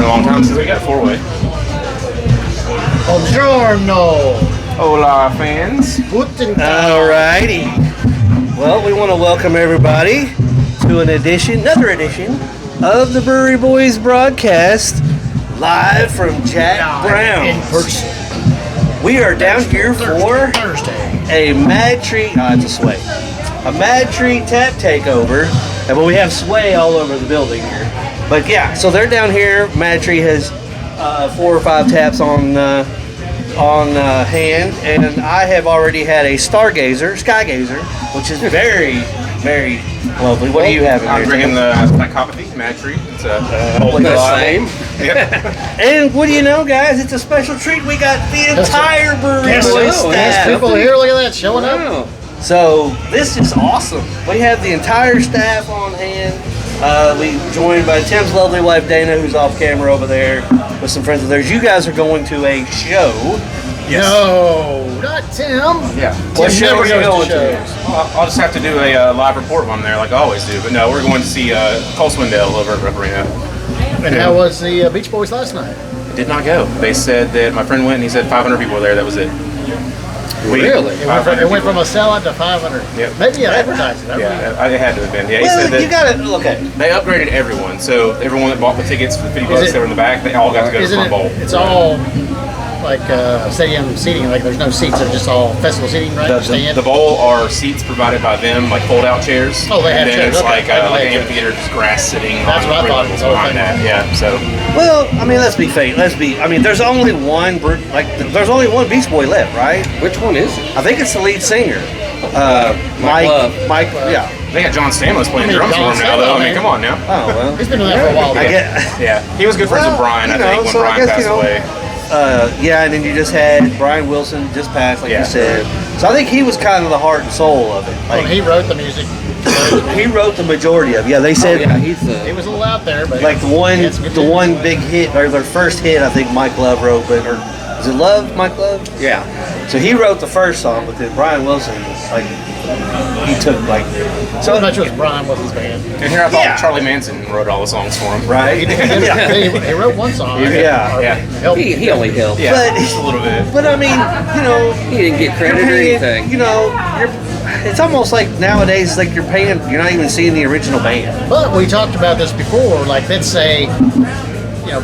a long time since we got a four-way. Buongiorno. Hola, fans. Guten Tag. Alrighty. Well, we want to welcome everybody to another edition of the Brewery Boys broadcast, live from Jack Brown's. In person. We are down here for Thursday. a Madtree, it's a sway, a Madtree Tap Takeover, and we have sway all over the building here. But yeah, so they're down here. Madtree has 4 or 5 taps on hand, and I have already had a Skygazer, which is very, very lovely. What do you have in there? I'm drinking the Black Coffee, Madtree. It's a the same. Yep. And what do you know, guys? It's a special treat. We got the entire Brewery Boys staff. People here, look at that, showing up. So this is awesome. We have the entire staff on hand. We joined by Tim's lovely wife Dana, who's off camera over there with some friends of theirs. You guys are going to a show. Yes. No, not Tim. Yeah. What Tim show never are you goes going to to? shows. I'll just have to do a live report when I'm there, like I always do. But no, we're going to see Cole Swindell over at Rep Arena. And how was the Beach Boys last night? Did not go. They said that my friend went and he said 500 people were there. That was it. Really? It went from a sellout to 500. Yep. Maybe advertising. Yeah, it had to have been. Yeah, he Well, said that you got it. Okay. they upgraded everyone. So everyone that bought the tickets for the 50 bucks that were in the back, they all got to go to Isn't the front bowl. it's all like stadium seating, like there's no seats, they're just all festival seating, right? The bowl are seats provided by them, like fold-out chairs. Oh, they have and then chairs, it's okay. like an amphitheater, just grass sitting That's on what I thought. levels The whole behind thing. that. Yeah, so Well, I mean, let's be fair. There's only one. There's only one Beach Boy left, right? Which one is it? I think it's the lead singer. Mike Love. Mike. Yeah. they got John Stamos playing I mean, drums for John him now, though. I Stamos, mean, come on now. Oh well. He's been doing that for a while. I though. get. Yeah, he was good friends with Brian, I think, when so I Brian guess, passed away. Yeah, and then you just had Brian Wilson just passed, like Yeah. you said. So I think he was kind of the heart and soul of it. Well, Like he wrote the music. he wrote the majority of it. Yeah, they said Yeah, he's He was a little out there, but like he had some good the tunes. one big hit or their first hit. I think Mike Love wrote, but or is it Love? Mike Love? yeah. So he wrote the first song, but then Brian Wilson like he took like So much was Brian Wilson's band. And here I thought Yeah. Charlie Manson wrote all the songs for him. right. yeah. He wrote one song. Yeah. Yeah. Helped. He only helped. Yeah, But- just a little bit. But I mean, you know, He didn't get credit or you're paying, anything. You know, it's almost like nowadays, like you're not even seeing the original band. But we talked about this before. Like, let's say,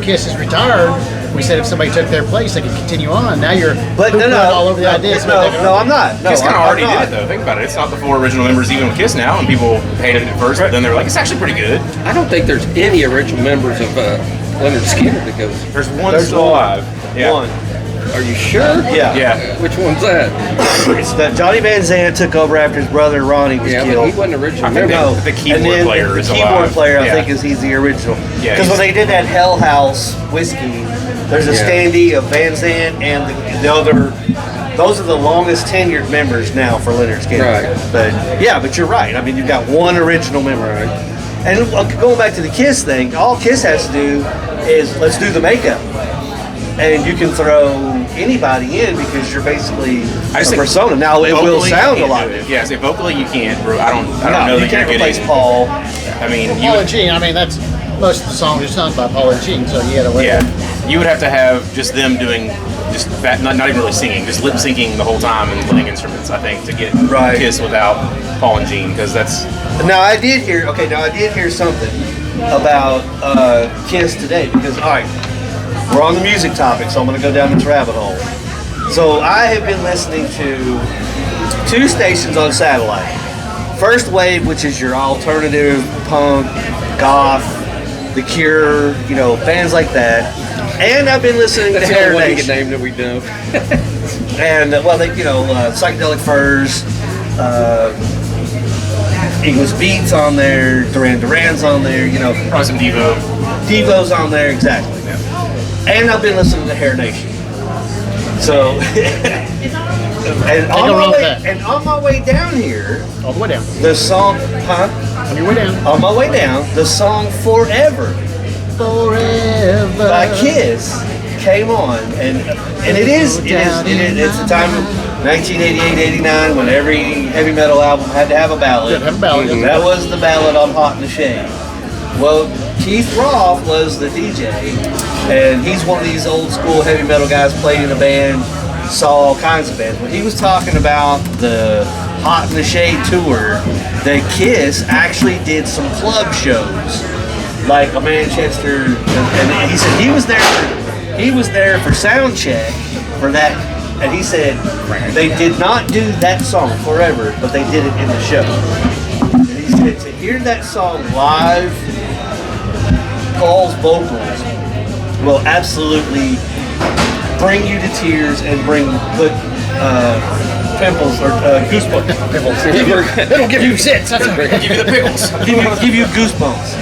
Kiss is retired. We said if somebody took their place, they could continue on. Now you're But pooping no, all over the ideas. no, I'm not. No, Kiss kind of I'm already not. did it, though. Think about it. It's not the 4 original members even with Kiss now, and people hated it at first, but then they're like, it's actually pretty good. I don't think there's any original members of Leonard Skinner that goes. There's one There's still one. alive. Yeah. One. Are you sure? Yeah. Yeah. Which one's that? It's that Johnny Van Zant took over after his brother Ronnie was Yeah, but killed. he wasn't original I think member. that- the keyboard and then player is the keyboard alive. player, I Yeah. think, he's the original. Yeah, Because when he's- they did that Hell House whiskey, there's a Yeah. standee of Van Zant and the other. Those are the longest tenured members now for Leonard Skinner. Right. But yeah, but you're right. I mean, you've got one original member. Right? And going back to the Kiss thing, all Kiss has to do is let's do the makeup. And you can throw anybody in because you're basically I just a think persona. Now it will vocally, you sound a can't lot do it. different. Yeah, say vocally you can't. Bro. I don't know No, that you can't you're replace getting. Paul. I mean, you Paul would, and Gene. I mean, that's most of the songs are sung by Paul and Gene. So you had to yeah, you would have to have just them doing just that, not even really singing, just lip syncing the whole time and playing instruments. I think to get Right. Kiss without Paul and Gene, because that's Now I did hear something about Kiss today because all right, we're on the music topic, so I'm going to go down this rabbit hole. So I have been listening to 2 stations on satellite. First Wave, which is your alternative punk, goth, The Cure, bands like that. And I've been listening That's to the Hair only one he Nation. can name that we know. And Psychedelic Furs, English Beats on there, Duran Duran's on there, probably some Devo. Devo's on there, exactly. And I've been listening to Hair Nation. So, and on my way down here, all the way down. the song, On your way down. on my way down, the song Forever Forever. by Kiss came on, and it's the time of 1988, 89 when every heavy metal album had to have a ballad. Had to have a ballad, yes. That was the ballad on Hot in the Shade. Well, Keith Roth was the DJ, and he's one of these old school heavy metal guys, played in a band, saw all kinds of bands. When he was talking about the Hot in the Shade tour, that Kiss actually did some club shows, like a Manchester, and he said he was there for sound check for that, and he said they did not do that song Forever, but they did it in the show. And he said to hear that song live, Paul's vocals will absolutely bring you to tears and put pimples or goosebumps. It'll give you shits. That's all right. Give you the pickles. give you goosebumps.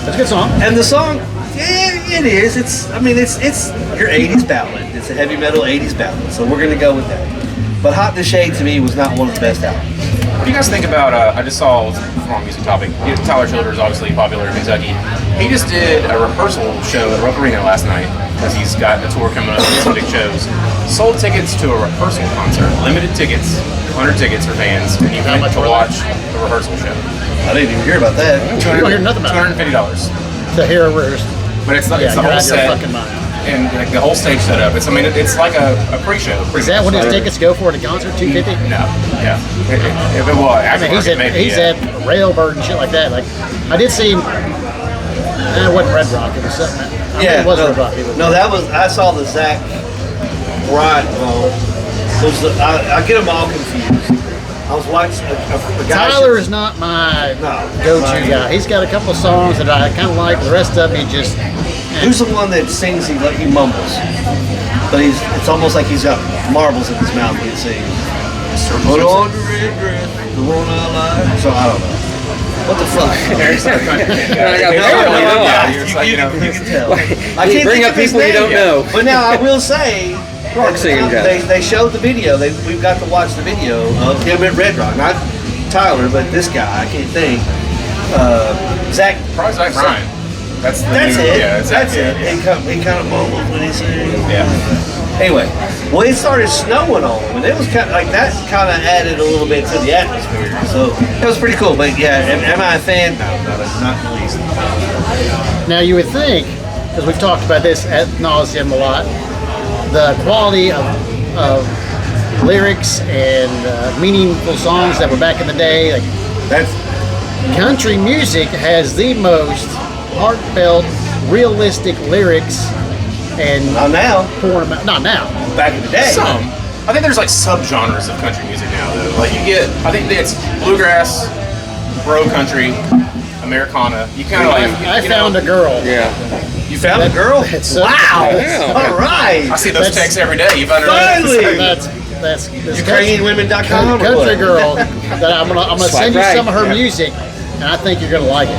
That's a good song. And the song, yeah, it is. It's your 80s ballad. It's a heavy metal 80s ballad. So we're gonna go with that. But Hot in the Shade to me was not one of the best albums. What do you guys think about, I just saw, wrong music topic, Tyler Childers, obviously popular in Kentucky. He just did a rehearsal show at Rupp Arena last night, because he's got a tour coming up, some big shows. Sold tickets to a rehearsal concert, limited tickets, 100 tickets for fans, and he went to watch the rehearsal show. I didn't even hear about that. You don't hear nothing about it. $250. To hear a rehearsal. But it's the Yeah, you're whole out of your set, fucking mind. and like the whole stage setup. It's like a pre-show. Is that what his tickets go for at a concert? $250? No, yeah. If it was, I mean, he's at Railbird and shit like that. Like, I did see him. It wasn't Red Rock. It was something. Yeah, it was Red Rock. It was, that was. I saw the Zach Wright. I get them all confused. I was watching a guy. Tyler is not my go-to guy. He's got a couple of songs that I kind of like. The rest of it, he just. Who's the one that sings? He mumbles, but it's almost like he's got marbles in his mouth when he sings. Put on the red dress, the one I like. So I don't know. What the fuck? You can tell. I can't bring think up of his people you name. don't know. But now I will say, Rock singing guy. they showed the video. We've got to watch the video of him at Red Rock. Not Tyler, but this guy. I can't think. Zach. Probably Zach Bryan. That's it. Yeah, that's it. Yeah. He kind of mumbles when he sings. Yeah. Anyway, well, it started snowing on him, and it was kind of like that. Kind of added a little bit to the atmosphere, so it was pretty cool. But yeah, am I a fan? No, not the least. Now you would think, because we've talked about this ad nauseum a lot, the quality of lyrics and meaningful songs that were back in the day. Like, That's country music has the most heartfelt, realistic lyrics. And not now. Not now. Back in the day. Some. I think there's like subgenres of country music now, though. Like you get, I think it's bluegrass, bro country, Americana. You kind of like. I found a girl. Yeah. You found a girl? Wow! Yeah. All right. I see those texts every day. You found her. Finally! That's UkraineanWomen.com. country girl that I'm gonna send you some of her Yeah. music, and I think you're gonna like it.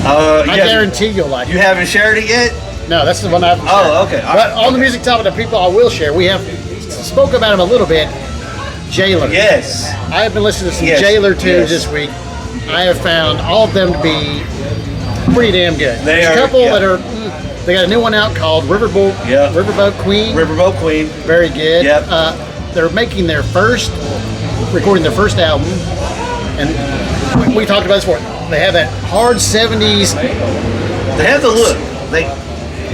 I guarantee you'll like it. You haven't shared it yet? No, that's the one I haven't shared. Oh, okay. All But right. on the music topic, the people I will share, we have spoke about him a little bit. Jailer. Yes. I have been listening to some Yes. Jailer tunes Yes. this week. I have found all of them to be pretty damn good. They There's are, a couple yeah. that are. They got a new one out called Riverboat Queen. Riverboat Queen. Very good. Yep. They're recording their first album, and we talked about this before. They have that hard 70s, They have the look.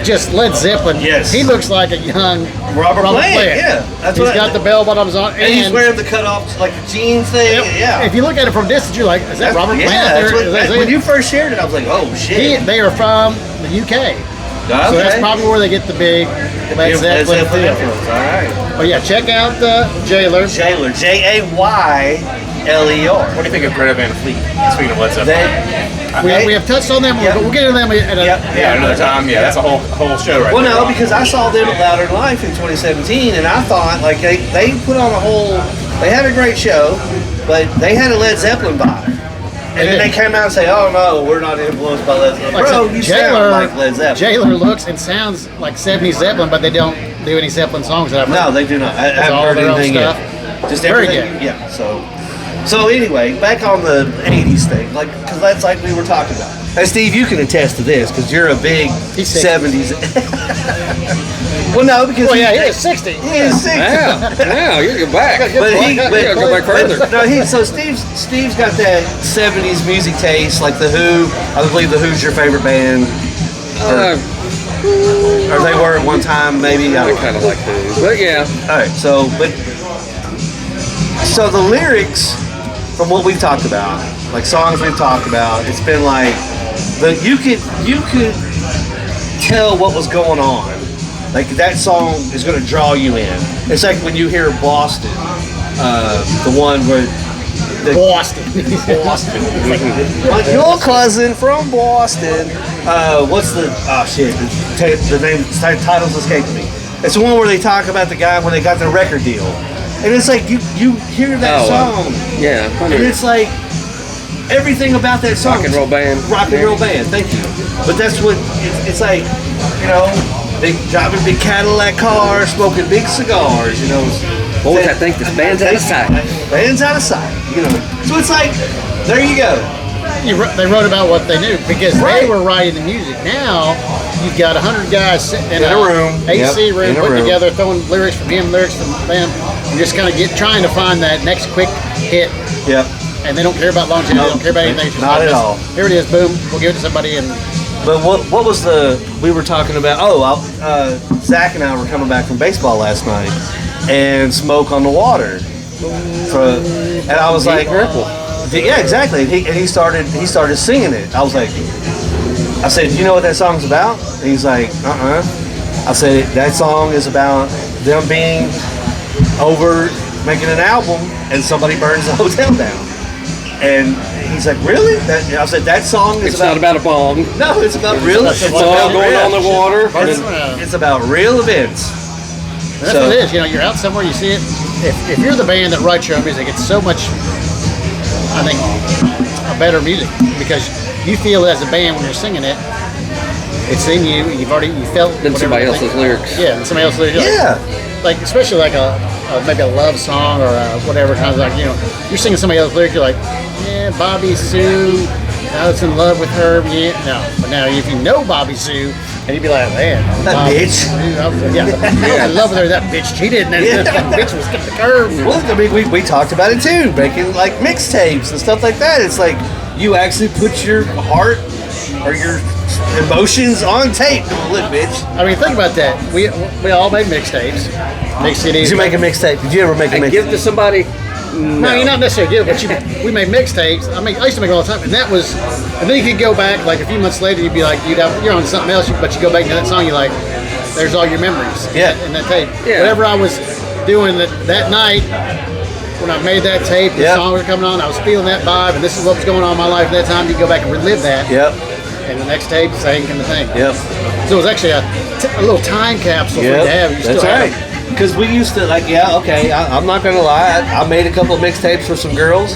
just Led Zeppelin. Yes. He looks like a young Robert Plant. Yeah. That's He's got the bell bottoms on, And he's wearing the cut-off like a jean thing. Yeah. If you look at it from distance, you're like, is that Robert Plant out that's there? Is that when it? you first shared it, I was like, oh shit. They are from the UK. So that's probably where they get the big Led Zeppelin feel. influence. All right. But yeah, check out Jailer. Jailer. Jayler. What do you think of Greta Van Fleet? Speaking of Led Zeppelin. We have touched on them, Yep. but we'll get into them at Yeah, another time. Yeah, that's a whole show right Well, there. no, because I saw them at Louder Than Life in 2017, and I thought like they put on a whole. They had a great show, but they had a Led Zeppelin vibe. And then they came out and say, "Oh no, we're not influenced by Led Zeppelin." Like Bro, I said, you sound like Led Zeppelin. Jailer looks and sounds like 70s Zeppelin, but they don't do any Zeppelin songs that I've heard. No, they do not. I It's haven't all heard their own anything stuff. yet. Just Very everything. good. Yeah. So anyway, back on the '80s thing, like because that's like we were talking about. And Steve, you can attest to this because you're a big He's 60s. 70s. Well, no, because Well, yeah, he is 60. He is 60. Wow, you go back. But he, You gotta go back further. so Steve's got that 70s music taste, like the Who. I believe the Who's your favorite band, or they were at one time, maybe. I kind of like those, but yeah. All right, so the lyrics from what we've talked about, like songs we've talked about, it's been like you could tell what was going on. Like that song is going to draw you in. It's like when you hear Boston, the one where Boston. like your cousin from Boston. What's the the name? Title's escaping me. It's the one where they talk about the guy when they got their record deal, and it's like you hear that song, Yeah. and it's like everything about that song. Rock and roll band. Rock and roll band. Thank you. But that's what it's like. You know, they driving big Cadillac cars, smoking big cigars. You know. What was I think? This band's out of sight. Band's out of sight. You know. So it's like, there you go. They wrote about what they knew because Right. they were writing the music. Now you've got 100 guys sitting in a room. AC Yep, room, in a putting room. together, throwing lyrics from him, lyrics from them, and just kind of trying to find that next quick hit. Yep. And they don't care about longevity. They don't care about anything. It's just Not like at this. all. Here it is. Boom. We'll give it to somebody. And But what was we were talking about? Zach and I were coming back from baseball last night, and Smoke on the Water. And I was like, yeah, exactly. And he started singing it. I was like, I said, you know what that song's about? And he's like, I said, that song is about them being over making an album, and somebody burns the hotel down. And he's like, really? I said, that song is It's not about a bong. No, it's about real. It's Bong about going real. on the water. It's about real events. that's what it is. You know, you're out somewhere, you see it. If you're the band that writes your own music, it's so much, I think, a better music because you feel it as a band when you're singing it. It's in you. You felt. Then whatever somebody you else's think. lyrics. Yeah, and somebody else's lyrics. Yeah. Like especially like maybe a love song or whatever kind of like you're singing somebody else's lyrics. You're like, yeah, Bobby Sue. I was in love with her. Yeah, no. But now if you know Bobby Sue, and you'd be like, man, That Bobby bitch. Sue, I was in love with her. That bitch cheated, and Yeah. that bitch was skipping the curve. Well, I mean, we talked about it too, making like mixtapes and stuff like that. It's like you actually put your heart or your emotions on tape. Look, bitch. I mean, think about that. We all made mixtapes, mix CDs. Did you make a mixtape? Did you ever make a And give it to mixtape? somebody. No, you're not necessarily good, but we made mixtapes. I used to make it all the time, and that was, and then you could go back like a few months later, you'd be like, you're on something else, but you go back to that song, you're like, there's all your memories. Yeah. In that tape. Yeah. Whatever I was doing that night when I made that tape, the Yep. song was coming on, I was feeling that vibe, and this is what was going on in my life at that time. You go back and relive that. Yep. And the next tape, same kind of thing. Yep. So it was actually a little time capsule for you to have. You That's still have right. it. Because we used to I'm not gonna lie. I made a couple of mixtapes for some girls,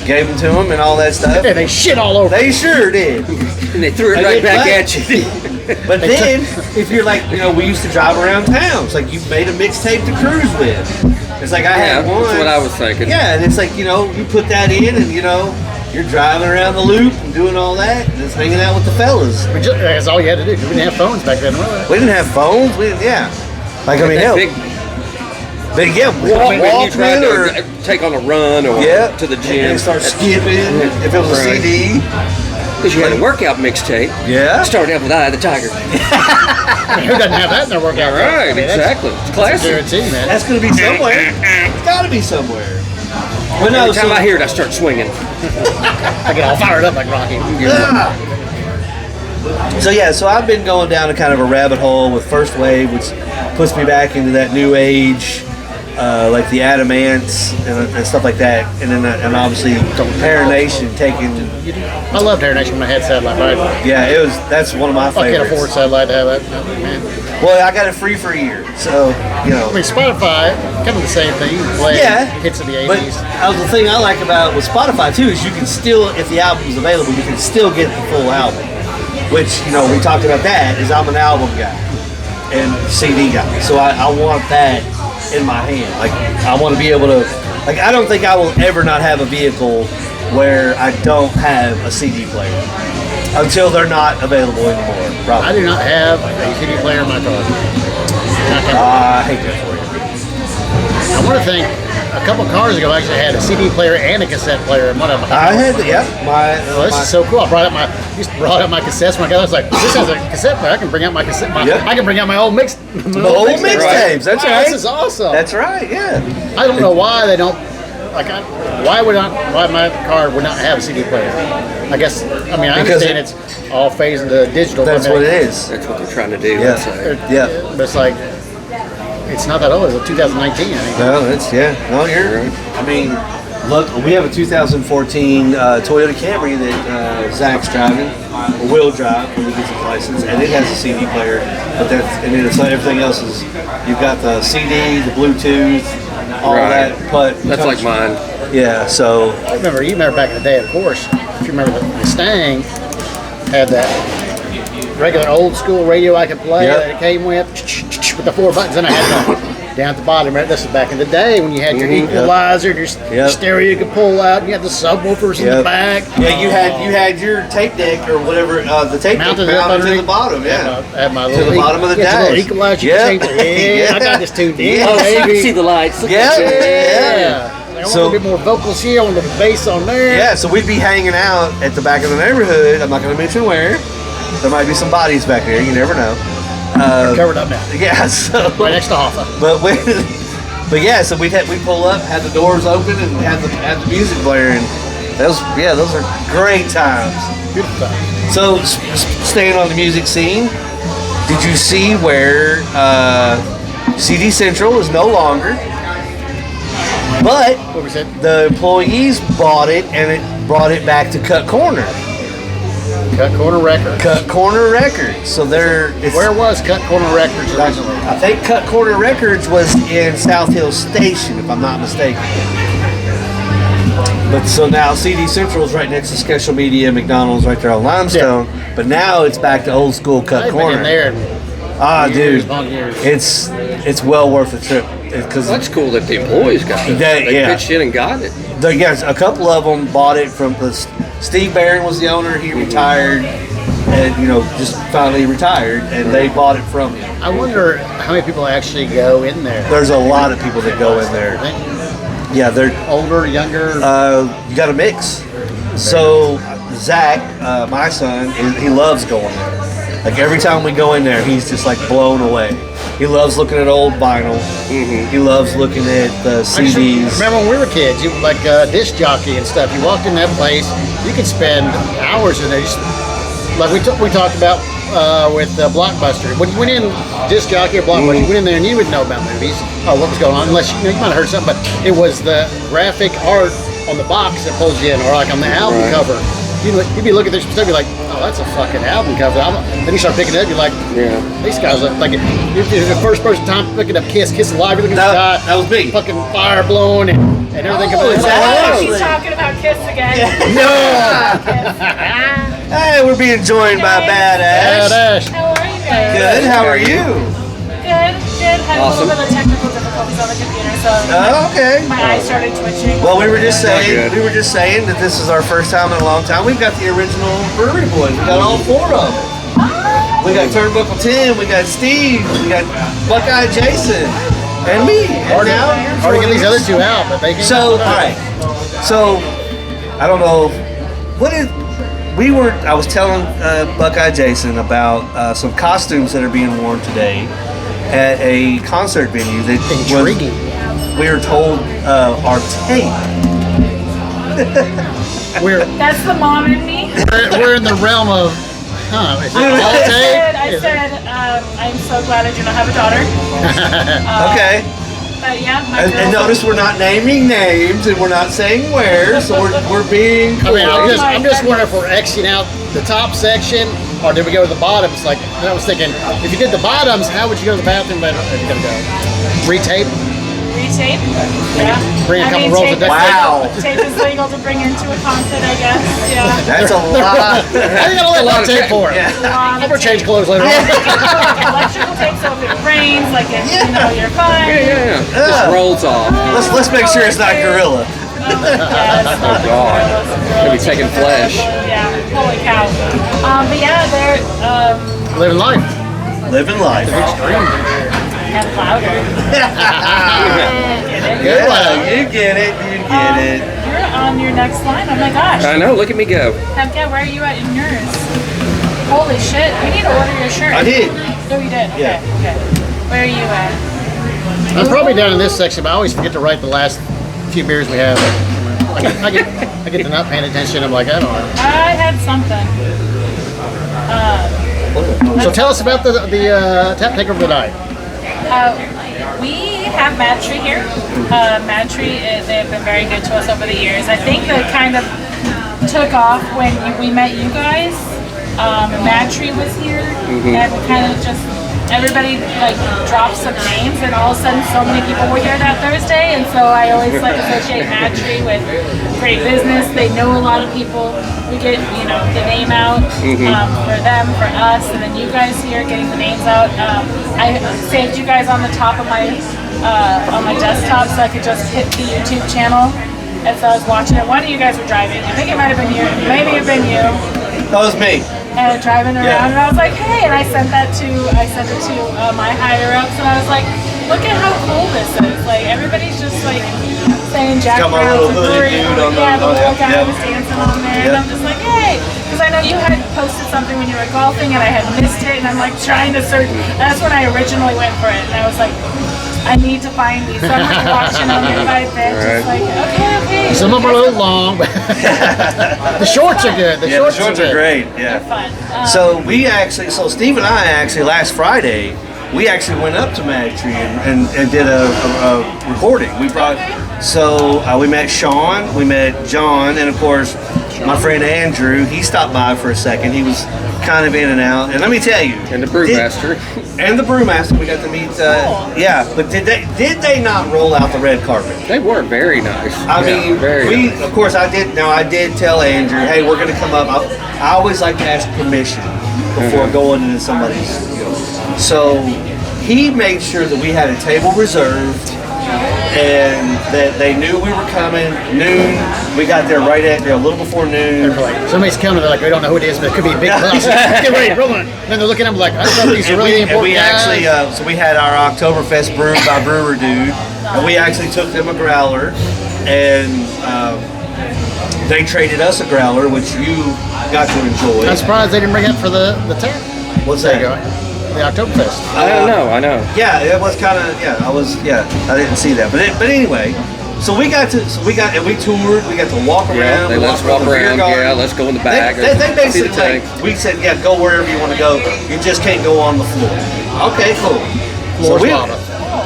gave them to them and all that stuff. And they shit all over. They sure did. And they threw it And right they back play- at you. But then, if you're like, we used to drive around town. It's like you made a mixtape to cruise with. It's like I had one. That's what I was thinking. Yeah, and it's like, you put that in and, you're driving around the loop and doing all that and just hanging out with the fellas. That's all you had to do. We didn't have phones back then, really. We didn't have phones. Like, I mean, That hell. big Big, yeah. when you tried Walkman or... to take on a run or Yeah. to the gym. And start skipping if it was a Right. CD. Because you had a workout mixtape. Yeah. Started out with Eye of the Tiger. Who doesn't have that in their workout? Right, exactly. It's That's a classic. guarantee, man. That's going to be somewhere. It's got to be somewhere. Well, no, Every time I hear it, I start swinging. I get all fired up like Rocky. So I've been going down a kind of a rabbit hole with First Wave, which puts me back into that new age, like the Adamants and stuff like that, and obviously Hair Nation taking. I loved Hair Nation when I had satellite. But Yeah, that's one of my I can't favorites. afford satellite to have that. Man. Well, I got it free for a year, so I mean, Spotify, kind of the same thing. You can play hits of the But 80s. the thing I like about with Spotify too is you can still, if the album is available, you can still get the full album. Which we talked about that. Is I'm an album guy and CD guy, so I want that in my hand. Like I want to be able to. Like I don't think I will ever not have a vehicle where I don't have a CD player. until they're not available anymore. I Probably. do not have a CD player in my car. I hate that for you. I want to think a couple cars ago I actually had a CD player and a cassette player in one of them. I had, yeah, Well, this is so cool. I brought out my cassettes when I got. I was like, this has a cassette player. I can bring out my cassette. Yep. I can bring out my old mix. the old mixtapes. That's Wow, right. This is awesome. That's right. Yeah. I don't know why they don't. Why my car would not have a CD player? I guess. I mean, I Because understand it's all phased into digital. That's but what it is. That's what they're trying to do. Yeah. So. Yeah. But it's like it's not that old. It's 2019. I think. No, it's No, you're. I mean, look, we have a 2014 Toyota Camry that Zach's driving, a wheel drive when he gets his license, and it has a CD player. But then everything else is you've got the CD, the Bluetooth, all Right. that. But That's like mine. Yeah. So You remember back in the day, of course. If you remember, the Mustang had that regular old school radio I could play Yep. that it came with the 4 buttons, and I had the down at the bottom. Right? This is back in the day when you had your equalizer, your stereo you could pull out, and you had the subwoofers in the back. Yeah, you had your tape deck or whatever the tape Mounted deck up mounted to underneath. the bottom. Yeah. I had my To little the bottom of the yeah, dash. little equalizer. You Yep. could change it. Yeah, I got this tuned in. Yeah. Oh, so you baby. can see the lights. Look Yeah. at you. Yeah. I want So- a little bit more vocals here, I want a little bass on there. Yeah, so we'd be hanging out at the back of the neighborhood. I'm not going to mention where. There might be some bodies back there. You never know. Covered up now. Yeah, so Right next to Hoffa. but yeah, so we'd pull up, had the doors open, and had the music blaring. Those are great times. Beautiful time. So staying on the music scene, did you see where CD Central is no longer? But What we said? the employees bought it and it brought it back to Cut Corner. Cut Corner Records. Cut Corner Records. So Where was Cut Corner Records originally? I think Cut Corner Records was in South Hill Station, if I'm not mistaken. But so now CD Central is right next to Special Media, McDonald's right there on Limestone. Yeah. But now it's back to old school Cut I've Corner. been in there. Dude, long years. it's well worth the trip. Because That's cool that the employees got it. They pitched in and got it. Yes, a couple of them bought it from Steve Barron was the owner. He retired, and just finally retired, and they bought it from him. I wonder how many people actually go in there. There's a lot of people that go in there. Yeah, they're Older, younger. you got a mix. So Zach, my son, he loves going there. Like every time we go in there, he's just like blown away. He loves looking at old vinyl. He loves looking at the CDs. Remember when we were kids, you like disc jockey and stuff. You walked in that place, you could spend hours in there. Like we talked about with Blockbuster. When you went in disc jockey or Blockbuster, you went in there and you would know about movies or what was going on, unless you might have heard something. But it was the graphic art on the box that pulls you in, or like on the album cover. You'd be looking at this stuff, you're like, oh, that's a fucking album cover. Then you start picking it up, you're like, these guys look like you're the first person time picking up Kiss Alive, you're looking at the sky. That was me. Fucking fire blowing and everything coming is out. that- She's talking about Kiss again. Hey, we're being joined by Bad Ash. Badass. How are you guys? Good. How are you? Good. Had Awesome. a little bit of technical difficulties on the computer, so Oh, okay. my eyes started twitching. Well, we were just good. saying that this is our first time in a long time. We've got the original Brewery Boys. We got all four of them. We got Turnbuckle Tim, we got Steve, we got Buckeye Jason, and me. And now Hard to get these other two out, but they can. So, all right. So, I don't know. I was telling Buckeye Jason about some costumes that are being worn today at a concert venue that Intriguing. we were told are tape. That's the mom in me. we're in the realm of, is it all tape? I said, I'm so glad I do not have a daughter. Okay. But yeah, my And girls. notice we're not naming names and we're not saying where, so we're being. I mean, Oh I'm just wondering if we're Xing out the top section, or did we go to the bottoms? Like, I was thinking, if you did the bottoms, how would you go to the bathroom? But if you're gonna go retape, Retape. Yeah. Bring a couple mean, rolls tape of duct is tape. Wow. legal- Tape is legal to bring into a concert, I guess. Yeah. That's a lot. I ain't gonna let that tape for it. Yeah. I'm gonna change clothes later on. Electrical tape, so if it rains, like if you're fine. Yeah. Just rolls off. Let's make sure it's not Gorilla. Yes. Oh, God. Maybe taking flesh. Yeah. Holy cow. But yeah, they're Living life. Living life. and louder. Good one. Yeah, you get it. You get it. You're on your next line. Oh my gosh. I know. Look at me go. Heck yeah, where are you at in yours? Holy shit, we need to order your shirt. I did. Oh, you did? Okay, Yeah. okay. Where are you at? I'm probably down in this section, but I always forget to write the last few beers we have. I get to not paying attention. I'm like, I don't know. I had something. So tell us about the tap takeover tonight. We have Madtree here. Madtree, they've been very good to us over the years. I think that kind of took off when we met you guys. Madtree was here, and kind of just everybody like dropped some names, and all of a sudden, so many people were here that Thursday, and so I always like associate Madtree with great business. They know a lot of people. We get the name out for them, for us, and then you guys here getting the names out. I saved you guys on the top of my desktop so I could just hit the YouTube channel. And so I was watching it. One of you guys were driving. I think it might have been you. Maybe it been you. That was me. And driving around, and I was like, hey, and I sent it to my higher ups, and I was like, look at how cool this is. Like everybody's just like saying Jack Got my Brown's little a brewery. hoodie dude on the- Yeah, the little guy yep. was dancing on there, and I'm just like, hey, because I know you had posted something when you were golfing, and I had missed it, and I'm like trying to search. That's when I originally went for it, and I was like, I need to find these. So I'm like watching on your side there, just like, okay. Some of them are a little long, but the shorts are good. The shorts are good. great. Yeah. Fun. So Steve and I actually last Friday, we actually went up to Madtree and did a recording. We met Sean, we met John, and of course my friend Andrew. He stopped by for a second. He was kind of in and out, and let me tell you, And the brewmaster. we got to meet. Yeah, but did they not roll out the red carpet? They were very nice. I mean, very nice. of course, I did tell Andrew, hey, we're going to come up. I always like to ask permission before going into somebody's. So he made sure that we had a table reserved and that they knew we were coming. Noon, we got there right at a little before noon. They're like, somebody's coming. They're like, we don't know who it is, but it could be a big class. Get ready, roll on. Then they're looking at them like, I don't know if these are really important we guys. actually, so we had our Oktoberfest brewed by Brewer Dude, and we actually took them a growler, and they traded us a growler, which you got to enjoy. I'm surprised they didn't bring it for the tap. What's There that? you go. The Oktoberfest. I know. Yeah, it was kind of. I didn't see that, but anyway, so we toured. We got to walk around. They let us walk around. Yeah, let's go in the back. They see the basically tank. we said, yeah, go wherever you want to go. You just can't go on the floor. Okay, cool. Floor's we, lava.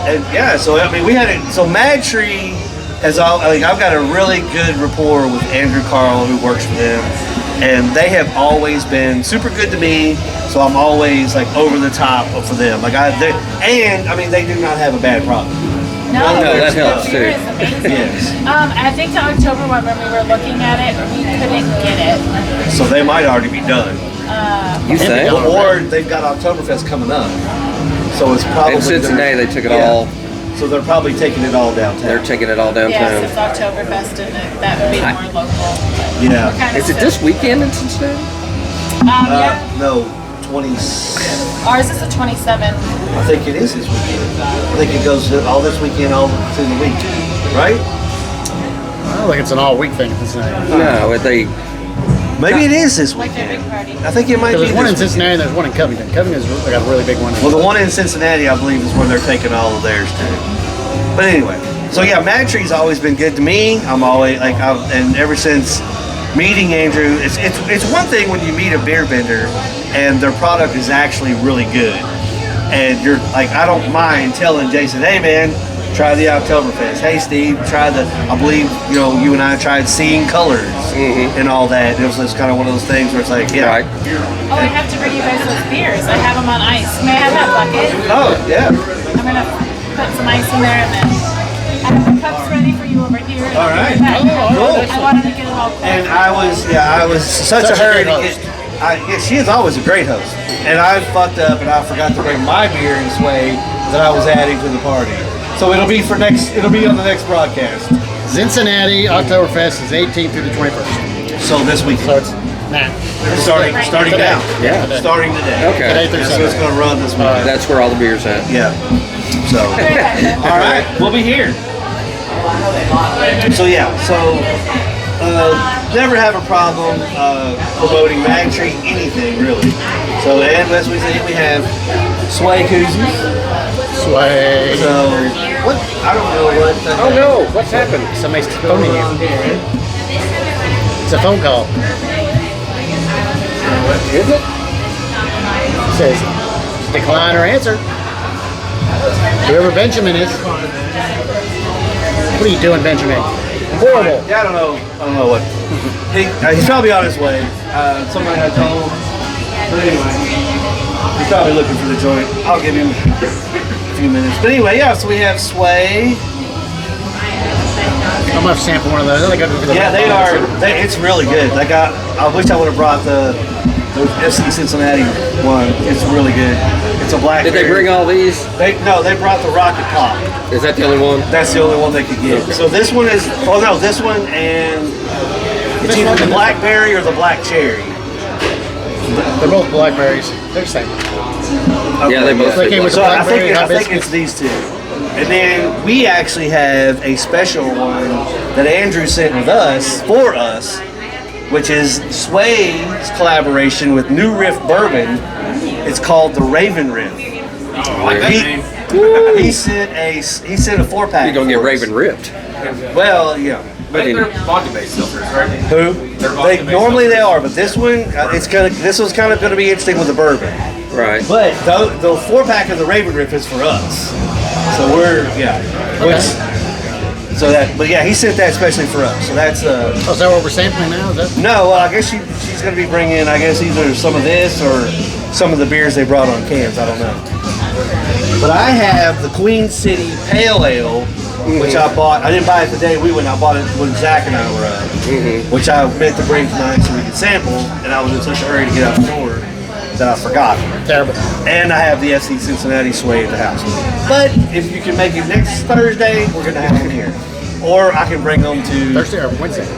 and yeah, so I mean, we had it. So Madtree has all. I've got a really good rapport with Andrew Carl, who works for them. And they have always been super good to me, so I'm always like over the top for them. They do not have a bad product. No, that helps, the beer too. is amazing. Yes. I think the October one, when we were looking at it, we couldn't get it. So they might already be done, You think? or they've got Oktoberfest coming up. So it's probably In Cincinnati, they took it all. So they're probably taking it all downtown. They're taking it all Yes, downtown. it's Oktoberfest, and that would be more local. But Yeah. we're kind of Is it this weekend in Cincinnati? Yeah. No, 20. Ours is the 27th. I think it is this weekend. I think it goes all this weekend, all through the week, right? I don't think it's an all-week thing in Cincinnati. No, they. Maybe it is this Like their weekend. big party. I think it might be There's one in this weekend. Cincinnati and there's one in Covington. Covington's got a really big one. Well, the one in Cincinnati, I believe, is where they're taking all of theirs to. But anyway, so yeah, Madtree's always been good to me. I'm always and ever since meeting Andrew, it's one thing when you meet a beer vendor and their product is actually really good, and you're like, I don't mind telling Jason, hey man, try the Oktoberfest. Hey Steve, try I believe you and I tried Seeing Colors and all that. It was just kind of one of those things where it's like, yeah. Right. Oh, I have to bring you guys those beers. I have them on ice. May I have that bucket? Oh yeah. I'm gonna put some ice in there, and then I have the cups ready for you over here. All right. Oh, I wanted to get it all cold. And I was such a hurry to get. She is always a great host, and I fucked up and I forgot to bring my beer and sway that I was adding to the party. So it'll be on the next broadcast. Cincinnati Oktoberfest is 18th through the 21st. So this week. So it's Nah. Starting Today. now. Yeah. Starting today. Okay. Today through So it's Sunday. going to run this weekend. That's where all the beer's at. Yeah. So, all right, we'll be here. So yeah, never have a problem promoting Madtree anything really. So and as we say, we have Sway koozies. Sway. So what? I don't know what. Oh no, what's happened? Somebody's phoning you. It's a phone call. Is it? It says decline or answer. Whoever Benjamin is. What are you doing, Benjamin? Horrible. Yeah, I don't know what. He's probably on his way. Somebody had told. But anyway, he's probably looking for the joint. I'll give him a few minutes. But anyway, yeah. So we have Sway. I'm gonna have to sample one of those. Yeah, they are. It's really good. I wish I would have brought the FC Cincinnati one. It's really good. It's a black. Did they bring all these? They brought the Rocket Pop. Is that the only one? That's the only one they could get. So this one is. Oh no, this one and it's either the blackberry or the black cherry. They're both blackberries. They're the same. Yeah, they both. They came with So I blackberry think hibiscus. it's these two. And then we actually have a special one that Andrew sent with us for us, which is Sway's collaboration with New Riff Bourbon. It's called the Raven Riff. He sent a 4-pack. You're gonna get for us. Raven ripped. Well, yeah. But They're vodka-based filters, right? Who? They're They vodka-based normally they filters. are, but this one this was kind of going to be interesting with the bourbon. Right. But the 4-pack of the Raven Riff is for us. So we're but yeah, he sent that especially for us. So that's Oh, is that what we're sampling now? Is that? no. Well, I guess she's going to be bringing either some of this or some of the beers they brought on cans. I don't know. But I have the Queen City Pale Ale, which I bought. I didn't buy it the day we went. I bought it when Zach and I were out, which I meant to bring tonight so we could sample. And I was in such a hurry to get out the door that I forgot. Terrible. And I have the FC Cincinnati Sway at the house. But if you can make it next Thursday, we're going to have them here. Or I can bring them to Thursday or Wednesday? Is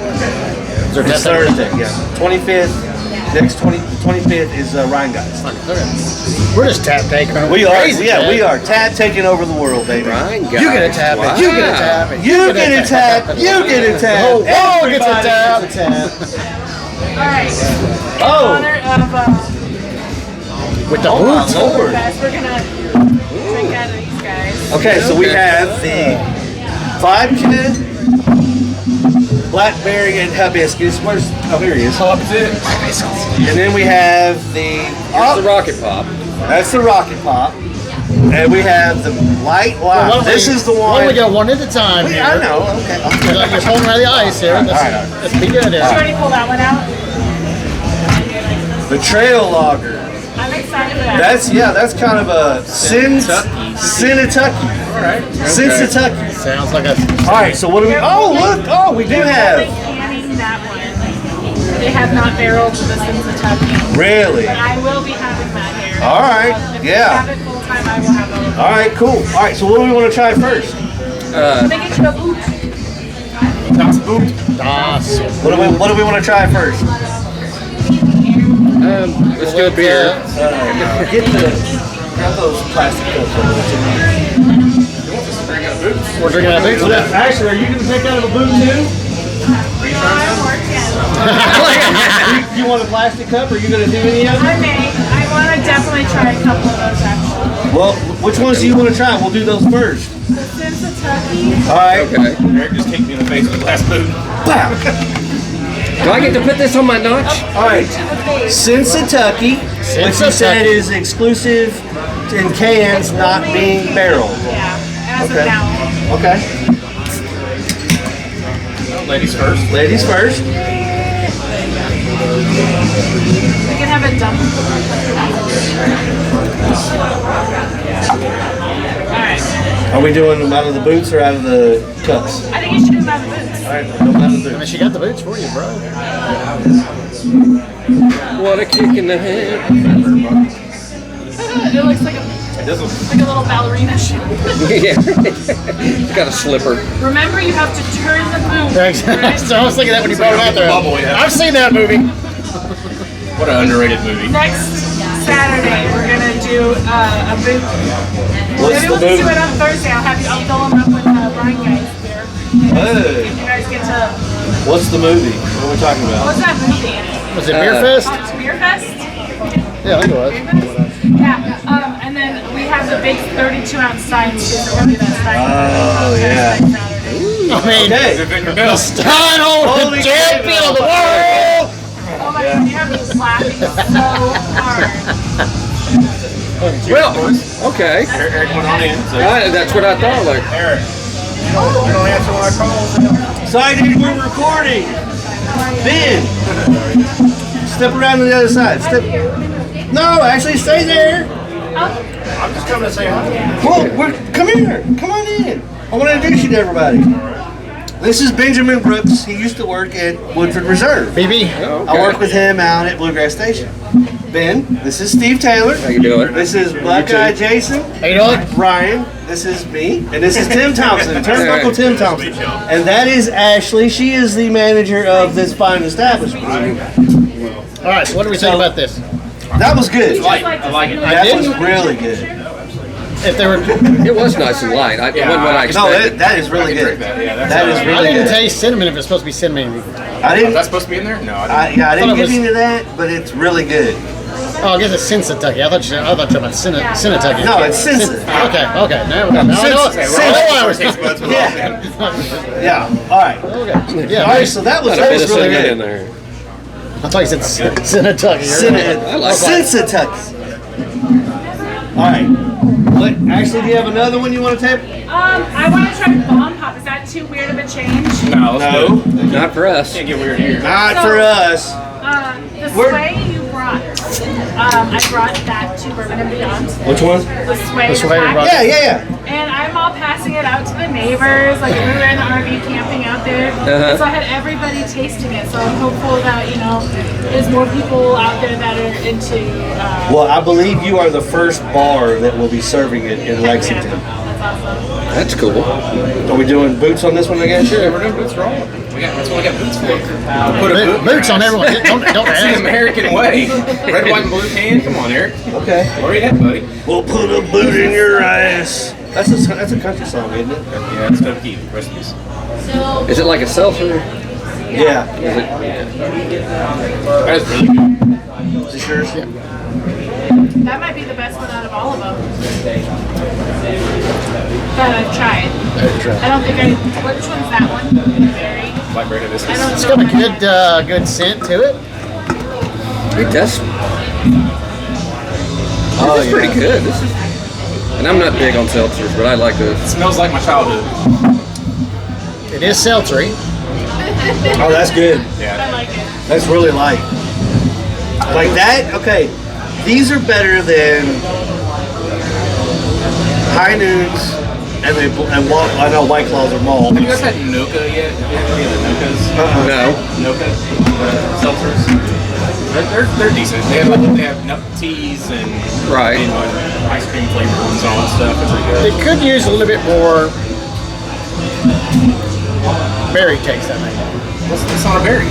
there It's tap Thursday, yeah. 25th. Next 25th is Rheingeist. Okay. We're just tap taking over. We are, Crazy yeah, tap. we are taking over the world, baby. Ryan, You get a tap it. You get a tap it. You get a tap. You get a tap. The whole world gets a Everybody tap. gets a tap. Alright. In Oh. honor of With the Oh my boots. Lord. best, we're gonna drink out of these guys. Okay, so we have the vodka, blackberry, and hibiscus. Oh, here he is. And then we have Here's the the rocket pop. that's the Rocket Pop. And we have the light Why lime. don't This we- is the Why one. don't we go one at a time here? I know. Okay. You're pulling around the ice here. Let's be good Did you here. already pull that one out? The Trail Lager. I'm excited for that. That's kind of a Sinnatucky. All right. Sinnatucky. Sounds like a. All right. So what do we? Oh look! Oh, we do They're have. canning that one. They have not barreled the Cincinnati. Really? But I will be having that here. All right, If yeah. you have it full time, I will have it. All right. Cool. All right. So what do we want to try first? Make it to a boot. Das. What do we want to try first? Let's do a beer. Grab those plastic cups over there. We're drinking out of boots. Actually, are you going to take out of a boot too? No, I'm working. You want a plastic cup? Or are you going to do any of it? I may. I want to definitely try a couple of those actually. Well, which ones do you want to try? We'll do those first. The Cincinnati. All right. Okay. Eric just kicked me in the face with a glass boot. Wow. Do I get to put this on my notch? All right. Cincinnati, which you said is exclusive in cans, not being barreled. Yeah, as Okay. of now. Okay. Ladies first. Ladies first. We can have it done. Alright. Are we doing them out of the boots or out of the cups? I think you should do them out of boots. All right, we'll go out of the I mean, boots. she got the boots for you, bro. What a kick in the head. It looks like a little ballerina shoe. Yeah. It's got a slipper. Remember, you have to turn the boot. Thanks. Right? So I was thinking that when you brought it out there. Bubble, yeah. I've seen that movie. What an underrated movie. Next Saturday, we're gonna do a big. What's Maybe the we'll just do movie? it on Thursday. I'll fill them up with Brian guys here. Hey, You guys get to. what's the movie? What are we talking about? What's that movie? Was it Beer Fest? Beer Fest. Yeah, I think it was. Yeah. And then we have the big 32-ounce signs. So we're gonna do that sign. Oh, yeah. I mean, Okay. the Stein Holy champion of the world! Oh my God, you have me laughing so hard. Well, okay. Eric went on in. So That's what I thought. Like, Eric, you don't answer when I call. Sorry, dude, we're recording. Ben, step around to the other side. No, actually, stay there. I'm just coming to say hi. Well, come here. Come on in. I want to introduce you to everybody. This is Benjamin Brooks. He used to work at Woodford Reserve. BB. I work with him out at Bluegrass Station. Ben, this is Steve Taylor. how you doing? This is Buckeye Jason. How you doing? Ryan, this is me, and this is Tim Thompson, Turnbuckle Tim Thompson. And that is Ashley. She is the manager of this fine establishment. All right, so what do we think about this? That was good. I like it. That was didn't- really good. If there were, It was nice and light. It wasn't what I No, expected. that is really good. Yeah, That is I really didn't good. taste cinnamon if it's supposed to be cinnamon. I Is didn't. that supposed to be in there? No, I I didn't. didn't it get was- into that, but it's really good. Oh, I guess it's Sinsatucky. I thought you were about Sinnatucky. No, it's Sinsa. Okay. Now I know. Taste buds with Yeah. all Yeah. All right. Okay. Yeah. All right. So that was Got a bit of really cinnamon in good. there. I thought you said Sinnatucky. I like that. Sinsatucks. All right. What? Ashley, do you have another one you want to tape? I want to try bomb pop. Is that too weird of a change? No, let's do it. Not for us. Can't get weird here. Not for us. The Where- sway you brought. I brought that to Bourbon and Beyond. Which one? The sway. The sway we pack. brought. Yeah. And I'm all passing it out to the neighbors. Like we were in the RV camping out there. So I had everybody tasting it. So I'm hopeful that, there's more people out there that are into Well, I believe you are the first bar that will be serving it in Lexington. That's awesome. That's cool. Are we doing boots on this one again? Yeah, we're doing boots wrong. That's what we got boots for. Put a boot Boots on everyone. Don't It's the ask. American way. Red, white, and blue can. Come on, Eric. Okay. Where you at, buddy? We'll put a boot in your ass. That's a country song, isn't it? Yeah, it's Toby Keith. Recipes. Is it like a seltzer? Yeah. That is really good. Is this yours? Yeah. That might be the best one out of all of them that I've tried. I don't think which one's that one? Berry. Black berry I hibiscus. don't It's know. got a good scent to it. It does. Oh, It's pretty good. This is. And I'm not big on seltzers, but I like this. It smells like my childhood. It is seltzery. Oh, that's good. I Yeah. like it. That's really light. Like that? Okay. These are better than High Noons I know White Claws are malt. Have you guys had Noka yet? Have you had any of the Nokas? No. Noka seltzers. They're decent. They have nut teas and Right. ice cream flavored ones and all that stuff. They're pretty It good. could use a little bit more berry taste, I think. It's not a berry.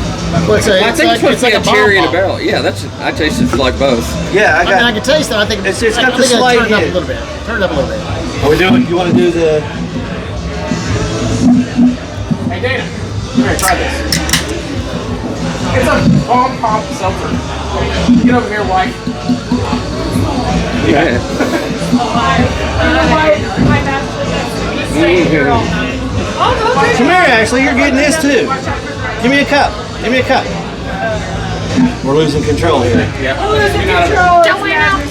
Well, it's I think it's supposed to be a cherry and a bomb. barrel. Yeah, I tasted like both. Yeah, I mean, I can taste it. I think It's I got the think I slight turned it up a hit. little bit. Turn it up a little bit. Are we doing? You want to do the? Hey Dana, come here, try this. It's a bomb pop seltzer. Get over here, wife. Yeah. My bachelor gets to be staying here all night. Come here, Ashley. You're getting this too. Give me a cup. Give me a cup. We're losing control here. Yeah. Don't went out All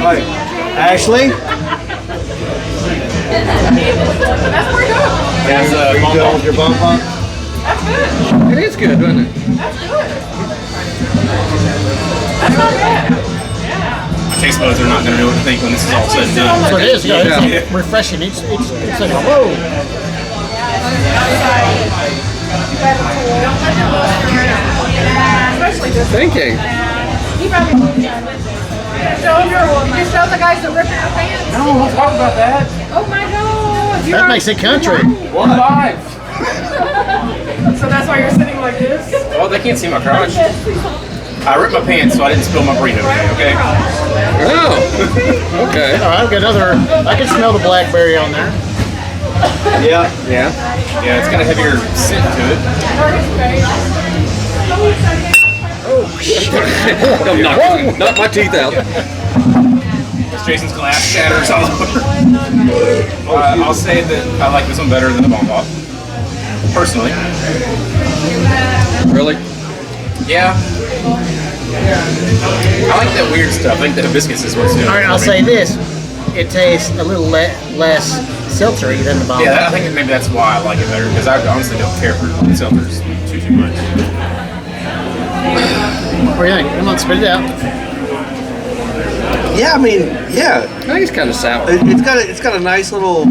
right. Ashley. That's pretty good. That's Are you bomb doing pop. with your bump pop? That's good. It is good, isn't it? That's good. That's not bad. My taste buds are not going to know what to think when this is all said and done. So it is. Yeah, Yeah. it's refreshing. It's like whoa. Especially this. Thinking. He probably moved on. You show the guys that rip your pants. No, we'll talk about that. Oh my god. That makes it country. We're live. So that's why you're sitting like this? Well, they can't see my crotch. I ripped my pants so I didn't spill my burrito today, okay? Oh, okay. All right, I've got another. I can smell the blackberry on there. Yeah. Yeah. Yeah, it's got a heavier scent to it. Knock my teeth out. Jason's glass shatters all over. I'll say that I like this one better than the Bomb Pop. Personally. Really? Yeah. I like that weird stuff. I think the hibiscus is what's doing it. All right, for I'll me. say this: it tastes a little less seltzery than the bomb. Yeah, I think maybe that's why I like it better, because I honestly don't care for seltzers too much. What do you think? Come on, spit it out. Yeah, I mean, yeah. I think it's kind of sour. It's got a nice little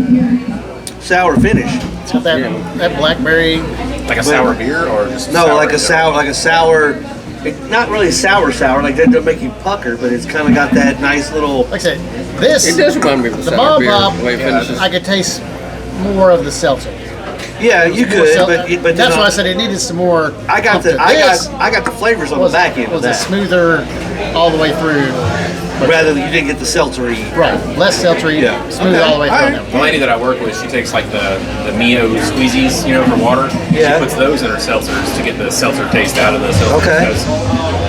sour finish. It's got that that blackberry. Like a sour beer or just No, sour like a sour. Not really sour. Like that doesn't make you pucker, but it's kind of got that nice little. Like I said, this It does remind me of the the sour bomb beer. pop. The way it finishes. I could taste more of the seltzer. Yeah, you More could, sel- but that's why I said it needed some more. I got umph to this. I got the flavors on the was back end of was a that. smoother all the way through. Rather than you didn't get the seltzery. Right, less seltzery, Yeah. smooth Okay. all the way through. All on right. that The lady that I work with, she takes like the Mio squeezies, for water. Yeah. She puts those in her seltzers to get the seltzer taste out of the seltzer. Okay. Because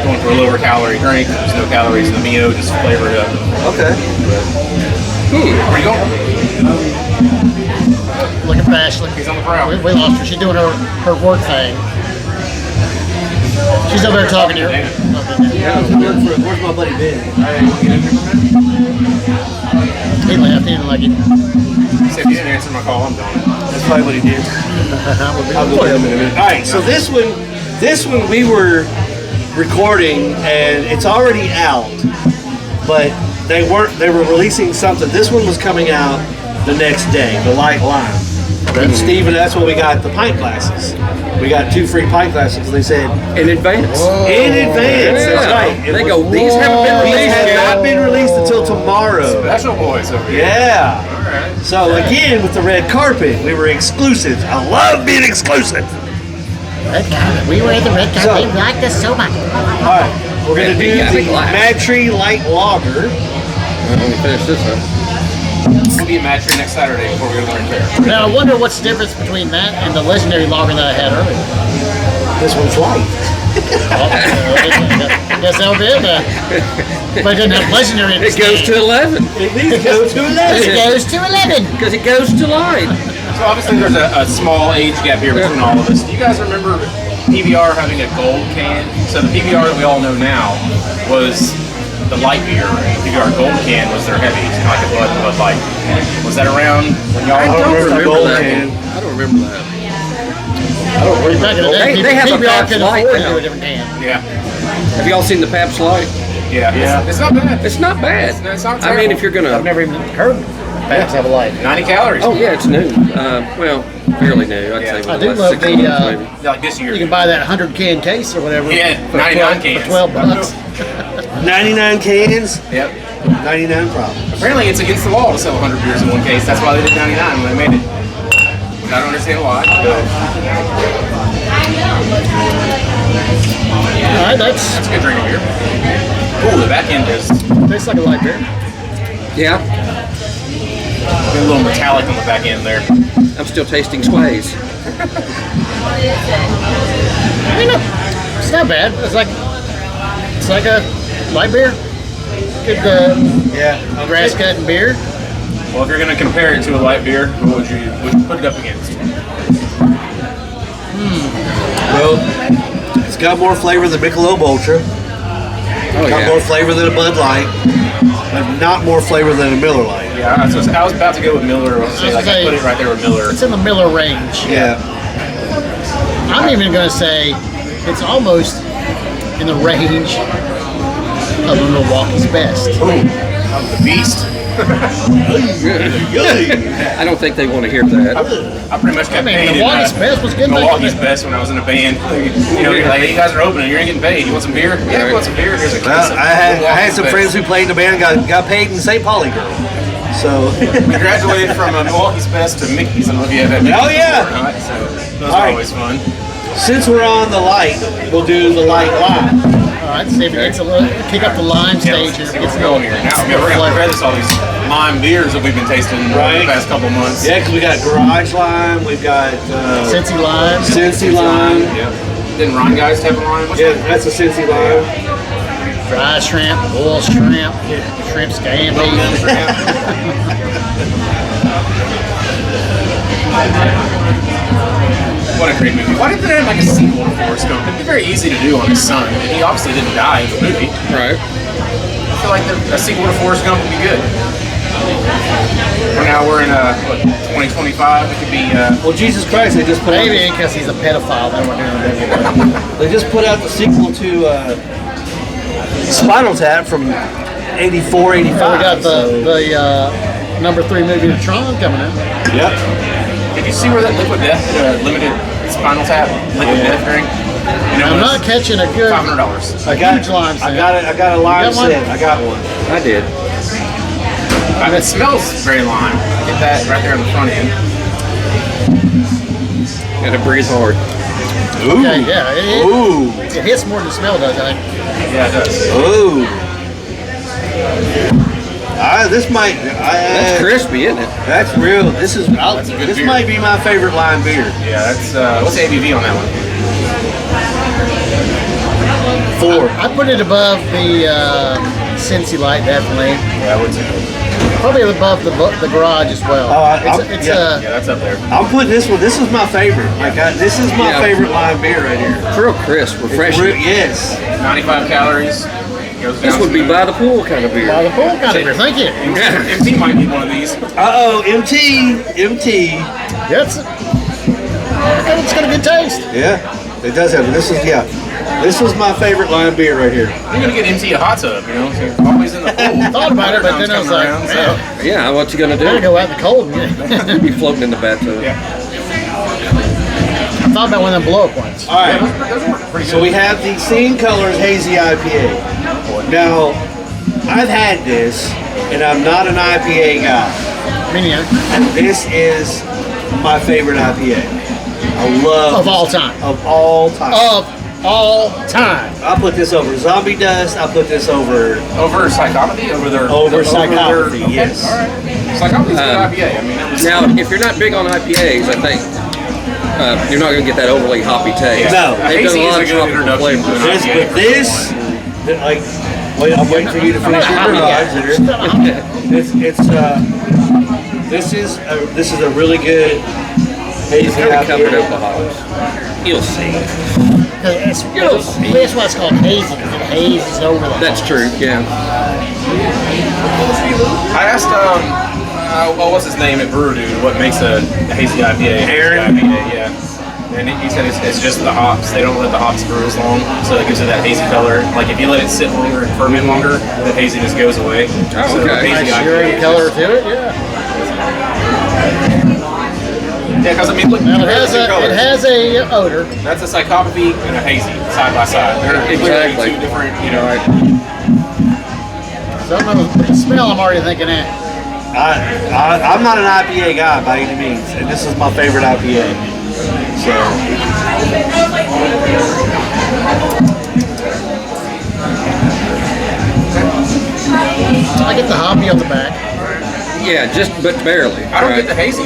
going for a lower calorie drink, there's no calories in the Mio, just flavor it up. Okay. Where you going? Looking for Ashley. He's on the prowl. We lost her. She's doing her work thing. She's over there talking to you. Where's my buddy Ben? He left. He didn't like it. Said if you didn't answer my call, I'm going. That's probably what he did. I'll go him in a minute. All right, so this one we were recording and it's already out, but they were releasing something. This one was coming out the next day, the light lime. And Steven, that's when we got the pint glasses. We got 2 free pint glasses. They said In advance. in advance. That's right. It They was- go, these haven't been These released have yet. not been released until tomorrow. Special boys over here. Yeah. Alright. So again, with the red carpet, we were exclusive. I love being exclusive. Red carpet. We were at the red carpet. So- We liked us so much. All right, we're gonna do Yeah, the big glass. Madtree Light Lager. Let me finish this up. We'll be at Madtree next Saturday before we go to Learn Fair. Now I wonder what's the difference between that and the legendary lager that I had earlier. This one's light. I guess that'll be it then. But it doesn't have legendary. It goes to 11. It needs to go to 11. It goes to 11. Because it goes to light. So obviously there's a small age gap here between all of us. Do you guys remember PBR having a gold can? So the PBR that we all know now was the light beer. PBR gold can was their heavy, like a Bud Light. Was that around when y'all? I don't remember remember gold that can. one. I don't remember that. Back in the day, They have a PBR Pabst could Light afford to now. do a different can. Yeah, Have y'all seen the Pabst Light? yeah. Yeah. It's not bad. It's not bad. It's not I mean, terrible. if you're I've gonna. never even heard Pabst have a light. 90 calories. Oh yeah, it's new. Well, fairly new. I'd Yeah. say I within do the last love 6 the, months, maybe. Like this year. You can buy that 100 can case or whatever. Yeah, for 99 12 cans. For 12 bucks. 99 cans, Yep. 99 problems. Apparently it's against the law to sell 100 beers in one case. That's why they did 99 when they made it. I don't understand why. All right, that's It's good drinking beer. Ooh, the back end is tastes like a light beer. Yeah, a little metallic on the back end there. I'm still tasting sways. I mean, no, it's not bad. It's like a light beer. Good Yeah. grass cutting beer. Well, if you're going to compare it to a light beer, what would you put it up against? Well, it's got more flavor than Michelob Ultra. Oh Got more yeah. flavor than a Bud Light, but not more flavor than a Miller Lite. Yeah, I was about to go with Miller. I was say, like, I put it right there with Miller. It's in the Miller range. Yeah. I'm even going to say it's almost in the range of a Milwaukee's best. The Beast. I don't think they want to hear that. I pretty much got I mean, paid. Milwaukee's best was good. Milwaukee's best when I was in a band. You're like, hey, you guys are opening. You ain't getting paid. You want some beer? Yeah, I want some beer. Here's a Well, case of I had Milwaukee's some Best. friends who played in the band got paid in St. Pauli girl. So We graduated from Milwaukee's Best to Mickey's. I don't know if you have that. Oh, yeah. Or not, so those All are right. always fun. since we're on the light, we'll do the light live. right, see if it gets a little, kick up the lime stage here. See what's going here. Now, we're going to this all these lime beers that we've been tasting over the past couple months. Yeah, because we got Garage Lime, we've got Cincy lime. Cincy Lime. Yeah. Didn't Ron Guys have a lime? What's Yeah, that? that's a Cincy Lime. Dry shrimp, boiled shrimp, shrimp scampi. What a great movie. Why didn't they have like a sequel to Forrest Gump? It'd be very easy to do on his son. He obviously didn't die in the movie. Right. I feel like a sequel to Forrest Gump would be good. Now we're in 2025. It could be. Well, Jesus Christ, they just put out. Maybe because he's a pedophile. Then we're doing that. They just put out the sequel to Spinal Tap from 84, 85. We got the number 3 movie of Tron coming out. Yep. Did you see where that Liquid Death limited Spinal Tap Liquid Death drink? You know, I'm not catching a good $500. I got huge lime I set. got it. I got a lime got one? set. I got one. I did. It smells very lime. Get that right there on the front end. Gotta breathe hard. Okay, yeah. Ooh. It hits more than the smell does, I think. Yeah, it does. Ooh. This might. That's crispy, isn't it? That's real. This is. That's a good this beer. might be my favorite lime beer. Yeah, that's what's the ABV on that one? 4. I put it above the Cincy Light, definitely. Yeah, I would too. Probably above the Garage as well. It's Yeah, that's up there. I'm putting this one. This is my favorite. This is my Yeah. favorite lime beer right here. It's real crisp, refreshing. Yes. 95 calories. Goes This down would be smooth. by the pool kind of by beer. the pool kind of beer. Thank you. MT might need one of these. MT. That's it's got a good taste. Yeah, it does have. This was my favorite lime beer right here. You're gonna get MT a hot tub, you know? So you're always in the pool. Thought about it, but then I was like, Coming around, well, Yeah, what you gonna I gotta do? go out in the cold and get it. Be floating in the bathtub. Yeah. I thought about one of them blow up ones. All right. Those work pretty So good. we have the Scene Colors Hazy IPA. Now, I've had this, and I'm not an IPA guy. Meaning This is my favorite IPA. I love of all time. Of all time. Of all time. I put this over Zombie Dust. I put this over Over psychopathy? Over psychopathy, okay, yes. All right. Psychopathy's a good IPA. I mean, that was, Now, if you're not big on IPAs, I think you're not going to get that overly hoppy taste. No. They've done Hazy a lot is of a good tropical introduction flavors. to an this, IPA. but this, wait, I'm waiting for you to finish your garage there. This is a really good hazy It's kind of covered up IPA. the hops. You'll see. That's why it's called hazy, because it hazes over the That's true, yeah. I asked, what's his name at Brewer Dude, what makes a hazy IPA? Aaron? Hazy IPA, yeah. And he said it's just the hops. They don't let the hops brew as long, so it gives it that hazy color. Like if you let it sit longer and ferment longer, the haziness goes away. Oh, So okay. hazy nice IPA sheer is color just- to it, yeah. Yeah, because I mean, look, Now compare the two it colors. has a odor. That's a psychopathy and a hazy side by side. They're clearly Exactly. two different, you know. So I don't know, with the smell I'm already thinking that. I'm not an IPA guy by any means, and this is my favorite IPA. So, I get the hoppy on the back. Yeah, but barely. I don't right? get the hazy.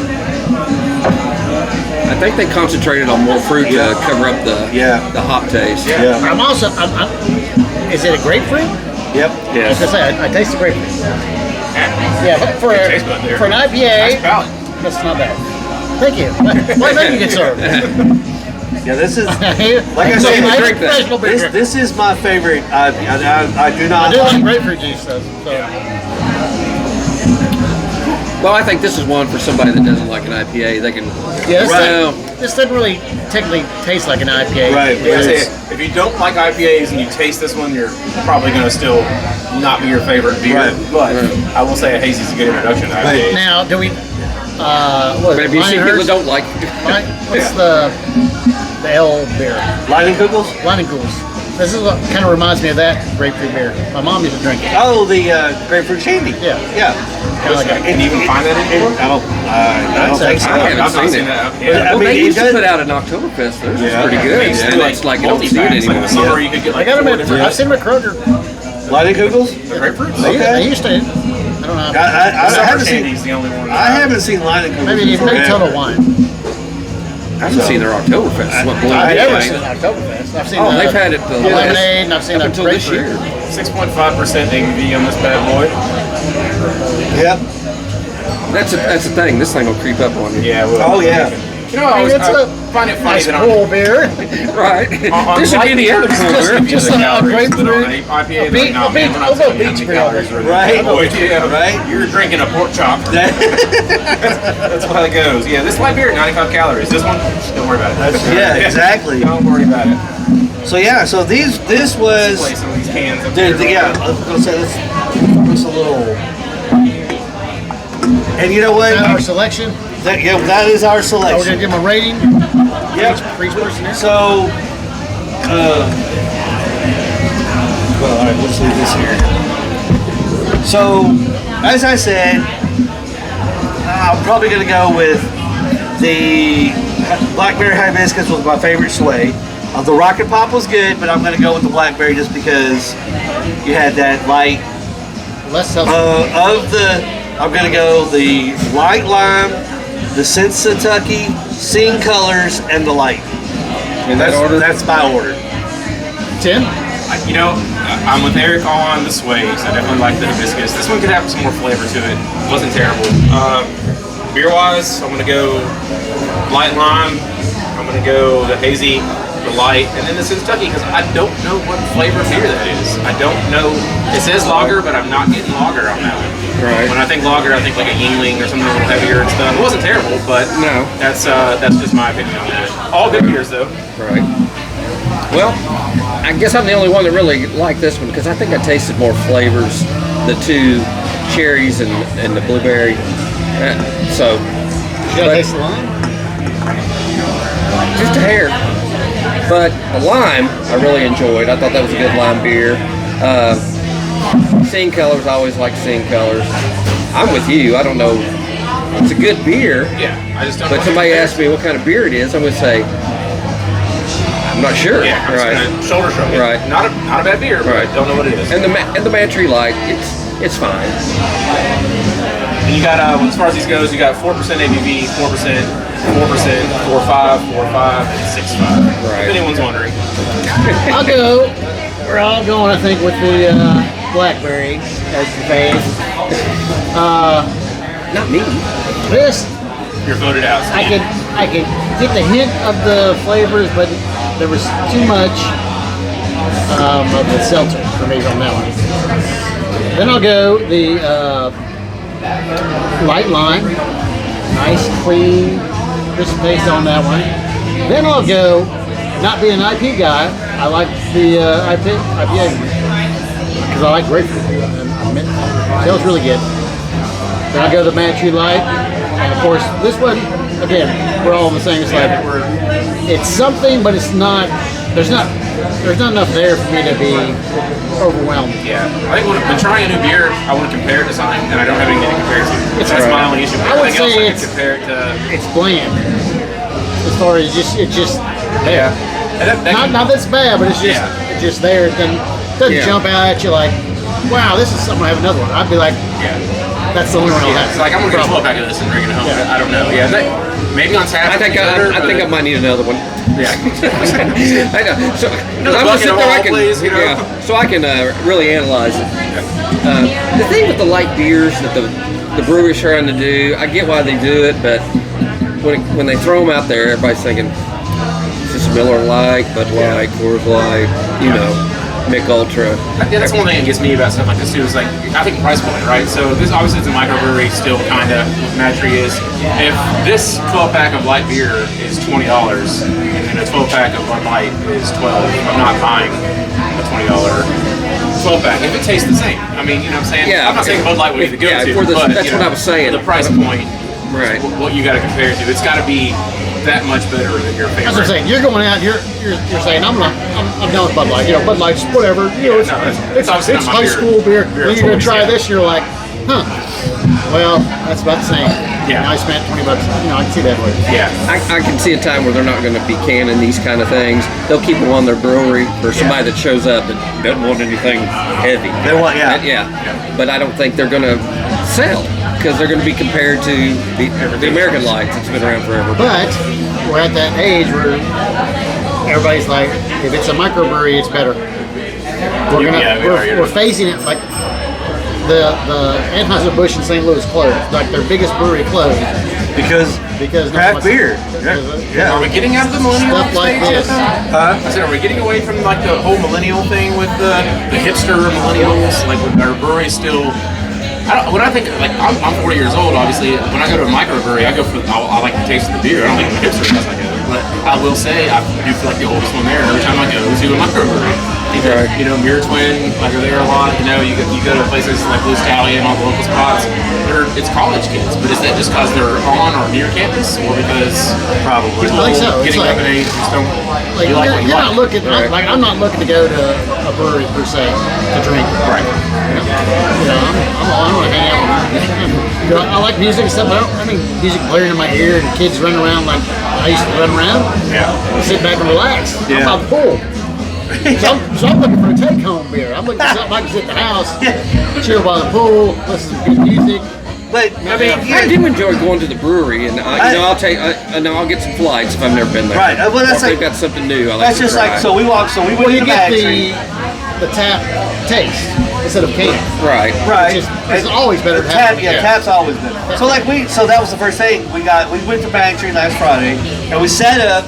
I think they concentrated on more fruit to cover up the hop taste. Yeah. yeah. I'm also, is it a grapefruit? Yep. I was Yes. gonna say, I taste the grapefruit. Yeah, but for Good taste bud there. an Nice IPA, palate. that's not bad. Thank you. Why don't you get served? Yeah, this is Like I said, I'm a drink that. professional beer drinker. this is my favorite IPA. I do I not do like grapefruit juice though. So. Well, I think this is one for somebody that doesn't like an IPA. They can. Yeah, Well, this doesn't really technically taste like an IPA. Right, Yeah, I Yes. say, if you don't like IPAs and you taste this one, you're probably going to still not be your favorite beer. Right. But I will say a hazy's a good introduction to IPAs. Now, do we? What but is if it? you see people Lionhurst? don't like, What's the L beer? Lightning Kugels. Leinenkugels. This is what kind of reminds me of that grapefruit beer. My mom used to drink it. Oh, the grapefruit shandy. Yeah. Yeah. Kind of like a, Can you even find that anymore? I don't think so. I haven't I've not seen seen it. that. But, Yeah. I Well, mean, they it used to does- put out an Oktoberfest. Those Yeah. was pretty good. They used to And do, it's like you don't see it multi-packs, like in anymore. the summer, you could get I like got them four at, different I've seen them at Kroger. Lightning Kugels? grapefruits. They used to. I don't know. I Summer haven't seen. Shandy's the only one. I haven't seen Lightning Kugels. Maybe in maybe forever. Total Wine. I haven't seen their Oktoberfest. That's what blew me I've never away. seen Oktoberfest. I've seen Oh, they've had it the lemonade, and I've seen up a until this grapefruit. year. 6.5% ABV on this bad boy. Yep. That's the thing. This thing will creep up on you. Yeah. Well, Oh yeah. You know, I always It's I a find it funny nice that cool beer. Right. on This should be the other cool beer. Just a grapefruit. IPA, a beach- no, a man, beach- we're not I'll go telling you how beach many beer. calories are in Right. that boy. Yeah, Right. You're drinking a pork chop. That's how it goes. Yeah, this light beer, 95 calories. This one, don't worry about it. Yeah, exactly. Don't worry about it. So yeah, so this Play was. some of these cans up Dude, here. yeah, I was gonna say let's focus a little. And you know what? Is that our selection? That is our Are we selection. gonna give them a rating Yep. for each person here? So, well, all right, let's leave this here. So, as I said, I'm probably gonna go with the blackberry hibiscus was my favorite sway. The rocket pop was good, but I'm gonna go with the blackberry just because you had that light. Less self. I'm gonna go the light lime, the Kentucky, Sing Colors, and the light. In that order? That's my order. 10. You know, I'm with Eric on the sways. I definitely like the hibiscus. This one could have some more flavor to it. It wasn't terrible. Beer wise, I'm gonna go light lime. I'm gonna go the hazy, the light, and then this is Kentucky because I don't know what flavor beer that is. I don't know. It says lager, but I'm not getting lager on that one. Right. When I think lager, I think like a Yingling or something a little heavier and stuff. It wasn't terrible, but No. that's just my opinion on that. All good beers though. Right. Well, I guess I'm the only one that really liked this one because I think I tasted more flavors, the two cherries and the blueberry. So, You gotta but taste the lime? just a hair. But the lime, I really enjoyed. I thought that was a good lime beer. Sing Colors, I always like Sing Colors. I'm with you. I don't know. It's a good beer. Yeah, I just don't. But know somebody what asked me what kind of beer it is, I'm gonna say, I'm not sure. Yeah, I'm just Right. gonna shoulder shrug it. Right. Not a bad beer, but Right. don't know what it is. And the Madtree Light, it's fine. And you got as far as these goes, you got 4% ABV, 4%, 4%, 4.5, 4.5, and 6.5. Right. If anyone's wondering. I'll go. We're all going, I think, with the blackberry as the base. Not me. This, You're voted out. I could get the hint of the flavors, but there was too much of the seltzer for me on that one. Then I'll go the light lime, nice, clean, crisp taste on that one. Then I'll go, not being an IP guy, I like the IPA because I like grapefruit. That was really good. Then I'll go the Madtree Light, and of course this one, again, we're all on the same side. It's something, but it's not. There's not enough there for me to be overwhelmed. Yeah, I think when trying a new beer, I want to compare it to something, and I don't have anything to compare it to. It's That's right. my only issue. I would Everything else say I it's- can compare it to. It's bland. As far as it's just there. And that can- Not that's bad, but it's just Yeah. it's just there. It doesn't Yeah. jump out at you like, wow, this is something. I have another one. I'd be like, yeah. that's the only one I'll Yeah, have. it's like I'm gonna get a 12 Probably. pack of this and bring it home. Yeah. I don't know. Yeah, maybe on tap. I think I might need another one. Yeah. I know. So Another I'm gonna bucket sit of there. all, please, you know? Yeah, so I can really analyze it. The thing with the light beers that the brewery's trying to do, I get why they do it, but when they throw them out there, everybody's thinking, is this Miller Lite, Bud Light, Coors Light, you know, Mick Ultra. Yeah, that's one thing that gets me about stuff like this too. Is like I think price point, right? So this obviously it's a microbrewery, still kind of what Madtree is. If this 12 pack of light beer is $20 and a 12 pack of Bud Light is $12, I'm not buying a $20 12 pack if it tastes the same. I mean, you know what I'm saying? Yeah, I'm not saying Bud Light would be the go-to, yeah, but that's you know, what I was saying. The price point, Right. what you got to compare it to. It's got to be that much better than your favorite. That's what I'm saying. You're going out. You're saying I'm done with Bud Light. You know, Bud Light's whatever. You know, it's obviously not my high school beer. beer Then you're gonna choice, try yeah. this. You're like, huh? Well, that's about the same. Yeah. And I spent $20. You know, I can see that way. Yeah. I can see a time where they're not going to be canning these kind of things. They'll keep them on their brewery for somebody that shows up that doesn't want anything heavy. They want, yeah. But I don't think they're going to sell because they're going to be compared to the American Lights that's been around forever. But we're at that age where everybody's like, if it's a microbrewery, it's better. We're phasing it like the Anheuser-Busch in St. Louis closed, like their biggest brewery closed Because craft beer. Yeah. Are we getting out of the millennial Stuff like stage? this. I said, are we getting away from like the whole millennial thing with the hipster millennials? Like, our breweries still. When I think, like, I'm 40 years old, obviously. When I go to a microbrewery, I like the taste of the beer. I don't think the hipster does like it. But I will say, I do feel like the oldest one there every time I go to a microbrewery. Right. You know, Mirror Twin, like, are there a lot? You know, you go to places like Blue Stallion, all the local spots. It's college kids, but is that just because they're on or near campus, or because Probably. people I think so. It's getting like- up in age just don't Like, you like what you you're like? not looking. Like, I'm not looking to go to a brewery per se to drink. Right. You know, I want to hang out. You know, I like music and stuff. I mean, music blaring in my ear and kids running around like I used to run around. Yeah. Sit back and relax. Yeah. I'm by the pool. So I'm looking for a take-home beer. I'm looking for something I can sit in the house, chill by the pool, listen to good music. But I mean, I do enjoy going to the brewery, and I'll get some flights if I've never been there. Right, well, that's Or if like- they've got something new. I like that's to just try. like we went Well, to you the get Madtree. the tap taste instead of can. Right. Right. It's always better to Tap, have. tap's always been. So that was the first thing we got. We went to Madtree last Friday, and we set up,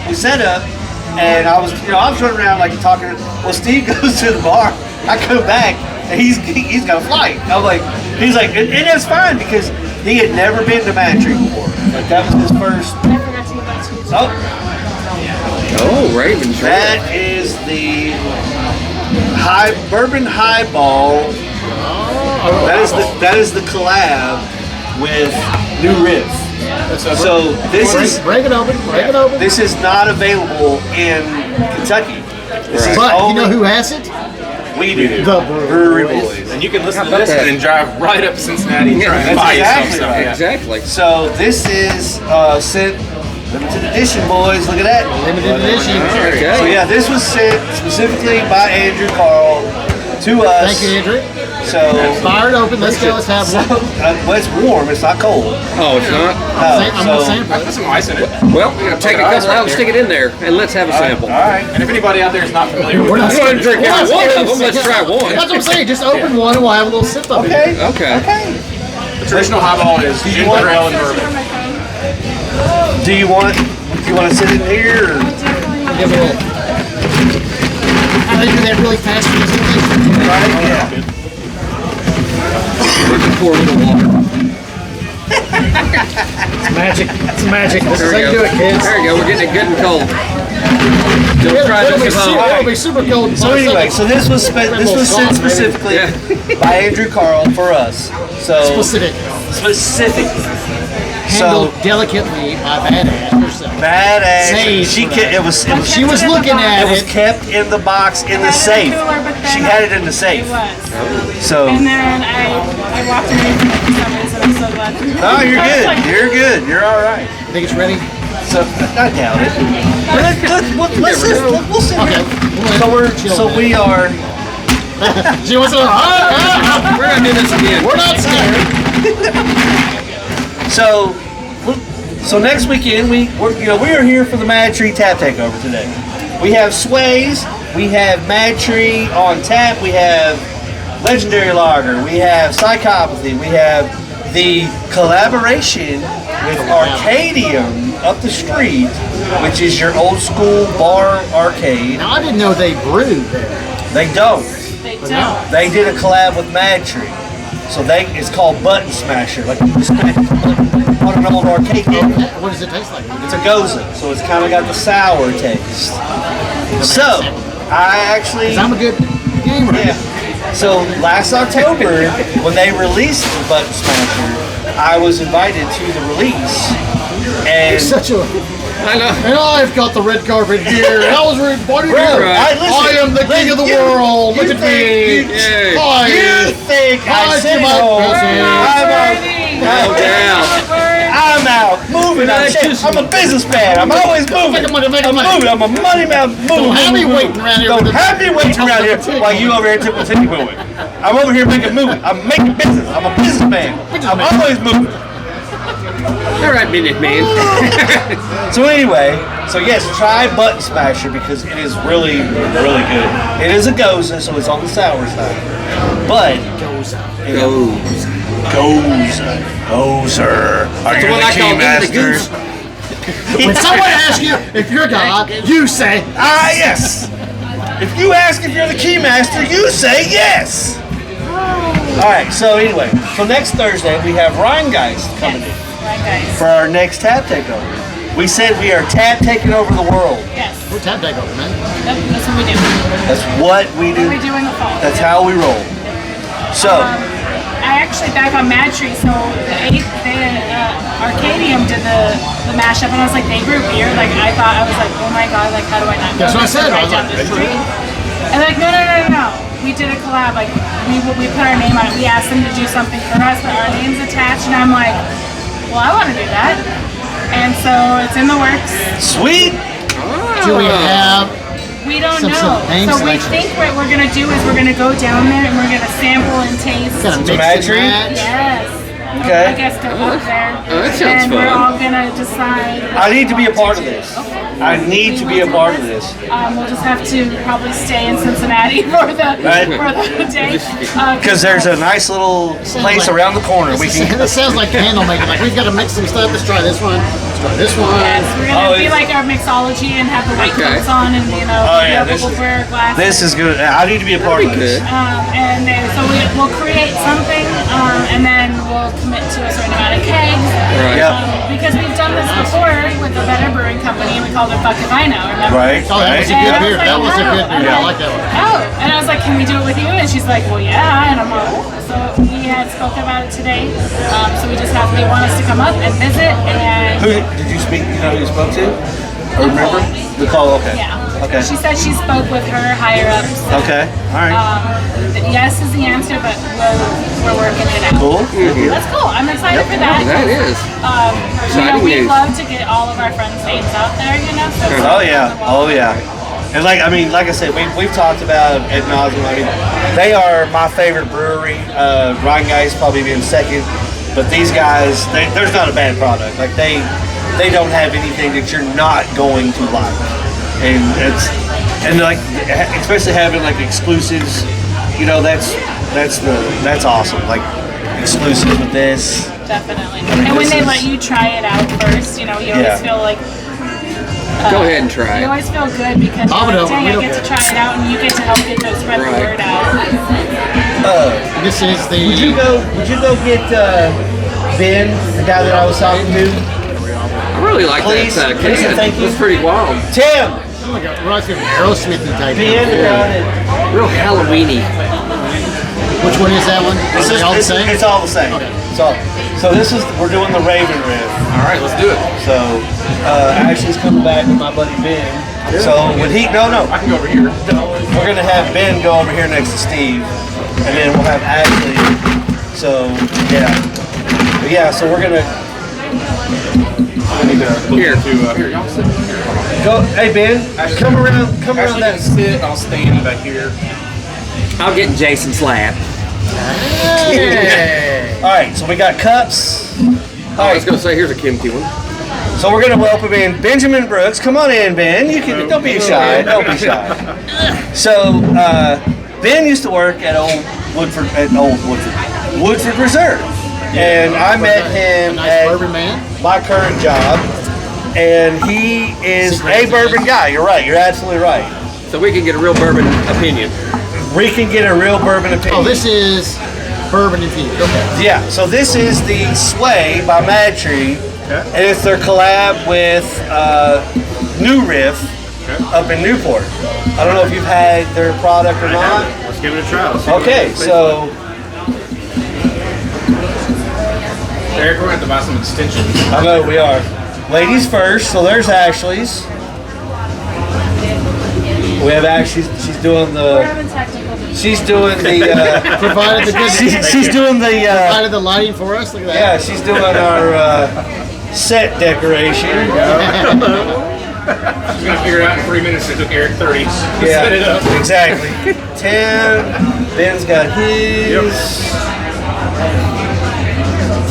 and I was running around like talking. Well, Steve goes to the bar. I come back, and he's got a flight. I'm like, he's like, and that's fine because he had never been to Madtree before. Like that was his first. I forgot to give that to you. Oh, Oh, Ravens. that is the bourbon highball. That is the collab with New Riff. So this is Break it open. Break it open. this is not available in Kentucky. This is But you only, know who has it? we do. The Brewery Boys. And you can listen to How about this that? and then drive right up to Cincinnati and try and That's buy yourself exactly stuff. right. Yeah. Exactly. So this is sent limited edition, boys. Look at that. Limited edition. Okay. So yeah, this was sent specifically by Andrew Carl to us. Thank you, Andrew. So Fire it open. Let's go. Let's have so, one. well, it's warm. It's not cold. Oh, it's not? I'm gonna so sample I it. put some ice in it. Well, take a couple out and stick it in there, and let's have a sample. all right. And if anybody out there is not familiar with We're not this, Go ahead and drink We're out not one scared of them. Let's try one. That's what I'm saying. Just open one and we'll have a little sip of it. Okay. Okay. Okay. the traditional highball is you ginger want- ale and bourbon. Do you want to sit in here? Or? Give it a little. I think that really fast for this thing. Right? Yeah. Pour a little water. It's magic. It's magic. This is how you do it, kids. There you go. We're getting it good and cold. Don't try It'll be this at home. it'll be super cold. So anyway, so this was sent specifically Yeah. by Andrew Carl for us. So Specific. specifically. Handled So delicately by Badass herself. badass. Saved She for kept, us. it was She was looking at it was it. kept in the box in the safe. She had it in the safe. It was. So And then I walked away from it for some reason. I'm so glad. no, you're good. You're good. You're all right. Think it's ready? So I doubt it. Let's just we'll sit Okay. here. So we are. She wants to. We're going to do this again. We're not scared. So next weekend we are here for the Madtree Tap Takeover today. We have Sways, we have Madtree on tap, we have Legendary Lager, we have Psychopathy, we have the collaboration with Arcadium up the street, which is your old school bar arcade. Now I didn't know they brewed there. They don't. They don't. They did a collab with Madtree. So it's called Button Smasher, like you smash on an old arcade game. What does it taste like? It's a Goza, so it's kind of got the sour taste. So, I actually, 'Cause I'm a good gamer. yeah. So last October, when they released the Button Smasher, I was invited to the release, and You're such a. I know. And I've got the red carpet here. And I was invited Bro, here. Right. I am the king of the world. Look at me. Yeah. Hi. You think Hi, I sit Jim, home? I'm out. Moving. I'm a businessman. I'm always moving. Make money, make I'm money. moving. I'm a money man. Don't have me waiting around here. Don't have me waiting around here while you over here tickle moving. I'm over here making moving. I'm making business. I'm a businessman. I'm always moving. All right, Minute Man. So anyway, yes, try Button Smasher because it is really, really good. It is a Goza, so it's on the sour side. But Gozer. Are you what the I key call masters? When someone asks you if you're God, you say, Ah, yes. If you ask if you're the key master, you say yes. All right. So anyway, so next Thursday we have Rheingeist coming in Right, guys. for our next tap takeover. We said we are tap taking over the world. Yes. we're tap takeover, man. That's what we do. That's what we do. What we do in the fall. That's how we roll. So I actually back on Madtree, so the Arcadium did the mashup, and I was like, they brew beer. Like I was like, oh my god, like how do I not know? That's what I this? said. I Right was down like, the street. And they're like, no. We did a collab. Like we put our name on it. We asked them to do something for us, but our name's attached, and I'm like, well, I want to do that. And so it's in the works. sweet. Do we have We don't Some know. name So we selections. think what we're gonna do is we're gonna go down there and we're gonna sample and taste. kind of mix Madtree? and match? Yes. Okay. I guess to up there. Oh, that sounds and we're fun. all gonna decide. I need to be a part of this. I need to be a part of this. We'll just have to probably stay in Cincinnati for the day. Because there's a nice little place around the corner we can. This sounds like candle making. Like we've got to mix some stuff. Let's try this one. Let's try this one. Yes, we're gonna Oh, be it's- like our mixology and have the white Okay. coats on and Oh, yeah, this we'll is- wear glasses. This is good. I need to be a part of this. And then, so we'll create something, and then we'll commit to a certain amount of kegs. Right. Yep. Because we've done this before with a better brewing company, and we called it Fuck If I Know, remember? Right. Oh, that was a Right. good And I beer. was like, That was a "Oh." good beer. And I then, like that one. Oh, and I was like, can we do it with you? And she's like, well, yeah. And I'm like, oh. So we had spoken about it today. So we just have, they want us to come up and visit, and Who did you speak? You know who you spoke to? Or remember? Nicole. Okay. yeah. Okay. She said she spoke with her higher ups. Okay. All right. Yes is the answer, but we're working it out. Cool. That's cool. I'm excited for that. That is. Exciting We news. love to get all of our friends' names out there, So Oh yeah. Oh yeah. And like I said, we've talked about ad nauseum. I mean, they are my favorite brewery. Rheingeist probably being second, but these guys, there's not a bad product. Like they don't have anything that you're not going to like, and like especially having like exclusives. You know, that's awesome. Like exclusives with this. Definitely. mean, And when this they is- let you try it out first, you Yeah. always feel like Go ahead and try you it. always feel good because Oh, you're no, like, dang, we I don't get to care. try it out, and you get to help spread the Right. word out. This is Would you go get Ben, the guy that I was talking to? I really like Please, that please, can. thank you. It's pretty wild. Tim, Oh my God, reminds me of Aerosmith type. Ben, the guy that. Real Halloweeny. Which one is that one? Is it all the same? It's all the same. So this is we're doing the Raven riff. All right, let's do it. So Ashley's coming back with my buddy Ben. So when he no, I can go over here. we're gonna have Ben go over here next to Steve, and then we'll have Ashley. So yeah, so we're gonna I need to Here. here. Y'all sit. go. Hey Ben, come around Actually, that. sit. I'll stand back here. I'll get in Jason's lap. All right, so we got cups. I was gonna say, here's a Kimchi one. So we're gonna welcome in Benjamin Brooks. Come on in, Ben. You can don't be shy. Don't be shy. So Ben used to work at Woodford Reserve, and I met him Nice at bourbon man. my current job, and he is a bourbon guy. You're right. You're absolutely right. So we can get a real bourbon opinion. We can get a real bourbon opinion. Oh, this is bourbon infused. Okay. Yeah, so this is the Sway by Madtree, and it's their collab with New Riff up in Newport. I don't know if you've had their product or not. Let's give it a try. Okay, so Eric, we're going to have to buy some extensions. I know we are. ladies first. So there's Ashley's. We have Ashley. She's doing We're the. having technical difficulties. She's doing the. Provided the good. She's doing the. Provided the lighting for us. Look at Yeah, that. she's doing our set decoration. She's gonna figure it out in 3 minutes. It took Eric 30. Set it up. Exactly. 10. Ben's got his.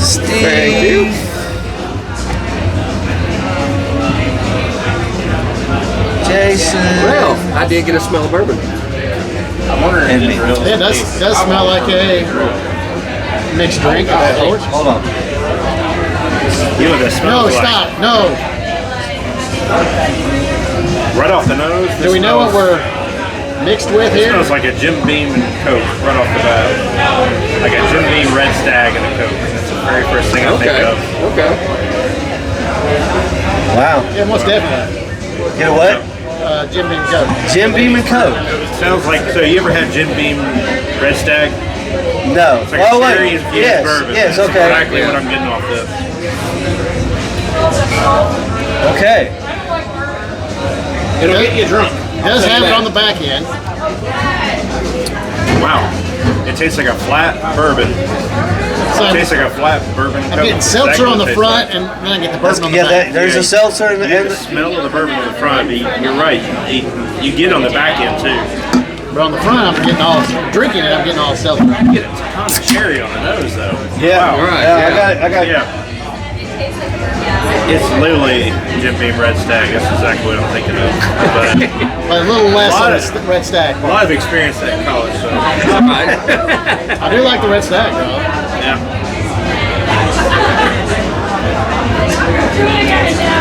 Steve. Thank you. Jason. Well, I did get a smell of bourbon. I'm wondering if And it's me. real. Yeah, it does smell like a mixed drink. Hold on. You know what that No, smells like? stop. No. Right off the nose. Do we know what we're mixed with It here? smells like a Jim Beam and Coke right off the bat. Like a Jim Beam Red Stag and a Coke. That's the very first thing I think Okay. of. Okay. Wow. Yeah, most definitely. Get a what? Jim Beam Coke. Jim Beam and Coke. It sounds like, so you ever had Jim Beam Red Stag? No. It's like Oh, a wait. cherry infused Yes. bourbon. Yes. That's Okay. exactly what I'm getting off this. Okay. It'll get you drunk. It does have it on the back end. Wow. It tastes like a flat bourbon. So It tastes like a flat bourbon and I'm Coke. getting That's seltzer exactly on what the it tastes front, like. and then I get the bourbon on the Yeah, back. there's a seltzer in the You get end. the smell of the bourbon on the front, but you're right. You get on the back end too. But on the front, I'm getting all drinking it. I'm getting all seltzer. You get a ton of cherry on the nose though. Yeah. Wow. Right, Yeah, yeah. I got. Yeah. It's literally Jim Beam Red Stag. That's exactly what I'm thinking of. But But a little less A lot on the of- red stack. a lot of experience at college, so All right. I do like the red stack, though. yeah.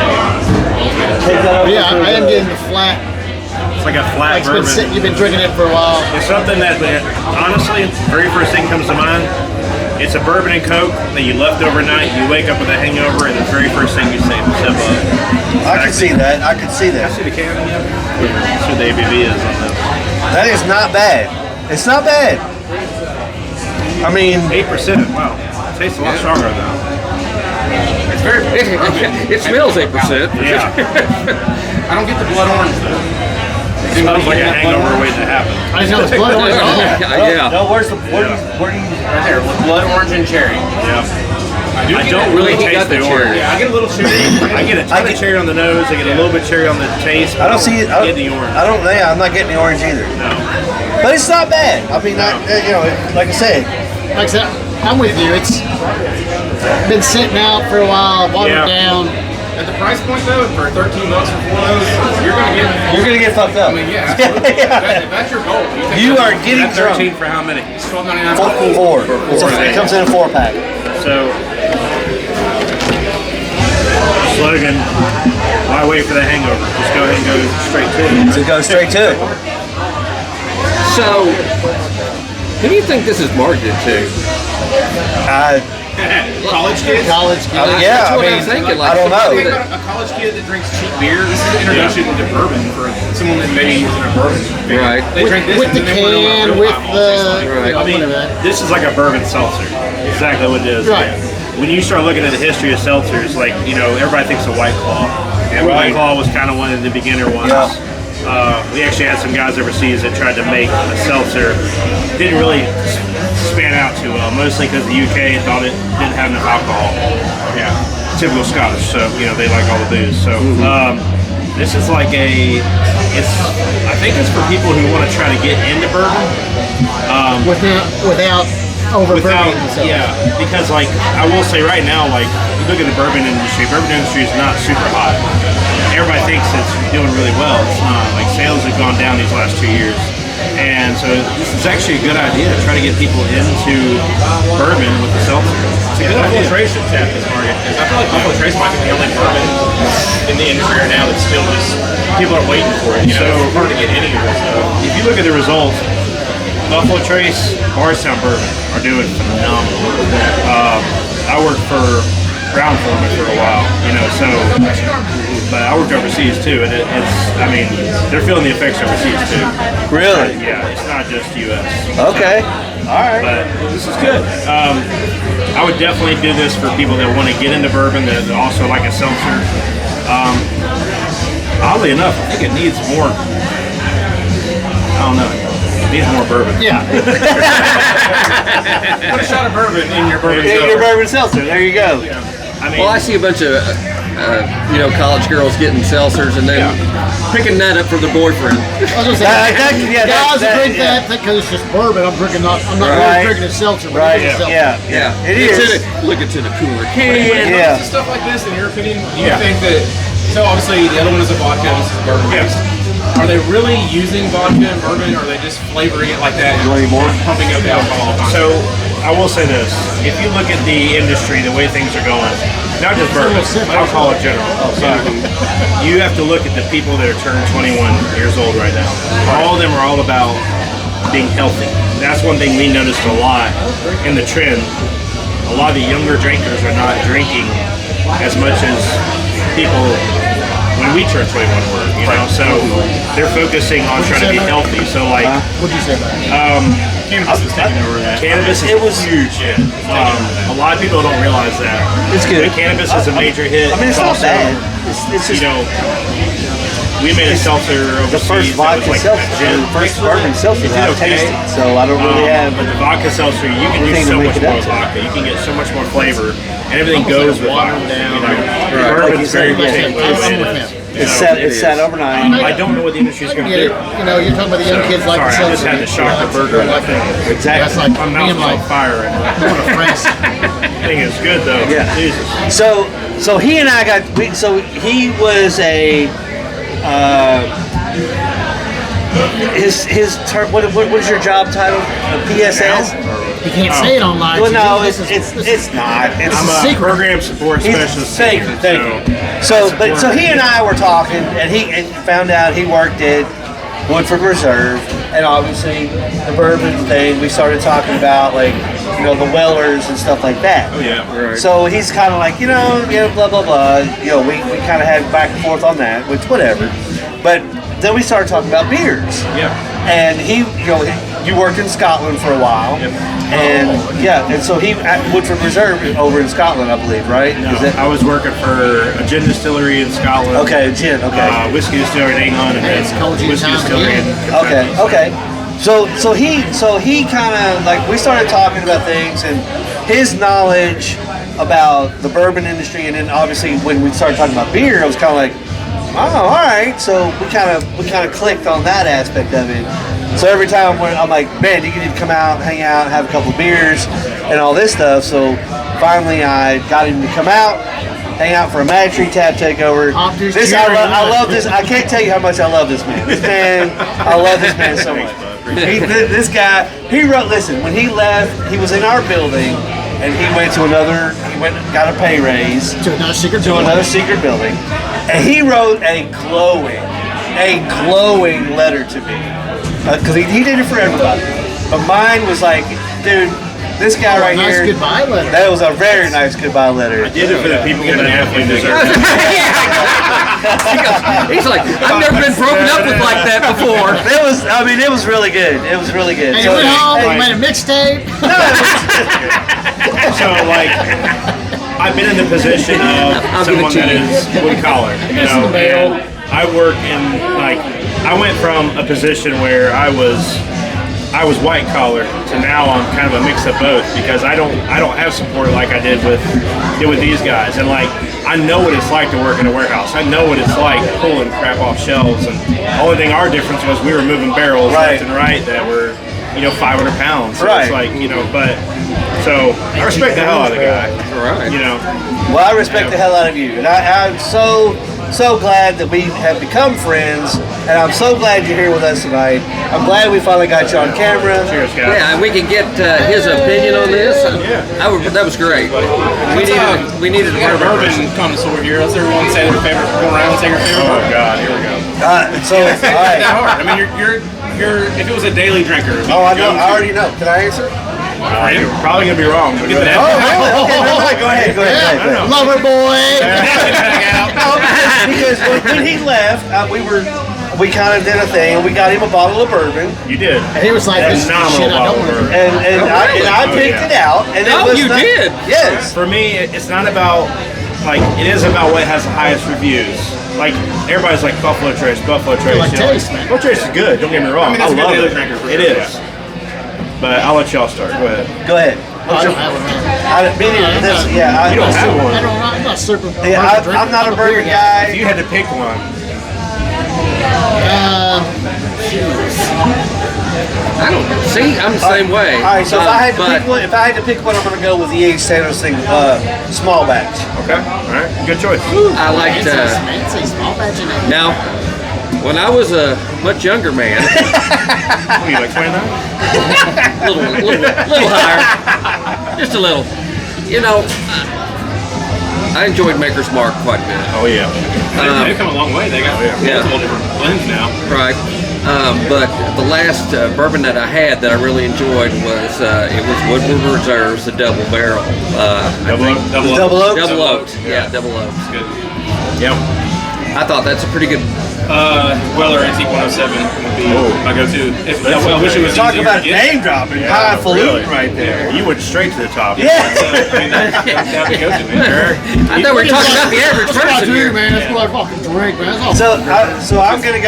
Take that over But yeah, for I am the- getting the flat. It's like a flat It's been bourbon. sitting, you've been drinking it for a while. It's something that, honestly, very first thing comes to mind. It's a bourbon and Coke that you left overnight. You wake up with a hangover, and the very first thing you say, "What's up, bud?" I can see that. I can see that. See the can? That's what the ABV is on this. That is not bad. It's not bad. I mean, 8%. Wow, it tastes a lot stronger though. It's very. It smells 8%. Yeah, I don't get the blood orange though. it smells like a hangover waiting to happen. I didn't know it's blood orange at all. Yeah. no. Where do you? Right there, blood orange and cherry. Yeah. I get don't it. really He taste got the the cherry. orange. Yeah, I get a little cherry. I get a ton of cherry on the nose. I get a little bit cherry on the taste. I don't see it. I get the orange. I don't. Yeah, I'm not getting the orange either. No. But it's not bad. I mean, like I said, Like I said, I'm with you. It's been sitting out for a while, watered Yeah. down. At the price point though, for $13 for 4 of those, you're gonna get fucked up. I mean, yeah, absolutely. If that's your goal. Take You that- are getting That drunk. 13 for how many? It's $12.99 for Four. Four. It comes in a 4-pack. So, slogan, why wait for the hangover? Just go ahead and go straight to it. So go straight to it. So, who do you think this is marketed to? college kids. College kids. Yeah, That's I what mean, I'm thinking. Like I don't know. somebody Think that- about a college kid that drinks cheap beer. This is an introduction to bourbon for someone that maybe isn't a bourbon fan. Right. They drink this With and the then they wanna know what can, real with alcohol tastes like. the, Right. you know, I mean, whatever that. this is like a bourbon seltzer. Exactly what it is. Right. When you start looking at the history of seltzers, like, everybody thinks of White Claw. And White Claw was kind of one of the beginner ones. Yeah. We actually had some guys overseas that tried to make a seltzer. Didn't really span out too well, mostly because the UK thought it didn't have enough alcohol. Yeah. Typical Scottish, so, they like all the booze. So, this is like I think it's for people who want to try to get into bourbon. Without overburdening themselves. Yeah, because I will say right now, you look at the bourbon industry is not super hot. Everybody thinks it's doing really well. It's not. Sales have gone down these last 2 years. And so this is actually a good idea to try to get people into bourbon with the seltzer. It's a good idea. Trace should tap this market. 'Cause I feel like Buffalo Trace might be the only bourbon in the industry right now that's still just people are waiting for it. So- It's hard to get any of it. So If you look at the results, Buffalo Trace, Bardstown Bourbon are doing phenomenal. I worked for Brown Foreman for a while, but I worked overseas too, and they're feeling the effects overseas too. Really? Yeah, it's not just U.S. Okay. All right. But this is good. I would definitely do this for people that want to get into bourbon that also like a seltzer. Oddly enough, I think it needs more. I don't know. It needs more bourbon. Yeah. Put a shot of bourbon in your bourbon. In your bourbon seltzer. There you go. I mean, Well, I see a bunch of college girls getting seltzers and then picking that up for their boyfriend. I was gonna say, guys drink that because it's just bourbon. I'm not really drinking a seltzer. But Right. I'm drinking a seltzer. Yeah. It It's is. look into the cooler When can. it Yeah. comes to stuff like this, in your opinion, do you think that? So obviously, the other one is a vodka. This is bourbon based. Are they really using vodka and bourbon, or are they just flavoring it like that and pumping up the alcohol? so I will say this: if you look at the industry, the way things are going, not just bourbon, alcohol in general. You have to look at the people that are turning 21 years old right now. All of them are all about being healthy. That's one thing we noticed a lot in the trend. A lot of the younger drinkers are not drinking as much as people when we turned 21 were, you know. So they're focusing on trying to be healthy. So like, What'd you say about it? Cannabis is taking over that. cannabis It was huge. A lot of people don't realize that. It's good. When cannabis is a major hit. I mean, it's not also, bad. It's just You know, we made a seltzer the first overseas that was vodka like seltzer, a gin. the first bourbon seltzer It that did I've tasted. okay. So I don't really have. But the vodka seltzer, you can do Everything to so make much it more up with to. vodka. You can get so much more flavor, and everything goes with vodka. You know, Like you bourbon's very said, yeah. particular. I'm with him. It's set overnight. I don't know what the industry's I going get to it. do. You know, you're talking about the young kids like Sorry, the I just seltzer. had to shock the burger. That's Exactly. like My me mouth and is my on fire right now. going to France. Thing is good though. Yeah. Jesus. So he and I so he was a his term. What is your job title? A PSS? You can't say it online. Well, no, This it's is not. It's I'm a secret. program support specialist. Thank you. So he and I were talking, and he found out he worked at Woodford Reserve, and obviously the bourbon thing. We started talking about the Wellers and stuff like that. Oh yeah. Right. So he's kind of like, blah blah blah. We kind of had back and forth on that, which whatever. But then we started talking about beers. Yeah. And you worked in Scotland for a while. Yep. And so he at Woodford Reserve over in Scotland, I believe, right? No, Is that- I was working for a gin distillery in Scotland. Okay, gin. Okay. Whiskey distillery in England, and It's then called gin whiskey time distillery in again. Kentucky. Okay. So he kind of we started talking about things, and his knowledge about the bourbon industry, and then obviously when we started talking about beer, I was kind of like, oh, all right. So we kind of clicked on that aspect of it. So every time I'm like, man, you need to come out, hang out, have a couple beers, and all this stuff. So finally, I got him to come out, hang out for a Madtree Tap Takeover. This I love this. I can't tell you how much I love this man. I love this man so much. This guy, he wrote. Listen, when he left, he was in our building, and he went got a pay raise To another secret to another secret building, and he wrote a glowing letter to me because he did it for everybody. But mine was like, dude, this guy right nice here. goodbye letter. That was a very nice goodbye letter. I did it for the people that definitely deserve it. He's like, I've never been broken up with like that before. It was really good. It was really good. And you went home and made a mixtape. So I've been in the position of someone that is blue collar, and I work in I went from a position where I was white collar to now I'm kind of a mix of both because I don't have support like I did with these guys, and I know what it's like to work in a warehouse. I know what it's like pulling crap off shelves, and the only thing our difference was we were moving barrels left and right that were 500 pounds. So it's but so I respect the hell out of the guy. Right. Well, I respect the hell out of you, and I'm so glad that we have become friends, and I'm so glad you're here with us tonight. I'm glad we finally got you on camera. Cheers, guys. Yeah, and we can get his opinion on this. That was great. We needed a Our bourbon. bourbon connoisseur here. Let's everyone say their favorite. Go around and say your favorite. Oh God, here we go. All That right. hard. I mean, you're. If it was a daily drinker. Oh, I know. I already know. Can I answer? You're probably gonna be wrong. But go ahead. Oh, really? Okay, go ahead. Go ahead. Lover boy. No, because when he left, we were we kind of did a thing. We got him a bottle of bourbon, You did. And he was like, "This is the Phenomenal shit I bottle don't of want to bourbon. drink." and I picked it out. And it Oh, was you not- did? Yes. For me, it's not about like it is about what has the highest reviews. Like everybody's like Buffalo Trace, Buffalo Trace. like you know, taste, man. Buffalo Trace is good. Don't get me wrong. I mean, that's a good love daily it. drinker for It sure, is. But I'll let y'all start. Go ahead. Go ahead. I don't have one. Man. I You don't have one. I'm not super. Yeah, I'm not a bourbon If guy. you had to pick one, I don't see. I'm the same way. All right, so if I had to But pick one, I'm gonna go with the E.H. Sanderson small batch. okay, all right, good choice. I like fancy small batch in it. now. When I was a much younger man, What are you like 29? little higher, just a little. You know, I enjoyed Maker's Mark quite a bit. Oh yeah. They've come a long way. They got Yeah. multiple different blends now. Right. But the last bourbon that I had that I really enjoyed was it was Woodward Reserve's the Double Barrel. Double up. Double oak. Double oaked. Yeah, double oaked. Good. Yep. I thought that's a pretty good. Weller Antique 107 would be my go-to. I wish it was Talk easier about to get. name dropping. Yeah, Highfalutin really. right there. You went straight to the top. Yeah. I mean, that'd be go-to, man. I thought we were talking about the average That's what I person do, here. man. That's what I fucking drink, man. That's all. So I'm gonna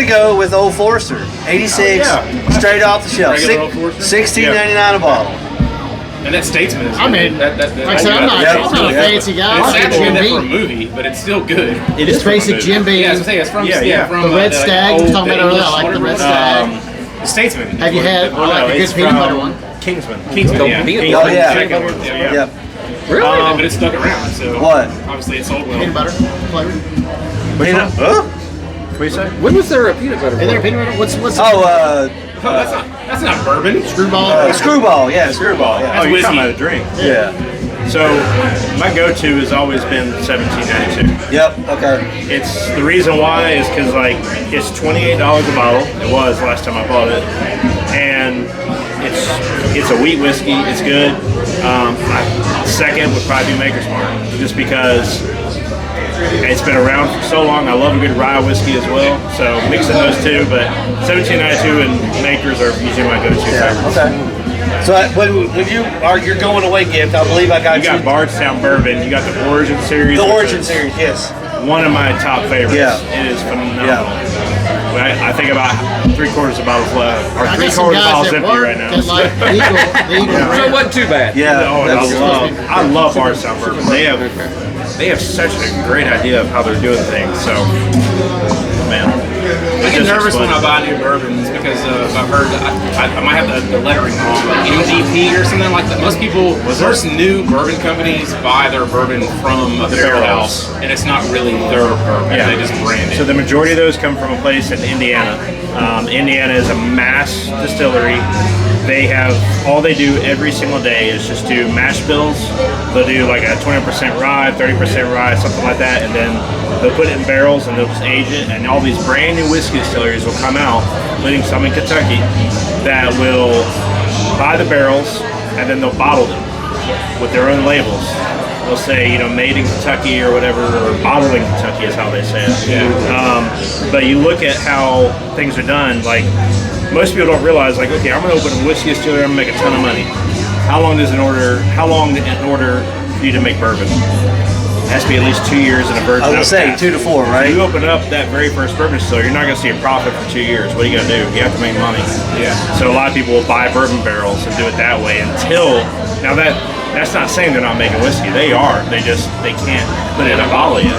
go with Old Forester, 86, straight off the shelf, Regular Old Forester? $16.99 a bottle. And that Statesman is I mean, that, like I said, I'm not a fancy guy. It's I like sad to Jim get that for a Beam. movie, but it's still good. It Just from a basic movie. Jim Beam. Yeah, I was gonna say it's from Yeah. from The Red Stag, old, we're talking about English earlier, I like the Red water Stag. brew. The Statesman. Have you had Oh, no, like a good it's peanut from butter one? Kingsman. Kingsman? Don't Yeah. be a- Kingsman, Oh, yeah. second one, yeah. Yep. Really? But it stuck around. So What? Obviously, it sold well. Peanut butter flavor. Huh? What do you say? When was there a peanut butter? Is there one? peanut butter? What's Oh, Oh, that's not bourbon. screwball? Screwball. Yeah, Screwball. Yeah. Oh, you're talking whiskey. about a drink. Yeah. So my go-to has always been 1792. Yep. Okay. It's the reason why is because like it's $28 a bottle. It was last time I bought it, and it's a wheat whiskey. It's good. My second would probably be Maker's Mark, just because it's been around for so long. I love a good rye whiskey as well. So mixing those two, but 1792 and Maker's are usually my go-to favorites. Okay. So when you're going away gift, I believe I got You got Bardstown Bourbon. You got the Origin series. the which Origin is series. Yes. One of my top favorites. Yeah. It is phenomenal. When I think about 3/4 of bottles left, or I got 3/4 some guys bottles at empty work right now. that like the Eagle So it wasn't too bad. Yeah. Oh, that's- I love Bardstown Bourbon. They have such a great idea of how they're doing things. So, man, I get nervous when I buy new bourbons because I've heard I might have the lettering wrong, like MGP or something like that. Most new bourbon companies buy their bourbon from a barrel house, and it's not really their bourbon. Yeah. They just brand it. So the majority of those come from a place in Indiana. Indiana is a mass distillery. They have all they do every single day is just do mash bills. They'll do like a 20% rye, 30% rye, something like that, and then they'll put it in barrels and they'll just age it. And all these brand new whiskey distilleries will come out, including some in Kentucky, that will buy the barrels and then they'll bottle them with their own labels. They'll say, made in Kentucky or whatever, or bottled in Kentucky is how they say it. Yeah. But you look at how things are done, like most people don't realize, like, okay, I'm gonna open a whiskey distillery, I'm gonna make a ton of money. How long in order for you to make bourbon? It has to be at least 2 years in a virgin. I would say oak 2 to 4, If right? you open up that very first bourbon distillery, you're not gonna see a profit for 2 years. What are you gonna do? You have to make money. Yeah. So a lot of people will buy bourbon barrels and do it that way until now that's not saying they're not making whiskey. They are. They can't put it in a bottle yet.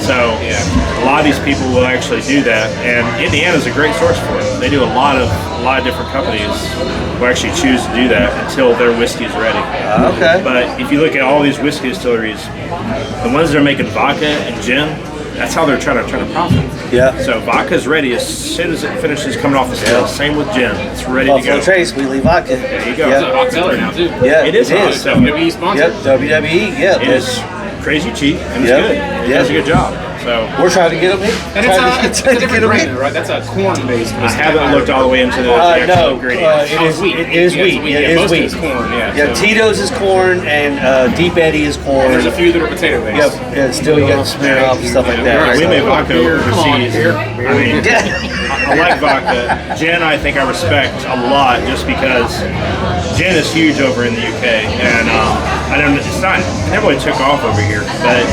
So a lot of these people will actually do that, and Indiana's a great source for it. They do a lot of different companies will actually choose to do that until their whiskey is ready. Okay. But if you look at all these whiskey distilleries, the ones that are making vodka and gin, that's how they're trying to profit. Yeah. So vodka's ready as soon as it finishes coming off the still. Yeah. Same with gin. It's ready Buffalo to go. Trace, Wheatley Vodka. There you go. It's a Yeah. hot seller now too. Yeah, It is it hot. is. WWE sponsor. Yep, WWE. Yeah. It is crazy cheap and it's Yep. good. It Yep. does a good job. So We're trying to get them here. And it's a different brand, right? That's a corn-based. I haven't looked all the way into the No, actual ingredients. it is wheat. It is wheat. It is Most of wheat. it's corn, yeah. Yeah, so- Tito's is corn and Deep Eddy is corn. There's a few that are potato-based. Yep. Yeah, still you got to smear off and stuff like that. We So- make vodka overseas. I mean, Yeah. I like vodka. Gin, I think I respect a lot just because gin is huge over in the UK, and I don't. It's not. It never really took off over here, but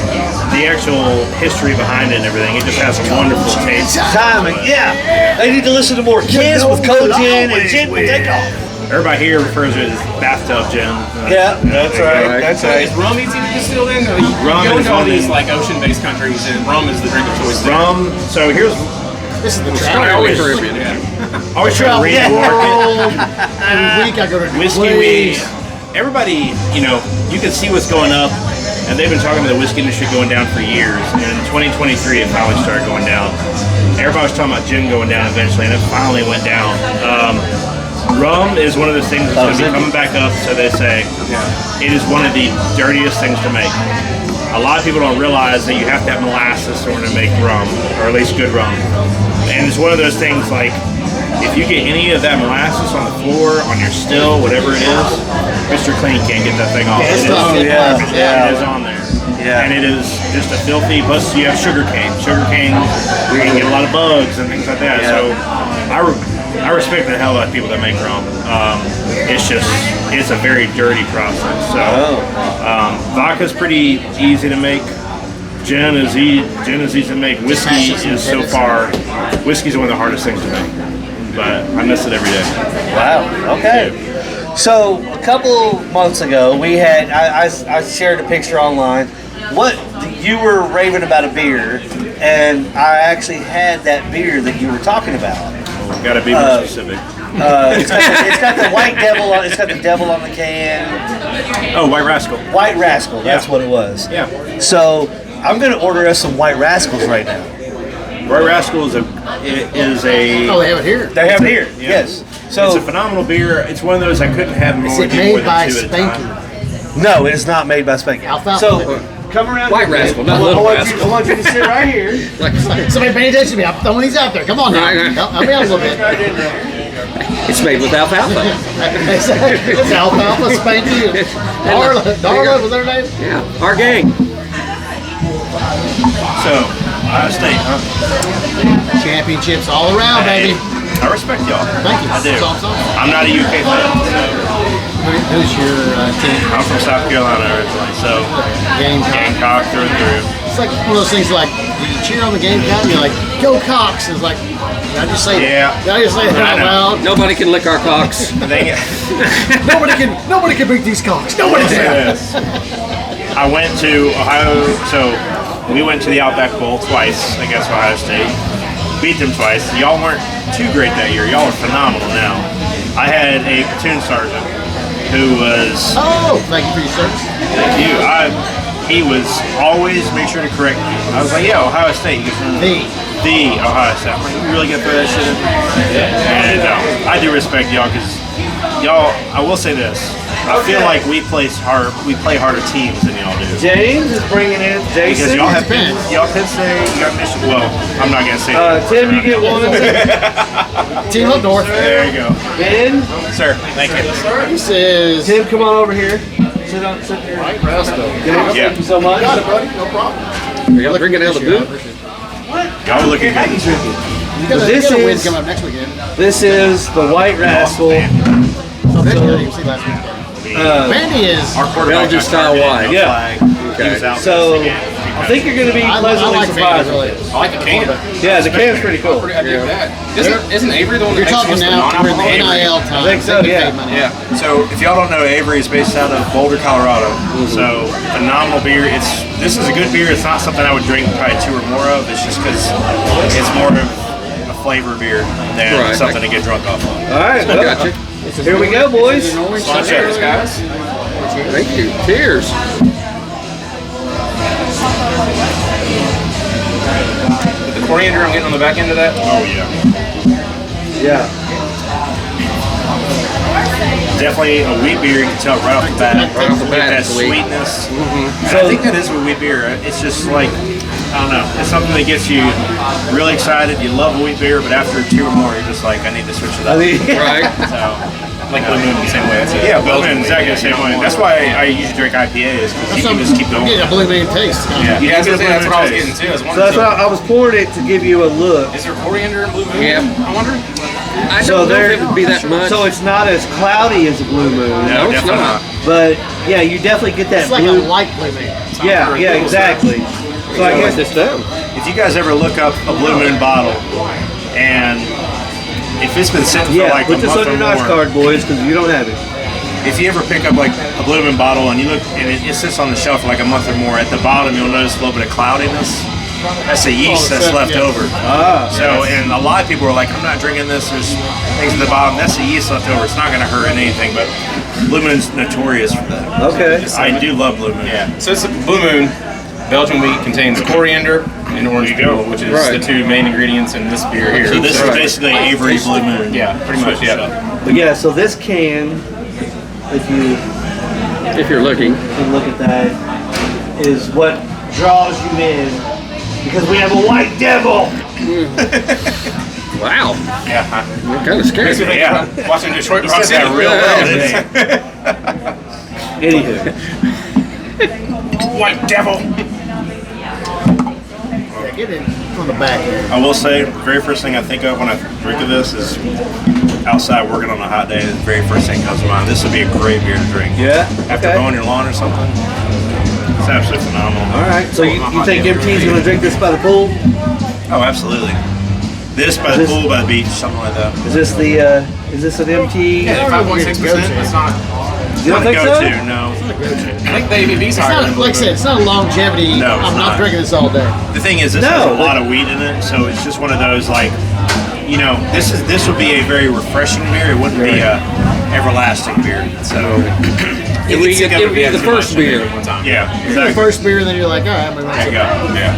the actual history behind it and everything, it just has a wonderful taste. Timing, yeah. They need to listen to more Kiss with cold gin and gin with takeoff. Everybody here refers to it as bathtub gin. Yeah, that's right. That's So right. is rum easy to distill in? Rum you go is into all one of these the- like ocean-based countries, and rum is the drink of choice. there. Rum. So here's. This is the I travel. always, Caribbean. I always try to read Yeah. the market. Every week I go to Whiskey Blaze. weed. Everybody, you can see what's going up, and they've been talking about the whiskey industry going down for years. And in 2023, it finally started going down. Everybody was talking about gin going down eventually, and it finally went down. Rum is one of those things that's going to be coming back up, so they say. It is one of the dirtiest things to make. A lot of people don't realize that you have to have molasses in order to make rum, or at least good rum. And it's one of those things like, if you get any of that molasses on the floor, on your still, whatever it is, Mr. Clean can't get that thing off. it's It is tough. Yeah, garbage. yeah. It is on there. Yeah. And it is just a filthy, plus you have sugar cane. Sugar cane, you can get a lot of bugs and things like that. So I respect the hell out of people that make rum. It's a very dirty process. So vodka's pretty easy to make. Gin is easy to make. Whiskey is so far. Whiskey's one of the hardest things to make, but I miss it every day. Wow. Okay. So a couple months ago, we had I shared a picture online. What you were raving about a beer, and I actually had that beer that you were talking about. Got to be more specific. It's got the white devil on. It's got the devil on the can. Oh, White Rascal. White Rascal. That's Yeah. what it was. Yeah, So I'm gonna order us some White Rascals right now. White Rascal is a Oh, they have it here. They have it here. Yeah. Yes. It's So a phenomenal beer. It's one of those I couldn't have Is more, it more made than by two at a Spanky? time. no, it is not made by Spanky. Alfalfa. So come around. White here, man. Rascal, not I Little want Rascal. you, I want you to sit right here. Like, Somebody pay attention to me. I'm throwing these out there. Come on now. Right. Help me out a little bit. it's made with alfalfa. It's Alfalfa, Spanky, Darla, was that her name? Yeah, our gang. So, Ohio State, huh? Championships all around, baby. I respect y'all. Thank you. I do. That's awesome. I'm not a UK fan, so Who's your team? I'm from South Carolina originally, so Gamecock. Gamecock through and through. It's like one of those things like, you cheer on the Gamecock and you're like, go Cox. It's like, did I just say Yeah. that? Did I just say that I out know. loud? Nobody can lick our cocks. The thing, Nobody can beat these Cox. Nobody can. is, I went to Ohio, so we went to the Outback Bowl twice against Ohio State. Beat them twice. Y'all weren't too great that year. Y'all are phenomenal now. I had a platoon sergeant who was, Oh, thank you for your service. thank you, he was always make sure to correct me. I was like, yeah, Ohio State. He goes, the Ohio State. I'm like, you really gonna throw that shit in? And I do respect y'all because y'all, I will say this. I feel like we play harder teams than y'all do. James is bringing in Because Jason. y'all have Depends. Penn State, you got Michigan. Well, I'm not gonna say Tim, you get one. Team up north. There you go. Ben, Sir, thank you. This is Tim, come on over here. Sit here. White Rascal. James, Yeah. thank you so much. Got it, buddy. No problem. Are y'all drinking out of the boot? Y'all looking How you good. drinking? You got This a win is- coming up next weekend. This is the White Rascal. Oh, good. You can see last weekend. Mandy is. Our quarterback Belgian got style turned in, wine. no Yeah. flag. He was out So this again. I think you're going to be I pleasantly like Mandy, surprised. really. I like the can. Yeah, the can's pretty cool. I dig that. Isn't Avery the one You're that talking makes the now. We're in the non-alcoholic? NIL time. I think so, They get yeah. paid money. Yeah. So if y'all don't know, Avery is based out of Boulder, Colorado. So phenomenal beer. This is a good beer. It's not something I would drink probably two or more of. It's just because it's more of a flavor beer than Right. something to get drunk off of. All right, I got you. here we go, boys. Cheers, guys. Thank you. Cheers. The coriander I'm getting on the back end of that. Oh yeah. Yeah. Definitely a wheat beer. You can tell right off the bat. Right off the You bat, get that it's sweet. sweetness. And I think that is with wheat beer. It's just like I don't know. It's something that gets you really excited. You love wheat beer, but after 2 or more, you're just like, I need to switch it up. Right. So, Like Blue Moon, the same way. That's yeah, Blue Moon exactly the same way. That's why I usually drink IPAs because you can just keep going. Get a Blue Moon taste. Yeah, I was gonna say that's what I was getting too. I was So wondering. that's why I was pouring it to give you a look. Is there coriander in Blue Moon? Yeah. I wonder. I So don't know there- if it would be that much. So it's not as cloudy as a Blue Moon, No, it's definitely not. but yeah, you definitely get that It's like a blue. light Blue Moon. Yeah, exactly. So I I write guess this down. If you guys ever look up a Blue Moon bottle, and if it's been sitting for like a put this month on or your nice more, card, boys, because you don't have it. if you ever pick up like a Blue Moon bottle and you look and it sits on the shelf for like a month or more, at the bottom you'll notice a little bit of cloudiness. That's the yeast that's left over. So, and a lot of people are like, I'm not drinking this. There's things at the bottom. That's the yeast left over. It's not going to hurt anything, but Blue Moon's notorious for that. Okay. I do love Blue Moon. Yeah. So it's a Blue Moon. Belgian wheat contains coriander and orange peel, which is Right. the 2 main ingredients in this beer here. So this is basically Avery Blue Moon. Yeah, pretty much. Yeah. But yeah, so this can, if you If you're looking. can look at that, is what draws you in because we have a white devil. Wow. Yeah. You're kind of scary. Yeah. Watching Detroit He Rock said that City. real well, didn't he? Anywho, White devil. Yeah, get in from the back here. I will say, the very first thing I think of when I drink of this is outside working on a hot day. The very first thing comes to mind. This would be a great beer to drink. yeah. After Okay. mowing your lawn or something. It's absolutely phenomenal. All right. So you think MT's gonna drink this by the pool? Oh, absolutely. This by the pool, by the beach, something like that. Is this the? Is this an MT? Yeah, 5.6%. That's not. You don't Not a think so? go-to, no. I think the ABV's It's higher not, than Blue like I said, Moon. it's not a longevity. No, it's I'm not not. drinking this all day. The thing is, this has a lot of wheat in it, so it's just one of those like, you know, this would be a very refreshing beer. It wouldn't be a everlasting beer. So It would be the first beer. One time. yeah, The exactly. first beer, and then you're like, all right, I'm There you gonna go. Yeah.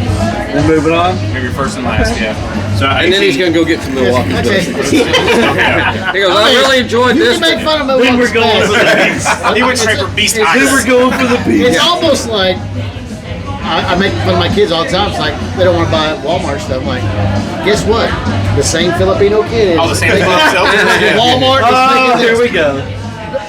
Then moving on. Maybe first and last. Yeah. So I And then he's going to go get some Milwaukee Okay. stuff. He goes, I really enjoyed You this. can make fun of Then Milwaukee's we're going for best. the He went straight for Beast Then Ice. we're going for the beach. It's almost like I make fun of my kids all the time. It's like they don't want to buy Walmart stuff. I'm like, guess what? The same Filipino kid. Oh, the same making- thing. Walmart is Oh, making here this. we go.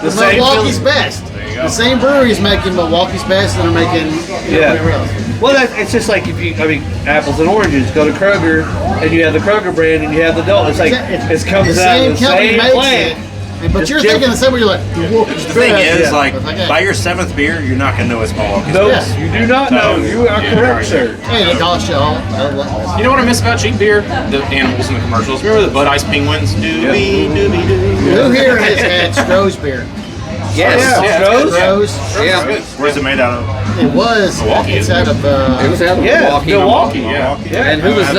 The same Milwaukee's best. you go. The same brewery's making Milwaukee's best, and they're making whatever else. Well, it's just like if you, I mean, apples and oranges. Go to Kroger, and you have the Kroger brand, and you have the Dole. It's like it comes out of the company same makes plant. it. But Just you're thinking the different. same way. You're like, Milwaukee's The thing best. is, like, Okay. by your 7th beer, you're not gonna know it's Milwaukee's. No, Yeah. you do not know. You are correct, sir. Hey, they cost you all. You know what I miss about cheap beer? The animals in the commercials. Remember the Bud Ice penguins? Doobie, doobie, doo. Who here has had Stroh's beer? Yes. Yeah, Stroh's? Stroh's. Yeah. Where's it made out of? It was. Milwaukee, It's isn't out it? of. It was out of Yeah, Milwaukee. Milwaukee. Yeah. And who was the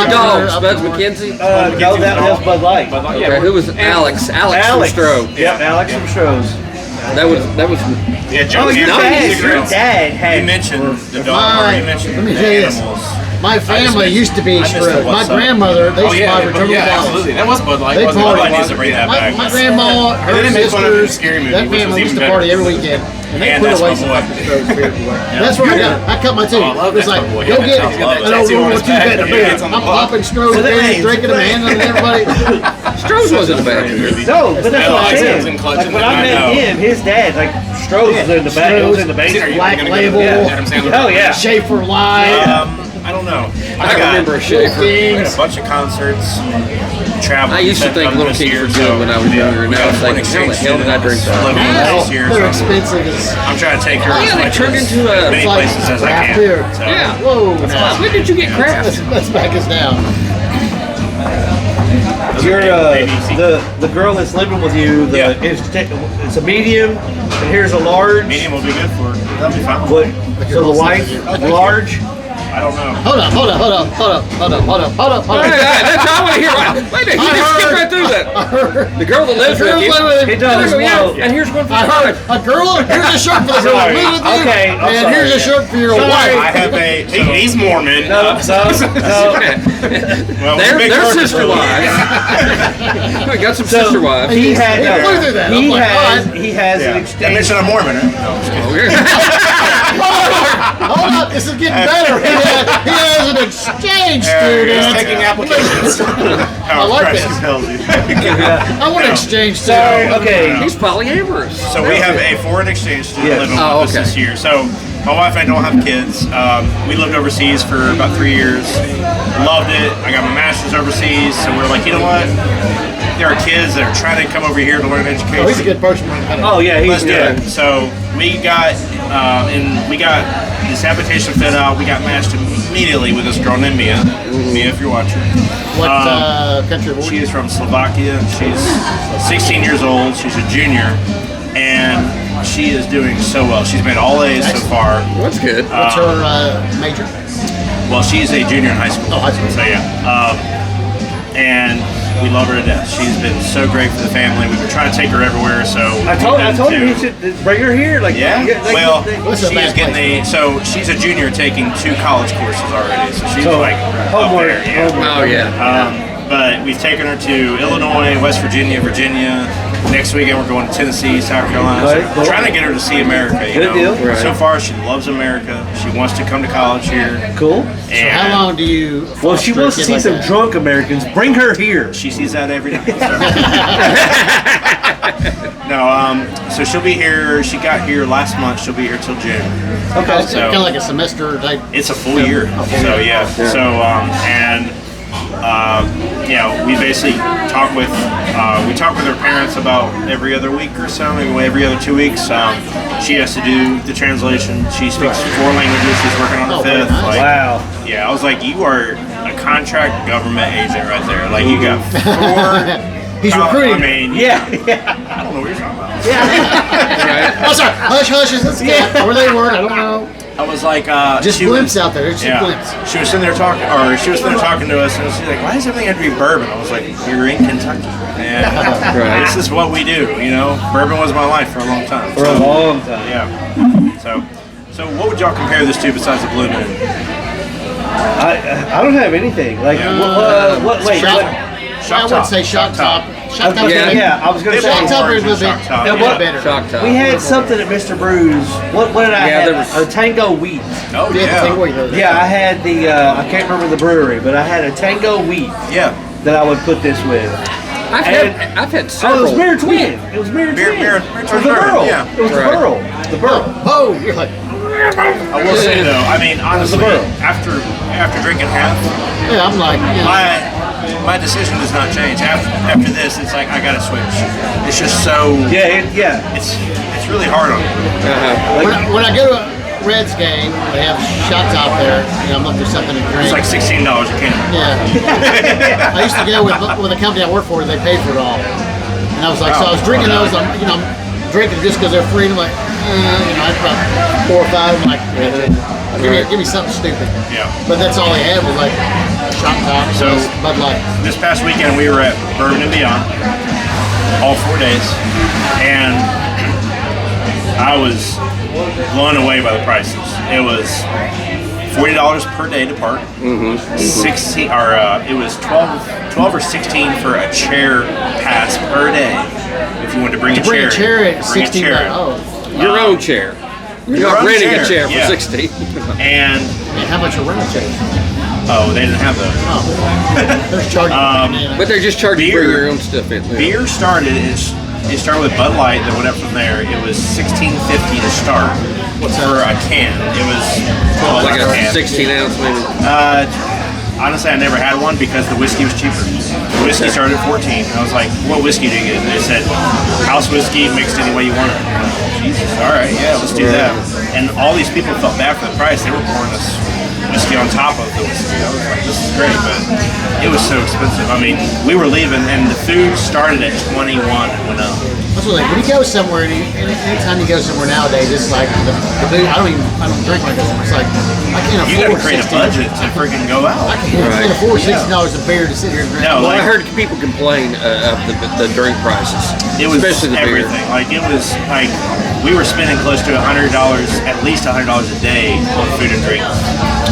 dog? Spuds McKenzie? No, that was Bud Light. Bud Light, Okay, who was Alex? Alex from Stroh. Yep, Alex from Stroh's. That was Yeah, Oh, Joe your Campbell, dad, your cigarettes. dad You had. mentioned the dog, Mine. or you mentioned Let me the tell you this. animals. My family used to be I missed the Stroh's. My what's up. grandmother, they Oh used to buy yeah, returnable yeah, bottles. absolutely. That was Bud Light. They wasn't it? party. Bud Light needs to bring that back. My grandma, And her then they made fun of the sisters, Scary Movie, that which was family used even to better. party every weekend. And they And put that's away my some boy. fucking Stroh's beer. That's where I cut my teeth. Oh, I love It was that like, boy. go Yeah, get that sounds lovely. an Tattoo over on with his two back. better Yeah, beer. it's on I'm the box. popping Stroh's So the beer, names, drinking them, the names. handing everybody. Stroh's wasn't a bad beer. No, but that's No, what I I'm said it saying. was in clutch Like and when then I I met know. him, his dad, like Stroh's was in the back. It was in the Are basement. you Black gonna go Label. to Yeah. Adam Sandler? Oh yeah. Schaefer Live. I don't know. I can remember a Schaefer. We had a bunch of concerts, travel. I used to think little kids were good when I was younger, and now I was thinking, how the hell did I drink that? Now, This year, they're so expensive as I'm trying to take her Oh, as yeah, they much turned as into a- many like places as I craft can. beer. So, Yeah. Whoa, now. When did you get craft? Let's back us down. You're the girl that's living with you. Yeah. It's a medium, and here's a large. medium will be good for her. That'll be fine. What? So the wife, large. I don't know. Hold up. Hey, that's all I want to hear. Wait a minute, you just skip right through that. The girl that lives with you. It does. Well, And here's one for I heard five. a girl. Here's a shirt for the girl. Sorry. Live with you, Okay, I'm and sorry. here's a shirt for your Sorry. wife. I have a. He's Mormon. no. Well, They're sister wives. We got some sister wives. He had. He flew through that. He I'm like, has. all right. He has an I exchange. mentioned I'm Mormon. Right? No, I'm just kidding. Hold up, this is getting better. He has exchange He's student. taking applications. I like this. I want to exchange student. Okay. He's polyamorous. So we have a foreign exchange student Yes. living Oh, with us okay. this year. So my wife and I don't have kids. We lived overseas for about 3 years. Loved it. I got my master's overseas. So we're like, you know what? There are kids that are trying to come over here to learn education. Oh, he's a good person. Oh yeah, Let's he's do good. it. So we got this application fit out. We got matched immediately with this girl named Mia. Mia, if you're watching. What country? She is from Slovakia. She's 16 years old. She's a junior, and she is doing so well. She's made all A's so far. That's good. What's her major? Well, she's a junior in high school. Oh, high school. So yeah, and we love her to death. She's been so great for the family. We've been trying to take her everywhere. So I told him he should bring her here. Like, Yeah. like, Well, What's a she bad is getting so she's a junior taking 2 college courses already. So she's So, like up homework, there. Yeah. homework. Oh yeah. But we've taken her to Illinois, West Virginia, Virginia. Next weekend we're going to Tennessee, South Carolina. So Right, cool. trying to get her to see America. You Good know? deal. Right. So far, she loves America. She wants to come to college here. Cool. And How long do you? Well, she foster a wants to kid see like some that? drunk Americans. Bring her here. She sees that every day. No, so she'll be here. She got here last month. She'll be here till June. Okay, So- kind of like a semester type. It's a full year. So yeah. So we basically talk with her parents about every other week or so, maybe every other 2 weeks. She has to do the translation. She speaks 4 languages. She's working on her Oh, very 5th. nice. Like, Wow. yeah, I was like, you are a contract government agent right there. Like you got 4. He's recruiting. I mean, Yeah. I don't know what you're talking about. Oh, sorry. Hush, hush. Let's get where they were. I don't know. I was like, Just she glimpse was- out there. Just Yeah. a glimpse. She was sitting there talking, to us, and she's like, "Why does everything have to be bourbon?" I was like, "You're in Kentucky, and Right. this is what we do. You know, bourbon was my life for a long time." For a long time. Yeah. So what would y'all compare this to besides the Blue Moon? I don't have anything. Like, what? Wait. Shot- What? I would say shock top. Shock top. Yeah. Yeah, I was gonna Shock say. top is a little bit Shock top, yeah. better. Shock top. We had something at Mr. Brew's. What did I Yeah, have? there was- A Tango Wheat. Oh Yeah, take away those. Yeah, I had the. I can't remember the brewery, but I had a Tango Wheat yeah. that I would put this with. I've had Oh, it several. was Mirror Twin. It was Mirror Twin. Mirror Or the Twin, Burl. yeah. It was Right. the Burl. The Burl. Oh, you're like, I will say though, I mean, honestly, Burl. after drinking half, yeah, I'm like, you know, my decision does not change. After this, it's like I gotta switch. It's just so. Yeah. It's really hard on me. when I go to a Reds game, they have shot top there, and I'm looking for something to drink. It's like $16 a can. Yeah. I used to go with a company I work for, they paid for it all. And I was like, so I was drinking those, I'm drinking just because they're free. And I'm like, I had about 4 or 5. I'm like, give me something stupid. Yeah. But that's all they had was like shot top, So- Bud Light. This past weekend we were at Bourbon and Beyond all 4 days, and I was blown away by the prices. It was $40 per day to park. 16 or it was 12 or 16 for a chair pass per day. If you wanted to bring a Bring chair, a chair at bring a 16. chair. Oh, Your own chair. You're Your not own renting chair, a chair for yeah. 60. And man, how much a rental chair? oh, they didn't have those. Oh, they're charging. But they're just charging you to bring Beer. your own stuff in. Beer started it started with Bud Light, then went up from there. It was $16.50 to start for a can. It was Like a can. 16 ounce maybe. Honestly, I never had one because the whiskey was cheaper. The whiskey started at 14. I was like, "What whiskey do you get?" And they said, "House whiskey mixed any way you want it." I'm like, Jesus, all right, yeah, let's do that. And all these people felt bad for the price. They were pouring us whiskey on top of the whiskey. I was like, "This is great," but it was so expensive. I mean, we were leaving, and the food started at 21 and went up. That's what when you go somewhere, anytime you go somewhere nowadays, it's like the food. I don't drink like this. It's like I can't You got to afford create a 16. budget to freaking go I out. can't afford $16 a beer to sit here and drink. No, Well, I like, heard people complain of the drink prices. it was especially the beer. everything. Like it was like we were spending close to $100, at least $100 a day on food and drink.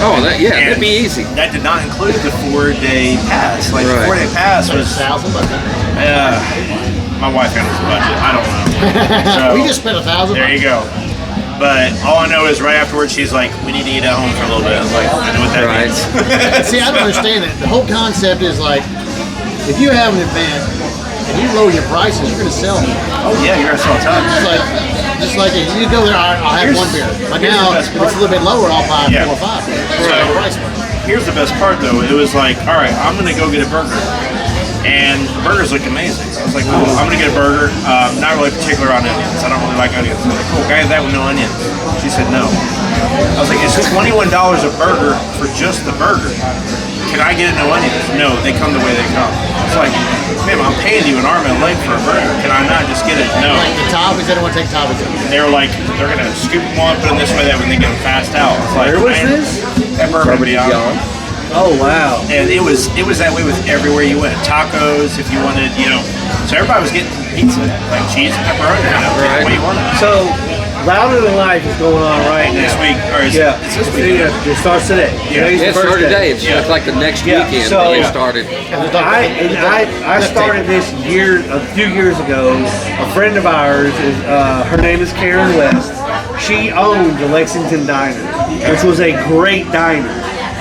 Oh, that'd And be easy. That did not include the 4-day pass. Like Right. the 4-day pass was. $1,000. My wife handles the budget. I don't know. So, We just spent $1,000. there you go. But all I know is right afterwards, she's like, "We need to eat at home for a little bit." I was like, "I know what that Right. means." See, I don't understand that. The whole concept is like, if you have an event and you lower your prices, you're going to sell them. Oh yeah, you're gonna sell a ton. Just like if you go there, I'll have one beer. But here's now, the if best it's a little bit lower, I'll buy Yeah. 4 or 5. So- Price point. Here's the best part though. It was like, all right, I'm gonna go get a burger, and the burgers looked amazing. I was like, cool, I'm gonna get a burger. Not really particular on onions. I don't really like onions. I was like, cool, can I have that with no onions? She said no. I was like, it's $21 a burger for just the burger. Can I get it no onions? No, they come the way they come. It's like, ma'am, I'm paying you an arm and a leg for a burger. Can I not just get it? No. Like the toppings, they don't want to take toppings. They were like, they're gonna scoop them on, put them this way, that when they get them fast out. It's like, Where was man, this? At Bourbon Beyond. Oh wow. And it was that way with everywhere you went. Tacos, if you wanted, so everybody was getting pizza, like cheese and pepperoni, Right. what you wanted. So, Louder Than Life is going on right now. This week, or is Yeah, it's this week? It starts today. Yeah. Today's the It first started day. today. It's Yeah. like the next Yeah, weekend so- that it Yeah. started. I started this a few years ago. A friend of ours her name is Karen West. She owned the Lexington Diner, which was a great diner,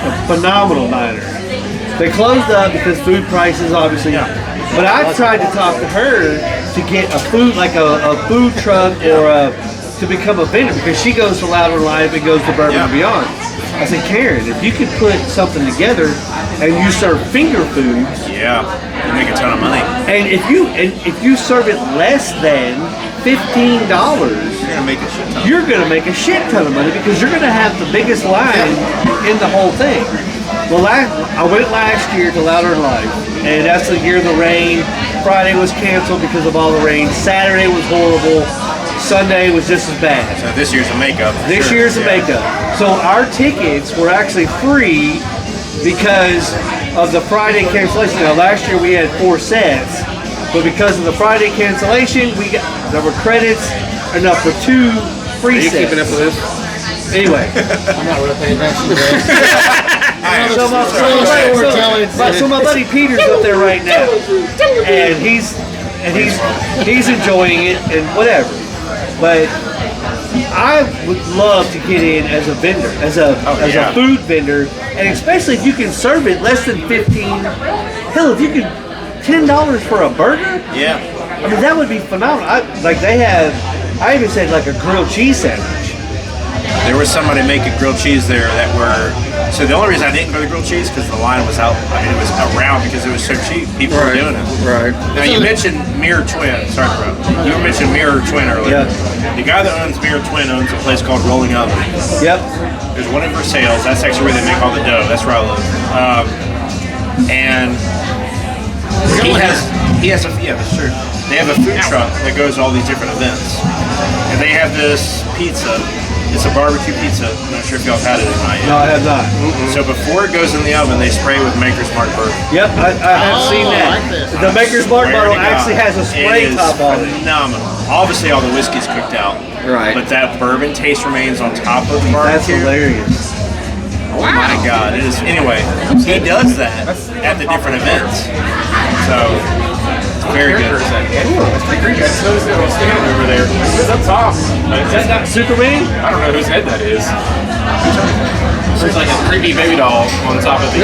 a phenomenal diner. They closed up because food prices, obviously. But I tried to talk to her to get a food food truck or to become a vendor because she goes to Louder Life and goes to Bourbon and Beyond. I said, Karen, if you could put something together and you serve finger foods, Yeah, you make a ton of money. and if you serve it less than $15, You're gonna make a shit ton. you're gonna make a shit ton of money because you're gonna have the biggest line in the whole thing. Well, I went last year to Louder Life, and that's the year of the rain. Friday was canceled because of all the rain. Saturday was horrible. Sunday was just as bad. So this year's a makeup. for This sure. year's the Yeah. makeup. So our tickets were actually free because of the Friday cancellation. Now last year we had 4 sets, but because of the Friday cancellation, there were credits enough for 2 free Are you sets. keeping up with this? Anyway, I'm not really paying attention to that. so my buddy Peter's up there right now, and he's enjoying it and whatever. But I would love to get in as a vendor, as a food vendor, and especially if you can serve it less than 15. Hell, if you could $10 for a burger, Yeah. I mean that would be phenomenal. I even said like a grilled cheese sandwich. There was somebody making grilled cheese there that were. So the only reason I didn't go to grilled cheese because the line was out. I mean, it was around because it was so cheap. People were doing it. Right. Now you mentioned Mirror Twin. Sorry, bro. You mentioned Mirror Twin earlier. Yeah. The guy that owns Mirror Twin owns a place called Rolling Oven. Yep. There's one in Versailles. That's actually where they make all the dough. That's where I live. And he has a that's true. They have a food truck that goes to all these different events, and they have this pizza. It's a barbecue pizza. I'm not sure if y'all have had it or not yet. No, I have not. So before it goes in the oven, they spray with Maker's Mark bourbon. Yep, I have seen I that. like this. The Maker's Mark Swear bottle to God, actually has a spray it is top on it. phenomenal. Obviously, all the whiskey's cooked out. Right. But that bourbon taste remains on top of the That's barbecue. hilarious. Oh my God! It is. Anyway, he does that at the different events. So it's very good. That's pretty creepy. I just noticed it on standing over there. It's up top. Is that not Superman? I don't know whose head that is. There's like a creepy baby doll on top of the.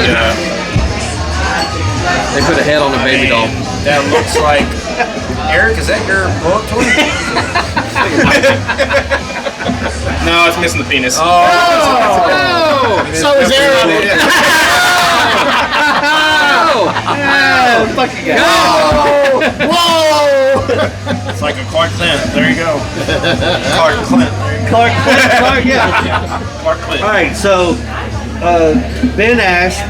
They put a head on the baby doll. That looks like. Eric, is that your blow-up toy? No, it's missing the penis. Oh! So is Aaron. Oh, fuck you guys. Whoa! It's like a Clark Clint. There you go. Clark Clint. Clark, yeah. Clark Clint. All right, so Ben asked,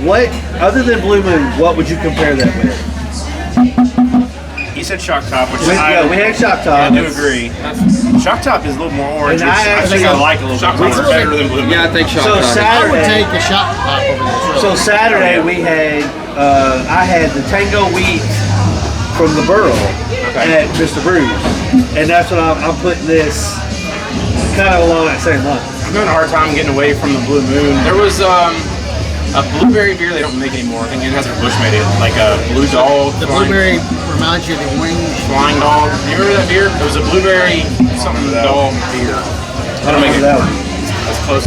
what other than Blue Moon, what would you compare that with? He said Shock Top, which We had Shock Top. I do agree. Shock Top is a little more orange. And Which I I think I actually- like a little Shock bit Top's more. better than Blue Moon. Yeah, I think Shock So Top. I would Saturday, take a shot pop over this. so Saturday we had I had the Tango Wheat from the Burl at Mr. Brews, and that's what I'm putting this kind of along that same line. I'm having a hard time getting away from the Blue Moon. There was a blueberry beer they don't make anymore. I think Anheuser Busch made it, like a blue dog. The blueberry reminds you of the wings. flying dog. You remember that beer? It was a blueberry something dog beer. That'll make it that one. as close.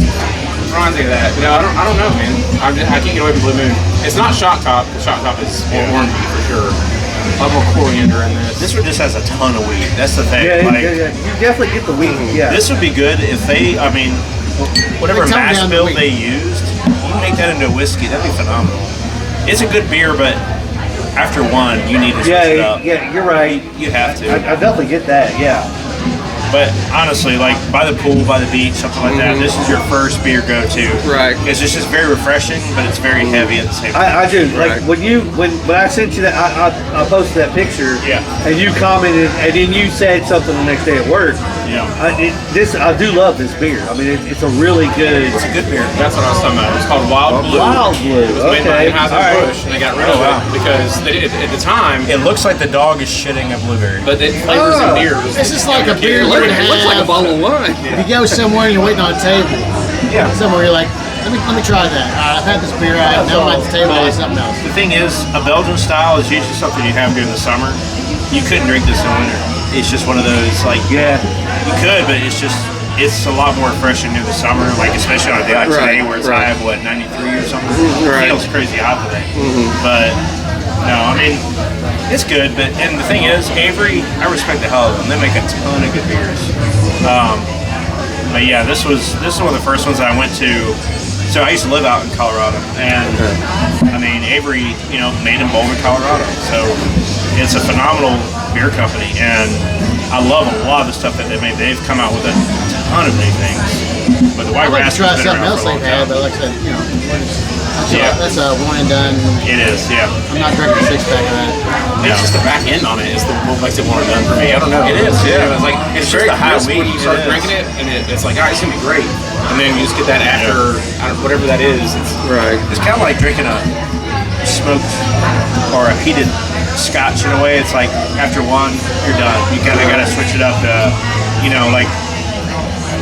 Reminds me of that. No, I don't know, man. I can't get away from Blue Moon. It's not Shot Top. Shot Top is more orangey for sure. A lot more coriander in this. This one just has a ton of weed. That's the thing. Yeah, like, yeah. You definitely get the weed. Yeah. This would be good if they, I mean, whatever They tone mash down the bill weed. they used, you make that into a whiskey, that'd be phenomenal. It's a good beer, but after one, you need to switch it up. Yeah, you're right. You have to. I definitely get that. Yeah. But honestly, like by the pool, by the beach, something like that, this is your first beer go-to. Right. Because it's just very refreshing, but it's very heavy at the same time. I do. Right. Like when I sent you that, I posted that picture. Yeah. And you commented, and then you said something the next day at work. Yeah. I do love this beer. I mean, it's a really good. It's a good beer. That's what I was talking about. It's called Wild Blue. Wild Blue. It was made by Okay. Anheuser-Busch, and they got rid of it because they did, at the time, It looks like the dog is shitting a blueberry. but it flavors and beers. This is like a beer you It would looks like a have. bottle of wine. If you go somewhere and you're waiting on a table, Yeah. somewhere you're like, let me try that. I've had this beer. Now I'm at the table. I have something else. The thing is, a Belgian style is usually something you have during the summer. You couldn't drink this in winter. It's just one of those, like, Yeah. you could, but it's a lot more refreshing near the summer, like especially on a day like Right, today where it's right. high of, what, 93 or something. Right. It feels crazy hot today. But, no, I mean, it's good, but, and the thing is, Avery, I respect the hell out of them. They make a ton of good beers. But yeah, this was one of the first ones that I went to. So I used to live out in Colorado, and I mean, Avery, made in Boulder, Colorado. So it's a phenomenal beer company, and I love a lot of the stuff that they made. They've come out with a ton of new things. But the White I'd like to Raspberry's try been something around else for a long they've had, time. but like I said, Yeah. that's a one and done. It is, yeah. I'm not drinking a 6-pack of that. It's just the back end on it is what makes it one and done for me. I don't know. It is, yeah. It's like it's It's just very the high crisp when wheat, you start it is. drinking it, and it's like, all right, it's gonna be great. And then you just get that after whatever that is. It's Right. It's kind of like drinking a smoked or a heated scotch in a way. It's like after one, you're done. You kind of got to switch it up to, like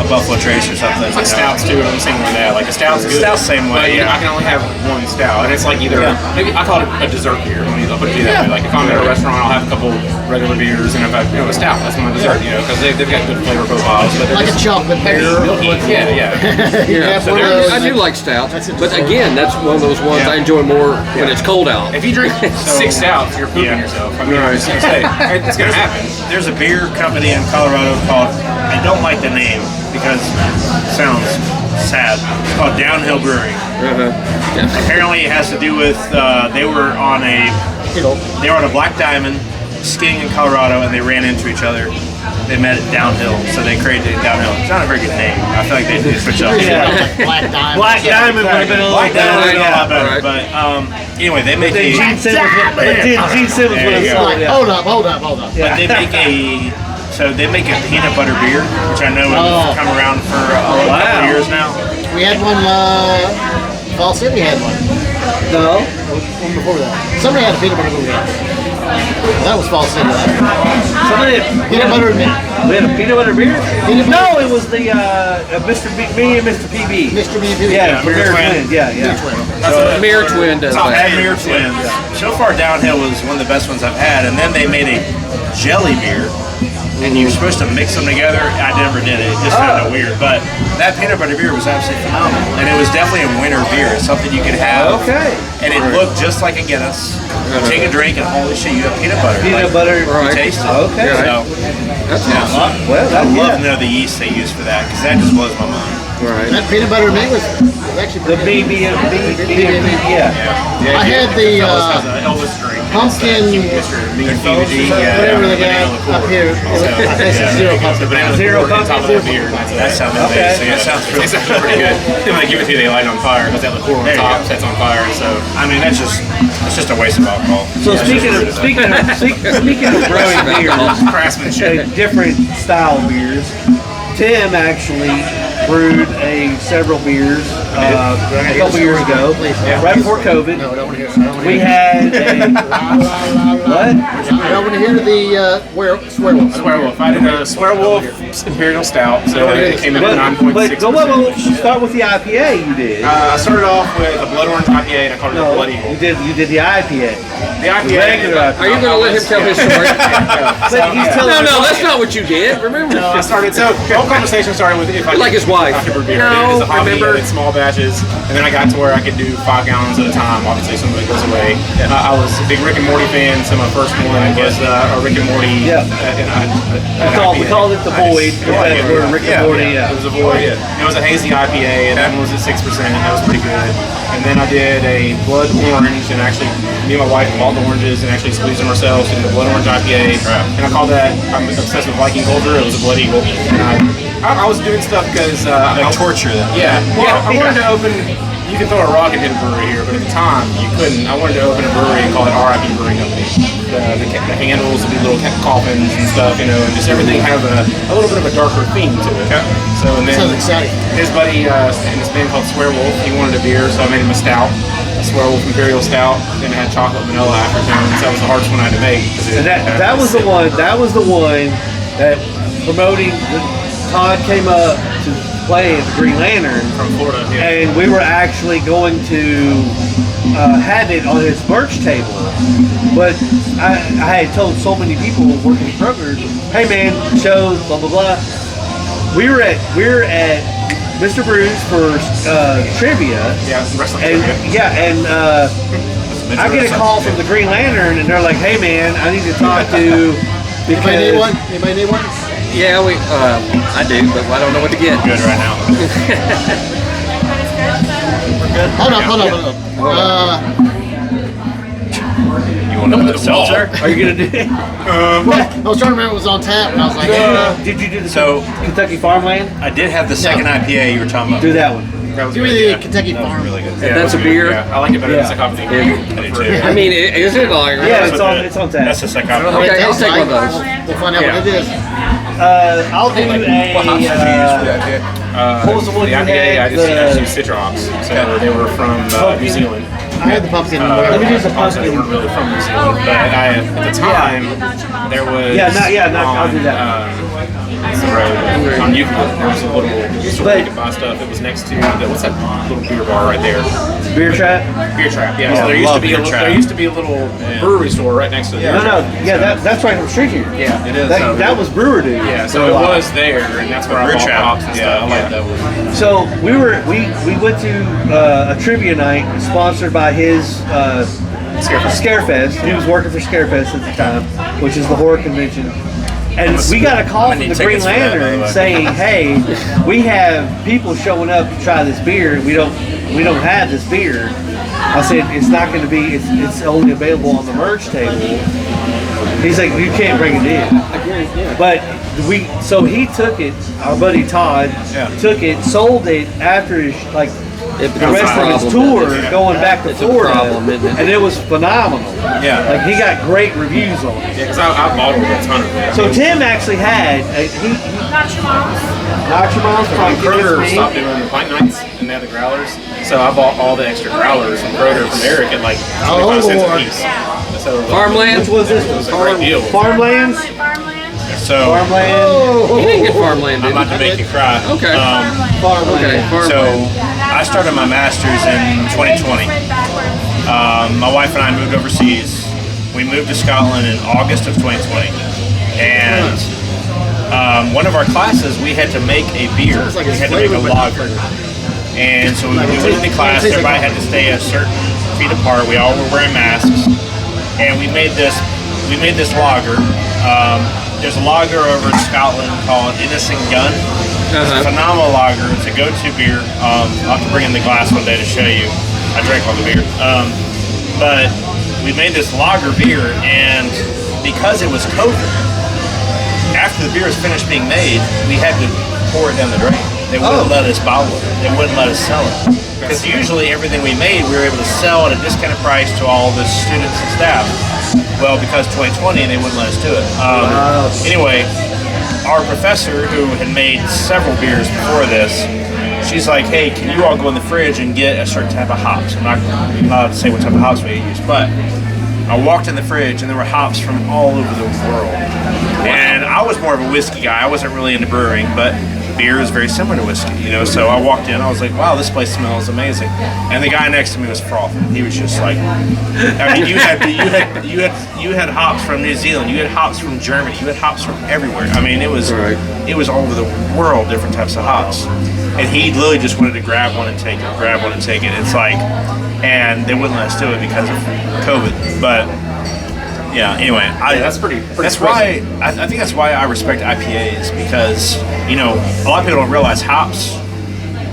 a Buffalo Trace or something. like stouts too. I'm the same way with that. Like a stout's good. Stout's same way, But yeah. I can only have one stout, and it's like either maybe I call it a dessert beer. I'll put it that way. Like if I'm at a restaurant, I'll have a couple regular beers, and if I a stout, that's my dessert. Because they've got good flavor profiles. But they're Like a just chocolate beer. milky. Yeah. You have So one of those. I do like stouts, That's but interesting. again, that's one of those ones I enjoy more when it's cold out. If you drink 6 stouts, you're pooping Yeah. yourself. I mean, I'm just gonna say it's gonna happen. There's a beer company in Colorado called, I don't like the name because it sounds sad. It's called Downhill Brewing. Yeah. Apparently it has to do with, they were on a Black Diamond skiing in Colorado and they ran into each other. They met at Downhill, so they created Downhill. It's not a very good name. I feel like they need to switch it up. Like Black Diamond. Black Diamond would have been a little Black Diamond would have been a lot Yeah, better. right. But anyway, they make Then Gene a, Simmons would There have you go. sold Like, it. hold up. but they make a peanut butter beer, which I know has come around for a couple of years now. We had one, Fall City had one. No. One before that. Somebody had a peanut butter movie. That was Fall City. Somebody Peanut butter and mint. we had a peanut butter beer? Peanut butter. No, it was the me and Mr. PB. Mr. B and P. Yeah, for Mirror Mirror Twin. Twin. Yeah. Mirror Twin does Top that. had Mirror Twins. So far, Downhill was one of the best ones I've had, and then they made a jelly beer, and you're supposed to mix them together. I never did it. It just sounded weird, but that peanut butter beer was absolutely phenomenal, and it was definitely a winter beer. It's something you could have. Okay. And it looked just like a Guinness. You take a drink, and holy shit, you have peanut butter. Peanut butter. You taste it. Okay. So, That's yeah, awesome. Well, I that, love to know the yeast they use for that, because that just blows my mind. Right. That peanut butter and mint was actually the pretty good. BB, yeah. I had the Elvis drink. pumpkin, whatever they got up here. I think it's zero pumpkin. Zero On top of pumpkin. the beer. That sounds Okay. amazing. That sounds It really sounds pretty good. When they give it to you, they light it on fire. Because that liqueur on There you top go. sets on fire. So I mean, it's just a waste of alcohol. So speaking of brewing beers, craftsmanship. different style beers, Tim actually brewed several beers a couple years ago, right before COVID. No, I don't want to hear. We had a, what? I don't want to hear the swearwolf. Swearwolf. I did a Swearwolf Imperial Stout, so it came in at 9.6%. But wait, start with the IPA you did. I started off with a blood orange IPA, and I called it a Blood Eagle. You did the IPA. The IPA. Regular Are you going to let him tell his story? But he's telling No, that's not what you did. Remember? I started, so the whole conversation started with if I Like his wife. I could brew beer. No, It was a hobby, remember? I did small batches, and then I got to where I could do 5 gallons at a time. Obviously, some of it goes away. I was a big Rick and Morty fan, so my first one was a Rick and Morty. Yeah. We called it the Void. That's where Rick and Morty. It was a Void. It was a hazy IPA, and that one was at 6%. That was pretty good. And then I did a Blood Orange, and actually, me and my wife bought the oranges and actually squeezed them ourselves in the Blood Orange IPA. And I called that, I'm obsessed with Viking culture. It was a Blood Eagle. And I was doing stuff because Like torture them. yeah. Well, I wanted to open. You can throw a rock and hit a brewery here, but at the time you couldn't. I wanted to open a brewery and call it RIP Brewing Company. The handles would be little coffins and stuff, and just everything have a little bit of a darker theme to it. Yeah. So and then Sounds exciting. his buddy in this band called Swearwolf, he wanted a beer, so I made him a stout, a Swearwolf Imperial Stout. Then it had chocolate vanilla aftertones. That was the hardest one I had to make. And that was the one. That was the one that promoting. Todd came up to play at the Green Lantern from Florida. Yeah. and we were actually going to have it on his merch table. But I had told so many people working in Kroger, hey man, shows, blah blah blah. We're at Mr. Brew's for trivia. Yeah, wrestling And trivia. I get a call from the Green Lantern and they're like, hey man, I need to talk to Anybody need one? Anybody need one? Yeah, I do, but I don't know what to get. Good right now. Hold on. You want to put a seltzer? Are you gonna do it? I was trying to remember what was on tap, and I was like, Did you do the So- Kentucky Farmland? I did have the second IPA you were talking about. Do that one. That was give good, me the yeah. Kentucky Farm. Really good. Yeah, That's it was a good, beer? Yeah. I like it better than the coffee. I do too. I mean, is it like? Yeah, That's it's what on. It's on tap. That's the second What IPA. it Okay, I'll tastes take one of like. those. We'll find out what it is. I'll do what was the one the you IPA, had? I just used Citra hops. So they were from New Zealand. I had the pumpkin. Let me do some Also, they pumpkin. weren't really from New Zealand, but at the time, there was I'll do that. on the road on Euclid. There was a little store where you could buy stuff. It was next to what's that little beer bar right there? Beer trap? Beer Trap. Yeah. Oh, So there used to love be Beer Trap. there used to be a little brewery store right next to the Beer No, Trap. yeah, that's right from the street here. Yeah, it is. That was Brewer Dude. Yeah, so it was there, and that's where I Beer bought Trap. hops and Yeah, stuff. I like that one. So we went to a trivia night sponsored by his Scarefest. He was working for Scarefest at the time, which is the horror convention. And we got a call I'm from gonna the need Green tickets for that, by the Lantern way. saying, "Hey, we have people showing up to try this beer. We don't have this beer." I said, "It's not going to be. It's only available on the merch table." He's like, "You can't bring it in." But so he took it. Our buddy Todd took it, sold it after his the rest of his tour, going back to It's a Florida, problem, isn't it? and it was phenomenal. Yeah. Like he got great reviews on it. Yeah, because I bottled a ton of it. So Tim actually had Not your mom's. not your mom's From pumpkin. Kroger it's me. stopped doing the pint nights, and they had the growlers. So I bought all the extra growlers from Kroger from Eric at like 25 cents a Lord. piece. So Farmland? Which was this it one? was a great deal. Farmlands. Farmland. So Farmland. He didn't get farmland, I'm did he? about to make you cry. Okay. Farmland. Okay, So farmland. I started my master's in 2020. My wife and I moved overseas. We moved to Scotland in August of 2020, and one of our classes we had to make a beer. It's like We it's had to make a flavored, but lager. And so we went into the class. tastes like Everybody had to stay a certain feet apart. We all were wearing masks, and we made this lager. There's a lager over in Scotland called Innocent Gun. It's a phenomenal lager. It's a go-to beer. I'll have to bring in the glass one day to show you. I drank all the beer. But we made this lager beer, and because it was COVID, after the beer was finished being made, we had to pour it down the drain. They wouldn't let us bottle it. They wouldn't let us sell it. Because usually everything we made, we were able to sell at a discounted price to all the students and staff. Well, because 2020, they wouldn't let us do it. Anyway, our professor, who had made several beers before this, she's like, hey, can you all go in the fridge and get a certain type of hops? I'm not allowed to say what type of hops we use, but I walked in the fridge and there were hops from all over the world. And I was more of a whiskey guy. I wasn't really into brewing, but beer is very similar to whiskey, you know. So I walked in, I was like, wow, this place smells amazing. And the guy next to me was frothing. He was just like, I mean, you had hops from New Zealand, you had hops from Germany, you had hops from everywhere. I mean, it was all over the world, different types of hops. And he literally just wanted to grab one and take it, grab one and take it. It's like, and they wouldn't let us do it because of COVID. But yeah, anyway, that's pretty that's why I think that's why I respect IPAs, because, you know, a lot of people don't realize hops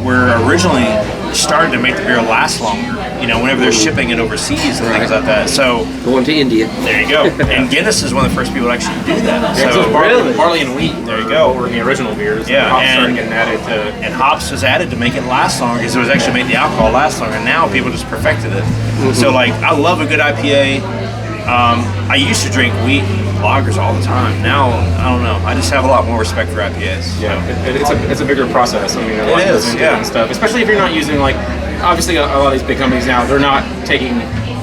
were originally started to make the beer last longer, you know, whenever they're shipping it overseas and things like that. So going to India. there you go. And Guinness is one of the first people to actually do that. So barley and wheat. There you go. Were the original beers. Yeah, hops and- started getting added to. and hops was added to make it last longer, because it was actually made the alcohol last longer. And now people just perfected it. So like, I love a good IPA. I used to drink wheat lagers all the time. Now, I don't know. I just have a lot more respect for IPAs. Yeah, it's a bigger process. I mean, a lot It goes is, into yeah. and stuff. Especially if you're not using, like, obviously a lot of these big companies now, they're not taking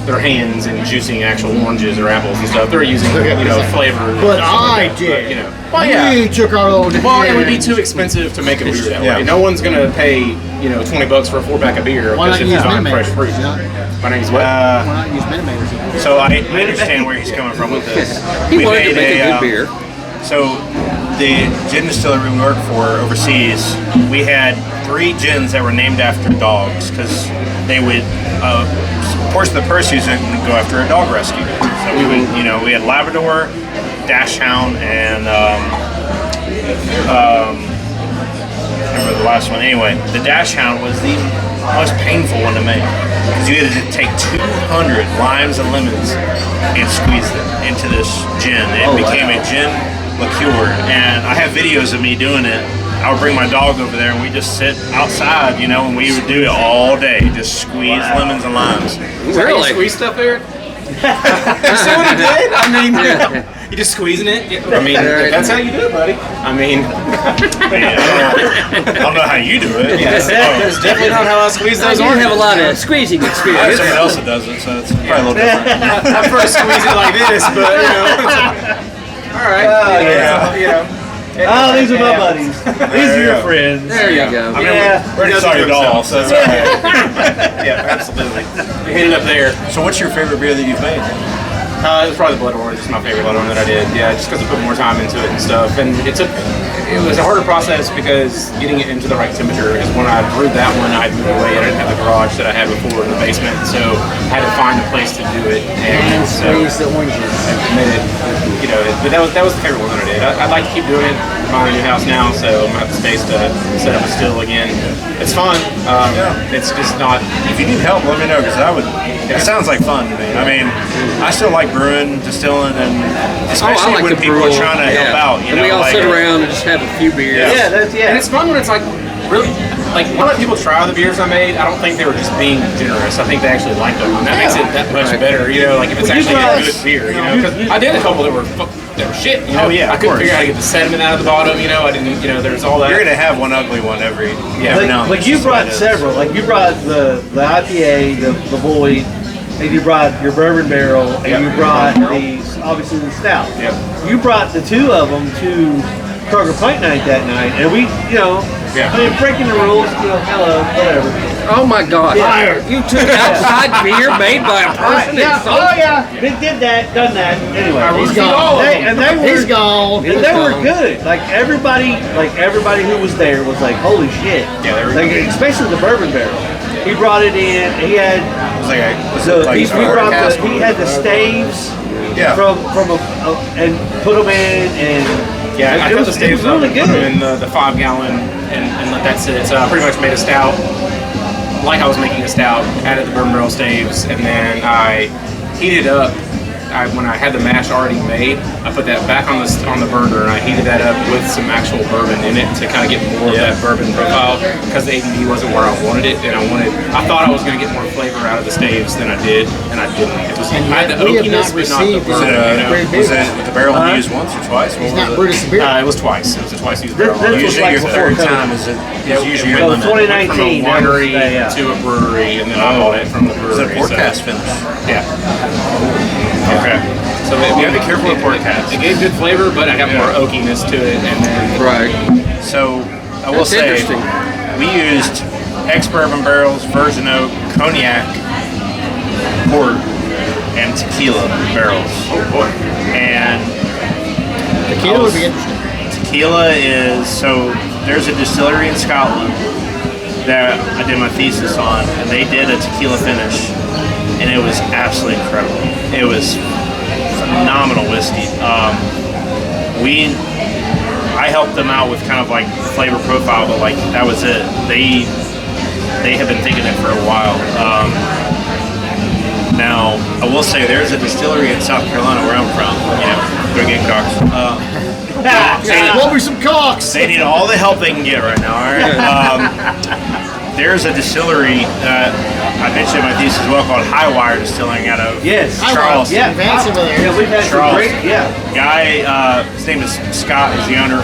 their hands and juicing actual oranges or apples and stuff. They're using, you know, flavor. But I did. You know. Well, yeah. We took our own. Well, it would be too expensive to make a beer that way. Yeah. No one's gonna pay, you know, $20 for a 4-pack of beer Why not because use it's on Minute fresh Maid? fruit. Why not use what? Why not use Minute Maid? So I understand where he's coming from with this. He We wanted to made make a good beer. So the gin distillery we worked for overseas, we had 3 gins that were named after dogs, because they would, a portion of the proceeds would go after a dog rescue. So we would, you know, we had Labrador, Dachshund, and I remember the last one. Anyway, the Dachshund was the most painful one to make, because you had to take 200 limes and lemons and squeeze them into this gin. It became a gin liqueur, and I have videos of me doing it. I would bring my dog over there and we just sit outside, you know, and we would do it all day, just squeeze lemons and limes. Really? Squeeze stuff there? You see what he did? I mean, you just squeezing it. I mean, that's how you do it, buddy. I mean, Man, I don't know how you do it. that's definitely not how I squeeze I those do oranges. have a lot of squeezing I have experience. someone else that does it, so it's probably a little different. I first squeeze it like this, but you know. All right. You know. Oh, these are my buddies. These are your friends. There you go. I mean, Yeah. we're just sorry doll, so that's all right. Yeah, absolutely. We hit it up there. So what's your favorite beer that you've made? It's probably the Blood Orange. It's my favorite Blood Orange that I did. Yeah, just because I put more time into it and stuff. And it was a harder process because getting it into the right temperature. Because when I brewed that one, I moved away. I didn't have the garage that I had before in the basement, so I had to find a place to do it. And so squeeze the oranges. I made it, you know. But that was the favorite one that I did. I'd like to keep doing it. I'm buying a new house now, so I'm gonna have the space to set up a still again. It's fun. It's just not. If you need help, let me know, because it sounds like fun to me. I mean, I still like brewing, distilling, and especially I like when to people brew. are trying to help out. You and know, we all like, sit around and just have a few beers. Yeah, And it's fun when it's like really like when I let people try the beers I made. I don't think they were just being generous. I think they actually liked them, and that makes it that much better. You know, like if it's Well, you actually a guys- good beer. You know, because I did a couple that were shit. You know, Oh, yeah, I of couldn't course. figure out how to get the sediment out of the bottom. You know, I didn't. You know, there's all that. You're gonna have one ugly one every now and then. Like you That's the way brought it is. several. Like you brought the IPA, the Void, and you brought your bourbon barrel, and you brought obviously the stout. Yep. You brought the 2 of them to Kroger Pint Night that night, and we, you know, Yeah. I mean, breaking the rules, you know, hello, whatever. Oh my God! Yeah. You took outside beer made by a person. Yeah, and sold oh yeah, they did that, done that. Anyway, He's gone. they were He's gone. And they were good. Like everybody who was there was like, holy shit. Yeah, they were like, good. especially the bourbon barrel. He brought it in. He had It was like he had the staves yeah. from and put them in and Yeah, I it put was, the staves it was really up and put them good. in the 5 gallon and let that sit. So I pretty much made a stout like I was making a stout, added the bourbon barrel staves, and then I heated up when I had the mash already made, I put that back on the burner and I heated that up with some actual bourbon in it to kind of get more of that bourbon profile because the ABV wasn't where I wanted it, and I thought I was going to get more flavor out of the staves than I did, and I didn't. It was I had the we have not oakiness, but not the received bourbon. Was it the barrel used once or twice? He's not Brutus and beer. It was twice. It was a twice used barrel. This was Usually like your before third COVID. time is usually your So limit. 2019, From a winery yeah. to a brewery, and then I bought it from the Is brewery. it a forecast finish? Yeah. Okay. So You gotta be careful with forecast. It gave good flavor, but I got more oakiness to it, and then Right. So I will That's say interesting. we used ex-bourbon barrels, virgin oak, cognac, port, and tequila barrels. And Tequila would be interesting. tequila is, so there's a distillery in Scotland that I did my thesis on, and they did a tequila finish, and it was absolutely incredible. It was phenomenal whiskey. I helped them out with kind of like flavor profile, but like that was it. They have been thinking it for a while. Now I will say there's a distillery in South Carolina where I'm from. You know, they're getting cocks. Love me some cocks. They need all the help they can get right now. All right. There's a distillery I mentioned in my thesis as well called Highwire Distilling out of Charleston. Yeah, Fancy over there. yeah, we've had some Charleston. great, yeah. Guy, his name is Scott. Is the owner.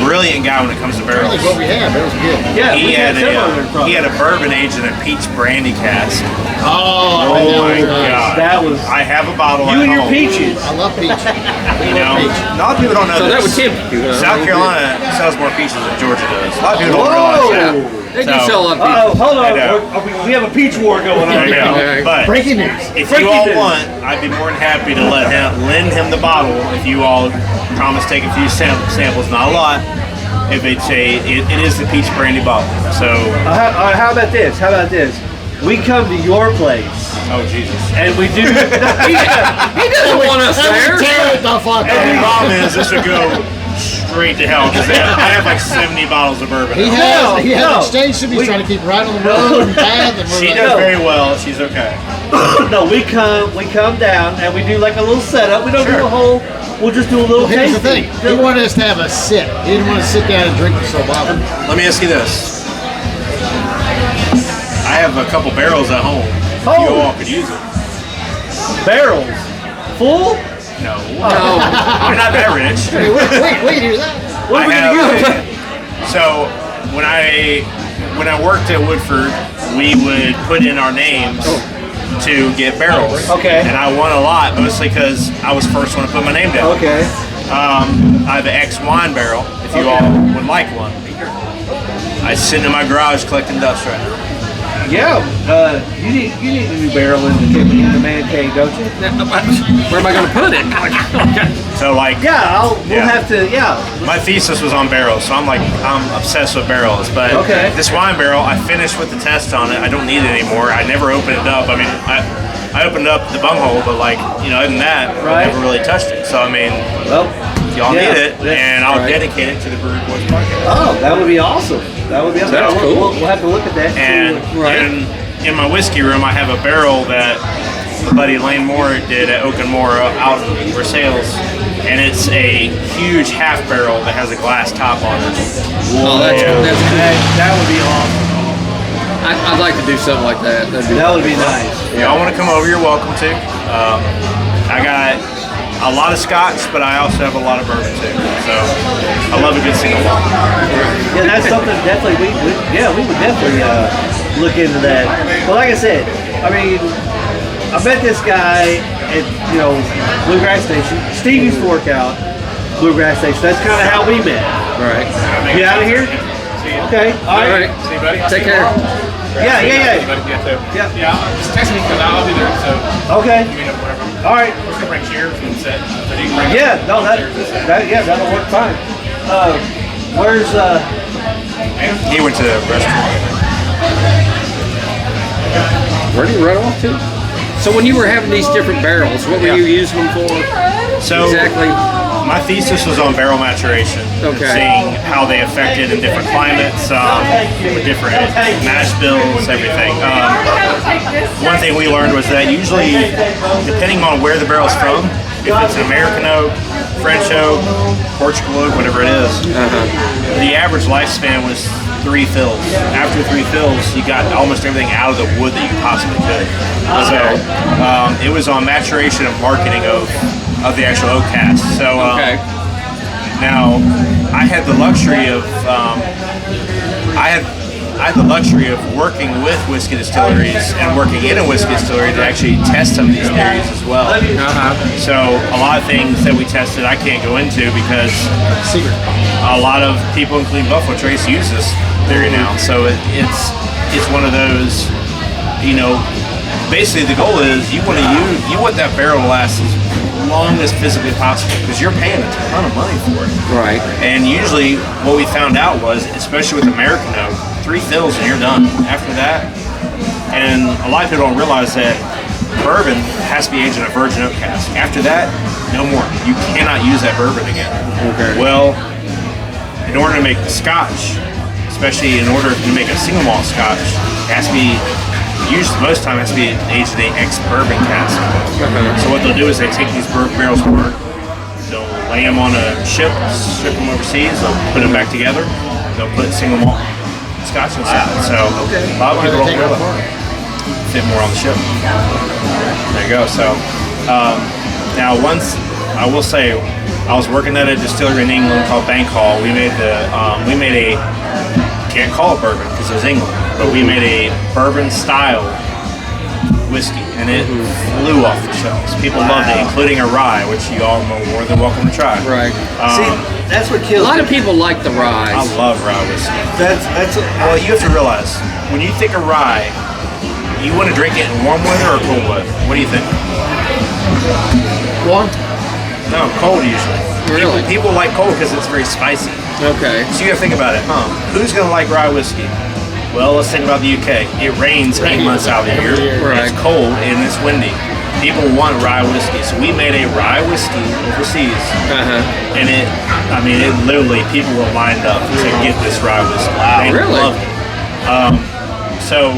Brilliant guy when it comes to I barrels. think what we had, but it was good. Yeah, He we had several other a products. he had a bourbon aged in a peach brandy cask. Oh, Oh my that was nice. god! That was I have a bottle. you at and your home. peaches. I love peach. You know, a lot of people don't know So that would this. tempt you. Huh? South Carolina sells more peaches than Georgia does. A lot of people don't realize that. Whoa! They do So- sell a lot of Oh, hold I on. know. We have a peach war going on I here. know. Okay. But Breaking news. if Breaking you all news. want, I'd be more than happy to lend him the bottle. If you all promise to take a few samples, not a lot. If it's it is the peach brandy bottle. So, How about this? How about this? We come to your place oh Jesus. and we do. He doesn't want us there. Tear it the fuck The up. problem is this would go straight to hell because I have like 70 bottles of bourbon. He No, has no. exchange should be trying to keep right on the road and path. And She we're does like, very well. She's okay. No, we come down and we do like a little setup. We don't do a whole. We'll just do a little here's the tasting. thing. He wanted us to have a sip. He didn't want to sit down and drink the so bottle. Let me ask you this. I have a couple barrels at home. Oh. You all could use it. Barrels full. No. I'm not that rich. Wait, hear that? What are we I gonna use? have- So when I worked at Woodford, we would put in our names to get barrels. Okay. And I won a lot, mostly because I was first one to put my name down. Okay. I have an X wine barrel, if you all would like one. I sit in my garage collecting dust right now. Yeah. You need a new barrel in the man cave, don't you? Where am I going to put it? So like, Yeah. We'll Yeah. have to. Yeah. my thesis was on barrels, so I'm obsessed with barrels. But Okay. this wine barrel, I finished with the test on it. I don't need it anymore. I never opened it up. I mean, I opened up the bunghole, but like, other than that, Right. I never really touched it. So I mean, Well. y'all yeah. need it, and I'll Right. dedicate it to the Brewery Boys podcast. Oh, that would be awesome. That would be awesome. That's cool. We'll have to look at that. And Right. in my whiskey room, I have a barrel that my buddy Lane Moore did at Oak and Moore out in Versailles, and it's a huge half barrel that has a glass top on it. Oh, that's Yeah. That would be awesome. I'd like to do something like that. That'd be That would be nice. If y'all want to come over, you're welcome to. I got a lot of scotch, but I also have a lot of bourbon too. So I love a good single malt. Yeah, that's something definitely we would definitely look into that. But like I said, I mean, I met this guy at Bluegrass Station. Steve used to work out Bluegrass Station. That's kind of how we met. right. Get out of here. Okay. All All right. right. See you, buddy. Take care. Yeah. Yeah, Yeah. yeah. Just text me because I'll be there. So Okay. you know whatever. All right. We're gonna bring chairs and set. So you can bring Yeah. No, that'll work fine. Where's He went to the restaurant. Where do you run off to? So when you were having these different barrels, what were you using them for? So Exactly. my thesis was on barrel maturation, and Okay. seeing how they affected in different climates, with different mash bills, everything. One thing we learned was that usually, depending on where the barrel's from, if it's an American oak, French oak, Portugal oak, whatever it is, the average lifespan was 3 fills. After 3 fills, you got almost everything out of the wood that you possibly could. So it was on maturation and marketing of the actual oak cast. So now I had the luxury of I had the luxury of working with whiskey distilleries and working in a whiskey distillery to actually test some of these theories as well. So a lot of things that we tested I can't go into because Secret. a lot of people, including Buffalo Trace, use this theory now. So it's one of those, you know, basically the goal is you want that barrel to last as long as physically possible because you're paying a ton of money for it. Right. And usually what we found out was, especially with American oak, 3 fills and you're done. After that, and a lot of people don't realize that bourbon has to be aged in a virgin oak cask. After that, no more. You cannot use that bourbon again. Okay. Well, in order to make scotch, especially in order to make a single malt scotch, it has to be most time it has to be aged in an ex-bourbon cask. So what they'll do is they take these barrels apart, they'll lay them on a ship them overseas, they'll put them back together, they'll put single malt scotch inside. So a lot of people don't realize fit more on the ship. There you go. So now once I will say, I was working at a distillery in England called Bank Hall. We made a can't call it bourbon because it was England, but we made a bourbon style whiskey, and it flew off the shelves. People loved it, including a rye, which you all are more than welcome to try. Right. See, that's what A kills lot me. of people like the rye. I love rye whiskey. That's Well, you have to realize, when you think of rye, you want to drink it in warm weather or cold weather? What do you think? Warm. No, cold usually. Really? People like cold because it's very spicy. Okay. So you gotta think about it, Who's gonna like rye whiskey? Well, let's think about the UK. It rains 8 months out of the year. Right. It's cold and it's windy. People want rye whiskey, so we made a rye whiskey overseas. And it literally, people were lined up to get this rye whiskey. Wow, they really? loved it. So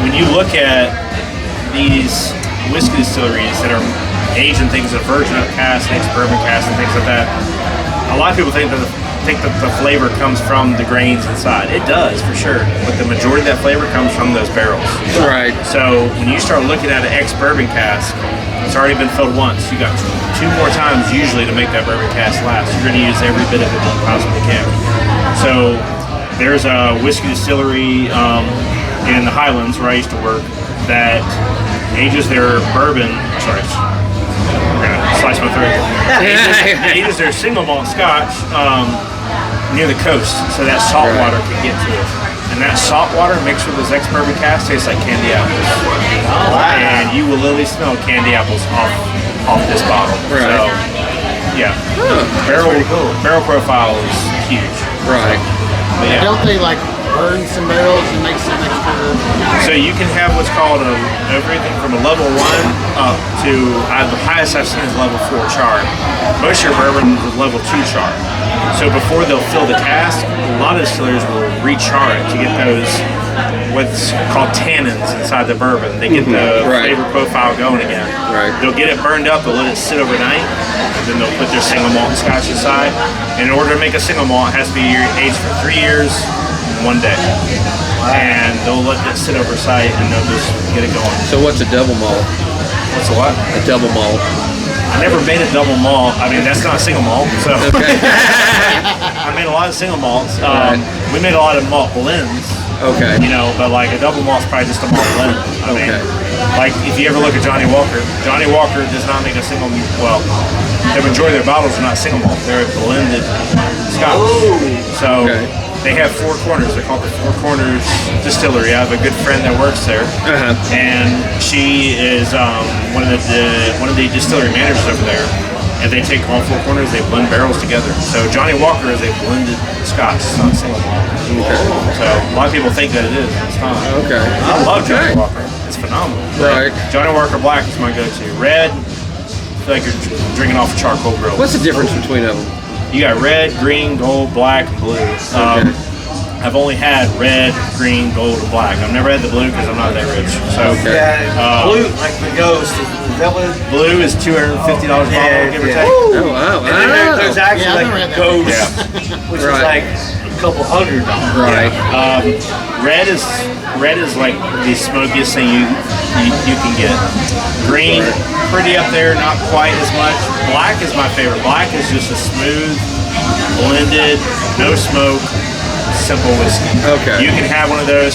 when you look at these whiskey distilleries that are aging things in virgin oak cask, ex-bourbon cask, and things like that, a lot of people think that the flavor comes from the grains inside. It does, for sure, but the majority of that flavor comes from those barrels. Right. So when you start looking at an ex-bourbon cask, it's already been filled once. You got 2 more times usually to make that bourbon cask last. You're going to use every bit of it that you possibly can. So there's a whiskey distillery in the Highlands where I used to work that ages their bourbon. Sorry. Slice my throat. Ages their single malt scotch near the coast, so that salt water can get to it. And that salt water mixed with those ex-bourbon cask tastes like candy apples. And you will literally smell candy apples off this bottle. Right. So, yeah. Barrel profile is huge. Right. But yeah. Don't they like burn some barrels and make some extra? So you can have what's called everything from a level 1 up to the highest I've seen is level 4 char. Most of your bourbon is level 2 char. So before they'll fill the cask, a lot of distillers will re-char it to get those what's called tannins inside the bourbon. They get the flavor profile going again. Right. They'll get it burned up, they'll let it sit overnight, then they'll put their single malt and scotch inside. And in order to make a single malt, it has to be aged for 3 years, 1 day. And they'll let it sit oversight and they'll just get it going. So what's a double malt? What's a what? A double malt. I never made a double malt. I mean, that's not a single malt. So Okay. I made a lot of single malts. We made a lot of malt blends. Okay. You know, but like a double malt's probably just a malt blend. I mean, Okay. like if you ever look at Johnny Walker does not make a single. Well, the majority of their bottles are not single malt. They're blended scotch. So. Okay. They have 4 corners. They're called the 4 Corners Distillery. I have a good friend that works there, and she is one of the distillery managers over there. And they take all 4 corners, they blend barrels together. So Johnny Walker is a blended scotch. It's not single malt. So a lot of people think that it is. It's not. Okay. I love Johnny Walker. It's phenomenal. Right. Johnny Walker Black is my go-to. Red, I feel like you're drinking off a charcoal grill. What's the difference between them? You got red, green, gold, black, and blue. I've only had red, green, gold, and black. I've never had the blue because I'm not that rich. So Blue, like the Ghost. Is that what? blue is $250 a bottle, give or take. Oh, wow. And then there's actually Yeah, I've never had like that. Ghost, which is like a couple $100. Right. Red is like the smokiest thing you can get. Green, pretty up there, not quite as much. Black is my favorite. Black is just a smooth, blended, no smoke, simple whiskey. Okay. You can have one of those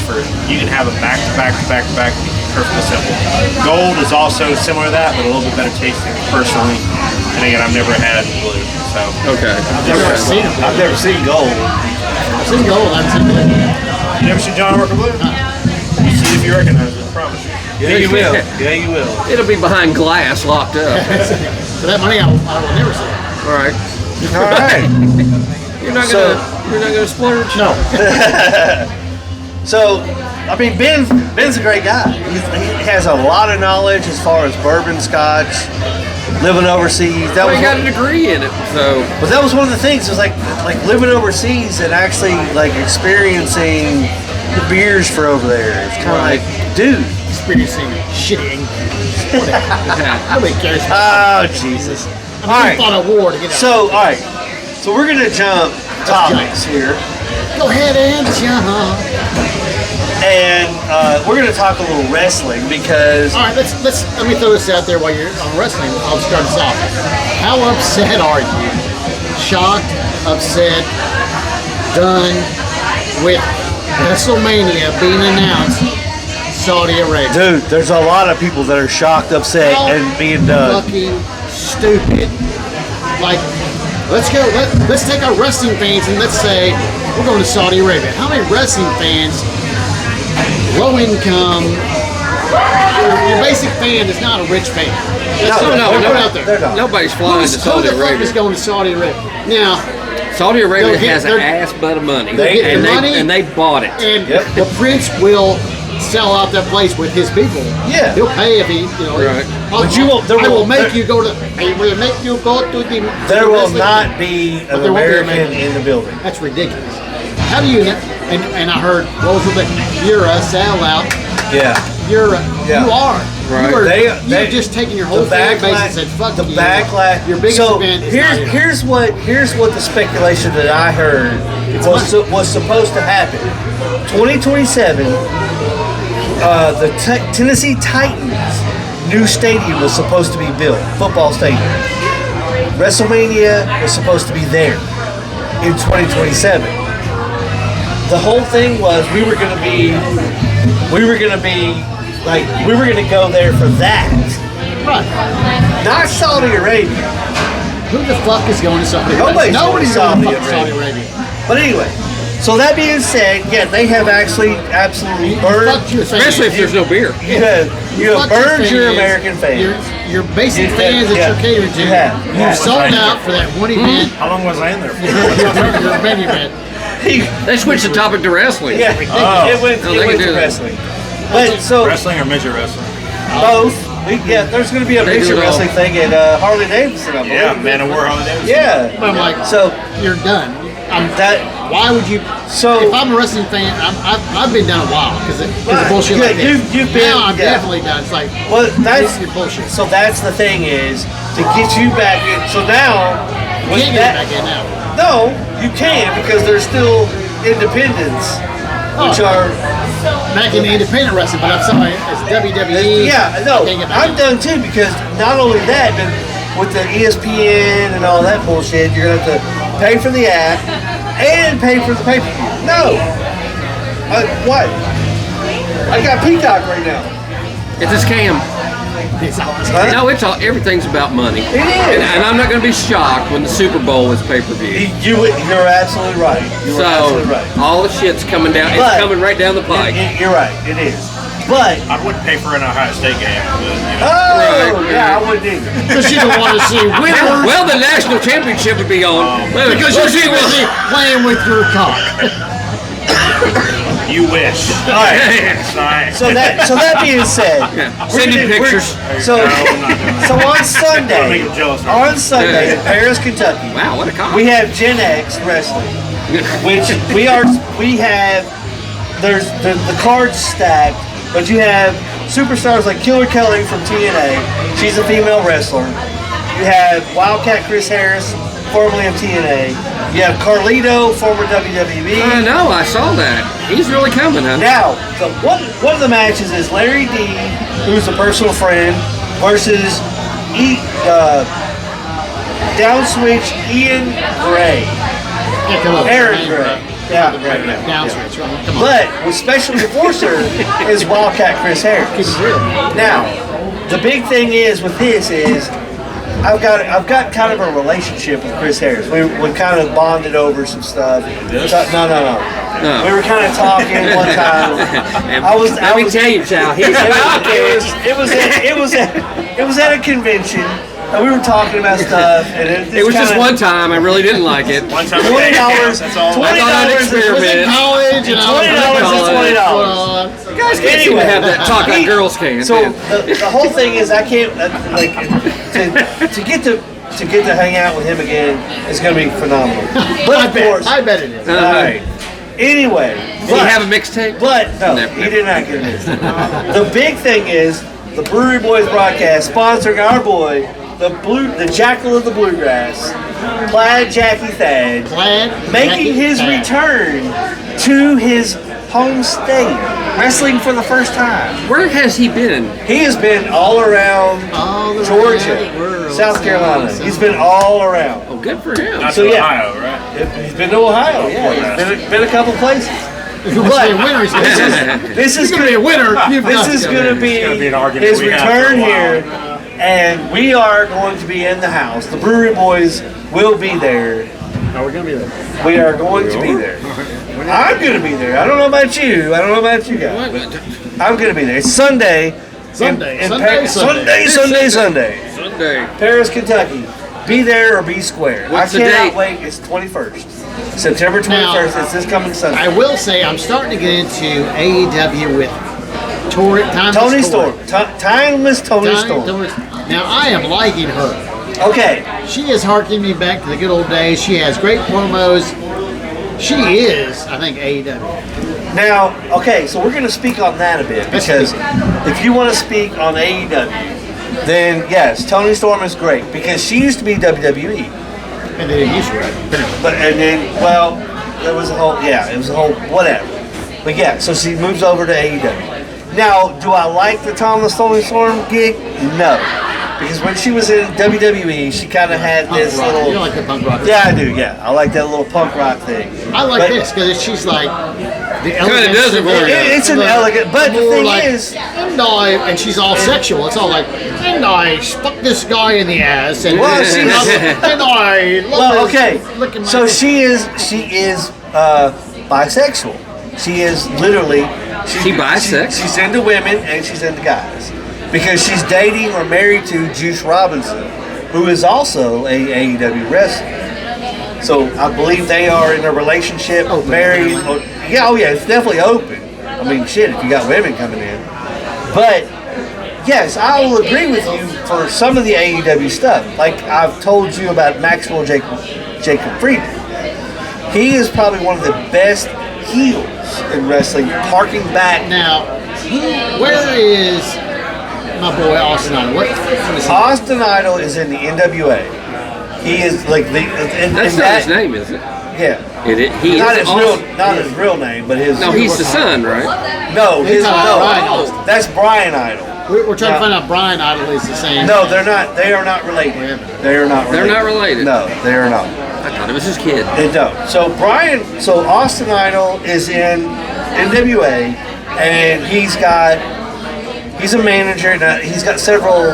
you can have a back to back to back to back, perfectly simple. Gold is also similar to that, but a little bit better tasting personally. And again, I've never had blue, so. Okay. I've never seen gold. I've seen gold. I've seen blue. You never seen John Walker Blue? You see if you recognize it, I promise you. Yeah, you will. Yeah, you will. It'll be behind glass, locked up. For that money, I will never see it. All right. All right. You're not gonna splurge. No. So, I mean, Ben's a great guy. He has a lot of knowledge as far as bourbon, scotch, living overseas. That Well, was you got a degree in it, so but that was one of the things. Is like living overseas and actually like experiencing the beers for over there. It's kind of like, dude. Experiencing shitty English. Nobody cares. Oh Jesus! All I right. fought a war to get out. So, all right. So we're gonna jump topics here, Go ahead and jump. and we're gonna talk a little wrestling because All right, let me throw this out there while you're on wrestling. I'll start us off. How upset are you? Shocked, upset, done with WrestleMania being announced, Saudi Arabia? dude, there's a lot of people that are shocked, upset, How and being done. fucking stupid. Like, let's go. Let's take our wrestling fans and let's say we're going to Saudi Arabia. How many wrestling fans, low income, your basic fan is not a rich fan? Let's put it out there. They're not. nobody's flying to Who Saudi the fuck Arabia. is going to Saudi Arabia? Now, Saudi Arabia They'll hit- has an they're- ass butt of money, They- and the money- they bought it. and Yep. the prince will sell out that place with his people. Yeah. He'll pay if he, Right. But you won't- there I will won't- make there- you go to. I will make you go to the. There the will wrestling- not be an there won't be an American American. in the building. That's ridiculous. How do you? And I heard what was the you're a sellout. Yeah. You're a, Yeah. you are. Right. You are They- you're just taking your whole The fan base backlash. and said fuck The you. backlash. Your biggest so event is not here. here's what the speculation that I heard was supposed to happen. 2027. The Tennessee Titans new stadium was supposed to be built, football stadium. WrestleMania was supposed to be there in 2027. The whole thing was we were gonna go there for that, Right. not Saudi Arabia. Who the fuck is going to Saudi Arabia? Nobody's Nobody's going going to to Saudi fucking Saudi Arabia. But anyway, so that being said, yeah, they have actually absolutely burned. Fuck your fans. Especially if there's no beer. You have Fuck burned your fans. American fans. Your basic You- fans that yeah, you're catering to. you have. You've sold out for that one event. How long was I in there for? Your many event. They switched the topic to wrestling. Yeah, it went No, they can to do that. wrestling. But so Wrestling or midget wrestling? both. There's going to be a They do mixed it all. wrestling thing at Harley Davidson, I believe. Yeah, Man of War holidays. Yeah. But I'm like, So you're done. that. Why would you? So- if I'm a wrestling fan, I've been done a while because of Right. bullshit Yeah, like this. you've been- Now I'm yeah. definitely done. It's like, Well, that's your bullshit. So that's the thing is to get you back in. So now You with can't get that, back in now. no, you can because there's still independents, which Oh. are Back in the independent wrestling, but I'm sorry, it's WWE. yeah, I no, can't get back I'm in. done too because not only that, but with the ESPN and all that bullshit, you're gonna have to pay for the app and pay for the pay-per-view. No, what? I got Peacock right now. It's a scam. It's all- Huh? No, it's all everything's about money. It is. And I'm not going to be shocked when the Super Bowl is pay-per-view. You're absolutely right. You're So absolutely right. all the shit's coming down. But- It's coming right down the pike. You're right. It is. But I wouldn't pay for an Ohio State game. But, you know. oh Right. yeah, I wouldn't either. Because you don't want to see winners. Well, the national championship would be on. Because We'll you're see too busy playing with your cock. You wish. All right. So that being said, we're Send him gonna- we're- pictures. So No, I'm not doing so that. on Make Sunday, him jealous, right? in Paris, Kentucky, Wow, what a cop. we have Gen X Wrestling, which we have. There's the cards stacked, but you have superstars like Killer Kelly from TNA. She's a female wrestler. You have Wildcat Chris Harris, formerly of TNA. You have Carlito, former WWE. I know, I saw that. He's really coming, huh? Now, one of the matches is Larry D, who's a personal friend, versus Down Switch Ian Gray. Yeah, come on. Aaron Gray. Yeah, right now. Down switch. Come on. But with special enforcer is Wildcat Chris Harris. Now, the big thing is with this is I've got kind of a relationship with Chris Harris. We kind of bonded over some stuff. No. We were kind of talking one time. Let me tell you, Chow. He's It was at a convention. And we were talking about stuff, and It was just one time. I really didn't like it. One time. $20. That's all. I thought I'd $20 experiment. College and $20 is $20. Guys can't seem to have that talk like girls can. So man. the whole thing is I can't to get to hang out with him again is going to be phenomenal. But of course, I bet it is. all right. Anyway, Did he have a mixtape? But no, Never. he did not get this. The big thing is the Brewery Boys broadcast sponsoring our boy, the Jackal of the Bluegrass, Plaid Jackie Thad, making his return to his home state, wrestling for the first time. Where has he been? He has been all around Georgia, South Carolina. He's been all around. Oh, good for him. Not So, to yeah. Ohio, right? He's been to Ohio, yeah. He's been a couple places. If you want to be a winner, he's going to This is be a winner. This is going to be It's gonna be an argument his we have for a return while. here, and we are going to be in the house. The Brewery Boys will be there. Oh, we're going to be there. We are going to be there. I'm going to be there. I don't know about you. I don't know about you guys. But I'm going to be there. It's Sunday. Sunday. Sunday. Sunday. Paris, Kentucky. Be there or be square. What's I the cannot date? wait. It's 21st. September 21st. Now, It's this coming Sunday. I will say I'm starting to get into AEW with Tony Storm. Timeless Tony Storm. Now I am liking her. Okay. She is harking me back to the good old days. She has great promos. She is, I think, AEW. Now, okay, so we're going to speak on that a bit because if you want to speak on AEW, then yes, Tony Storm is great because she used to be WWE. And they didn't use her. But and then, well, there was a whole, it was a whole whatever. But yeah, so she moves over to AEW. Now, do I like the Tony Storm gig? No, because when she was in WWE, she kind of had this Punk rock. little. You don't like the punk rock? Yeah, I do. Yeah, I like that little punk rock thing. I like But this because she's like the Kinda elegant. does it for you. It's an elegant, but the more thing like, is, and she's all sexual. It's all like, and I fuck this guy in the ass, and Well, she's- and I love well, his okay. licking my So dick. she is bisexual. She is literally She bisexual? She's into women and she's into guys because she's dating or married to Juice Robinson, who is also a AEW wrestler. So I believe they are in a relationship, Open. married. It's definitely open. I mean, shit, if you got women coming in, but. Yes, I will agree with you for some of the AEW stuff. Like I've told you about Maxwell Jacob Friedman. He is probably one of the best heels in wrestling, harking back. Now, where is my boy Austin Idol? What is he? Austin Idol is in the NWA. He is like the. That's not his name, is it? Yeah. He Not is his real name, but his. No, he's the son, right? No, his Brian no. Austin. That's Brian Idol. We're trying to find out Brian Idol is the same. No, they're not. They are not related. They are not. They're not related? No, they are not. I thought it was his kid. They don't. So Austin Idol is in NWA, and he's a manager. Now, he's got several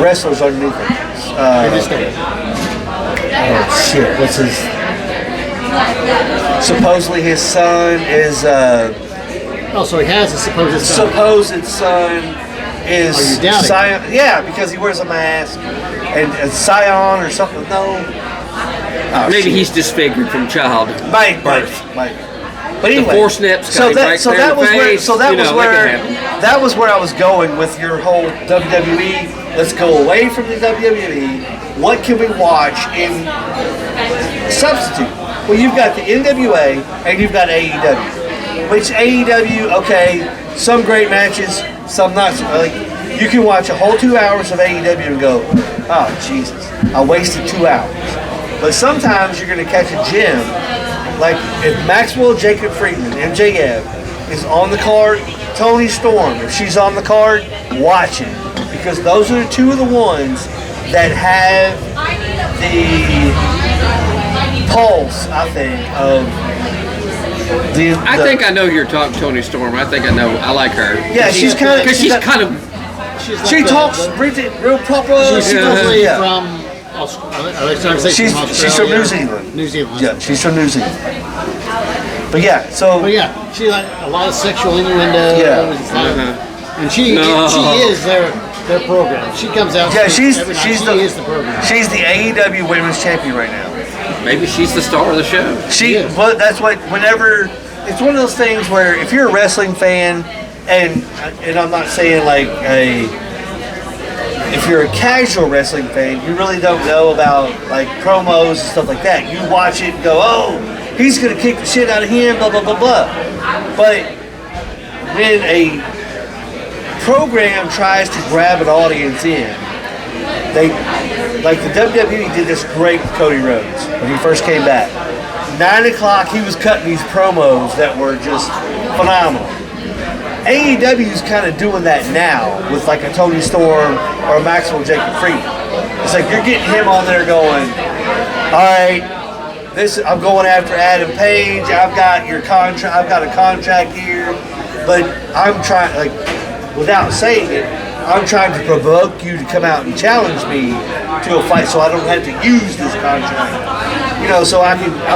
wrestlers underneath him. In this day. Oh shit! What's his? Supposedly his son is. Oh, so he has a supposed son. Supposed son is. Are you doubting? Scion. Yeah, because he wears a mask and Scion or something. No. Oh, Maybe shit. he's disfigured from childhood. Mike. But anyway, the four snaps. so that right so there in that the was where face, so that you was know, where that can happen. that was where I was going with your whole WWE. Let's go away from the WWE. What can we watch in substitute? Well, you've got the NWA and you've got AEW. Which AEW, okay, some great matches, some not. Like you can watch a whole 2 hours of AEW and go, oh Jesus, I wasted 2 hours. But sometimes you're going to catch a gem. Like if Maxwell Jacob Friedman, MJF, is on the card, Toni Storm, if she's on the card, watch it. Because those are the two of the ones that have the pulse, I think, of I think I know you're talking Toni Storm. I think I know. I like her. Yeah, she's kind of... Because she's kind of... She's like She talks real proper. She's supposedly from... She's from New Zealand. New Zealand. Yeah, she's from New Zealand. But yeah, so... But yeah, she like a lot of sexual innuendo. Yeah. And she is their program. She comes out. Yeah, she is the program. She's the AEW Women's Champion right now. Maybe she's the star of the show. But that's what. Whenever it's one of those things where if you're a wrestling fan, and I'm not saying like if you're a casual wrestling fan, you really don't know about like promos and stuff like that. You watch it and go, oh, he's gonna kick the shit out of him, blah blah blah blah. But when a program tries to grab an audience in, they like the WWE did this great with Cody Rhodes when he first came back. 9 o'clock, he was cutting these promos that were just phenomenal. AEW's kind of doing that now with like a Toni Storm or a Maxwell Jacob Friedman. It's like you're getting him on there going, all right, I'm going after Adam Page. I've got your contract. I've got a contract here, but I'm trying like. Without saying it, I'm trying to provoke you to come out and challenge me to a fight so I don't have to use this contract. You know, so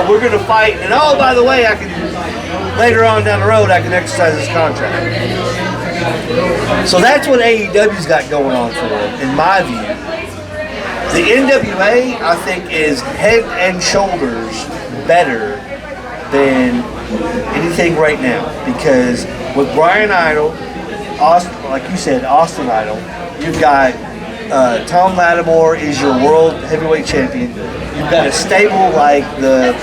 we're going to fight, and oh, by the way, I can, later on down the road, I can exercise this contract. So that's what AEW's got going on for them, in my view. The NWA, I think, is head and shoulders better than anything right now, because with Brian Idol, Austin, like you said, Austin Idol. You've got Tom Lattimore is your world heavyweight champion. You've got a stable like the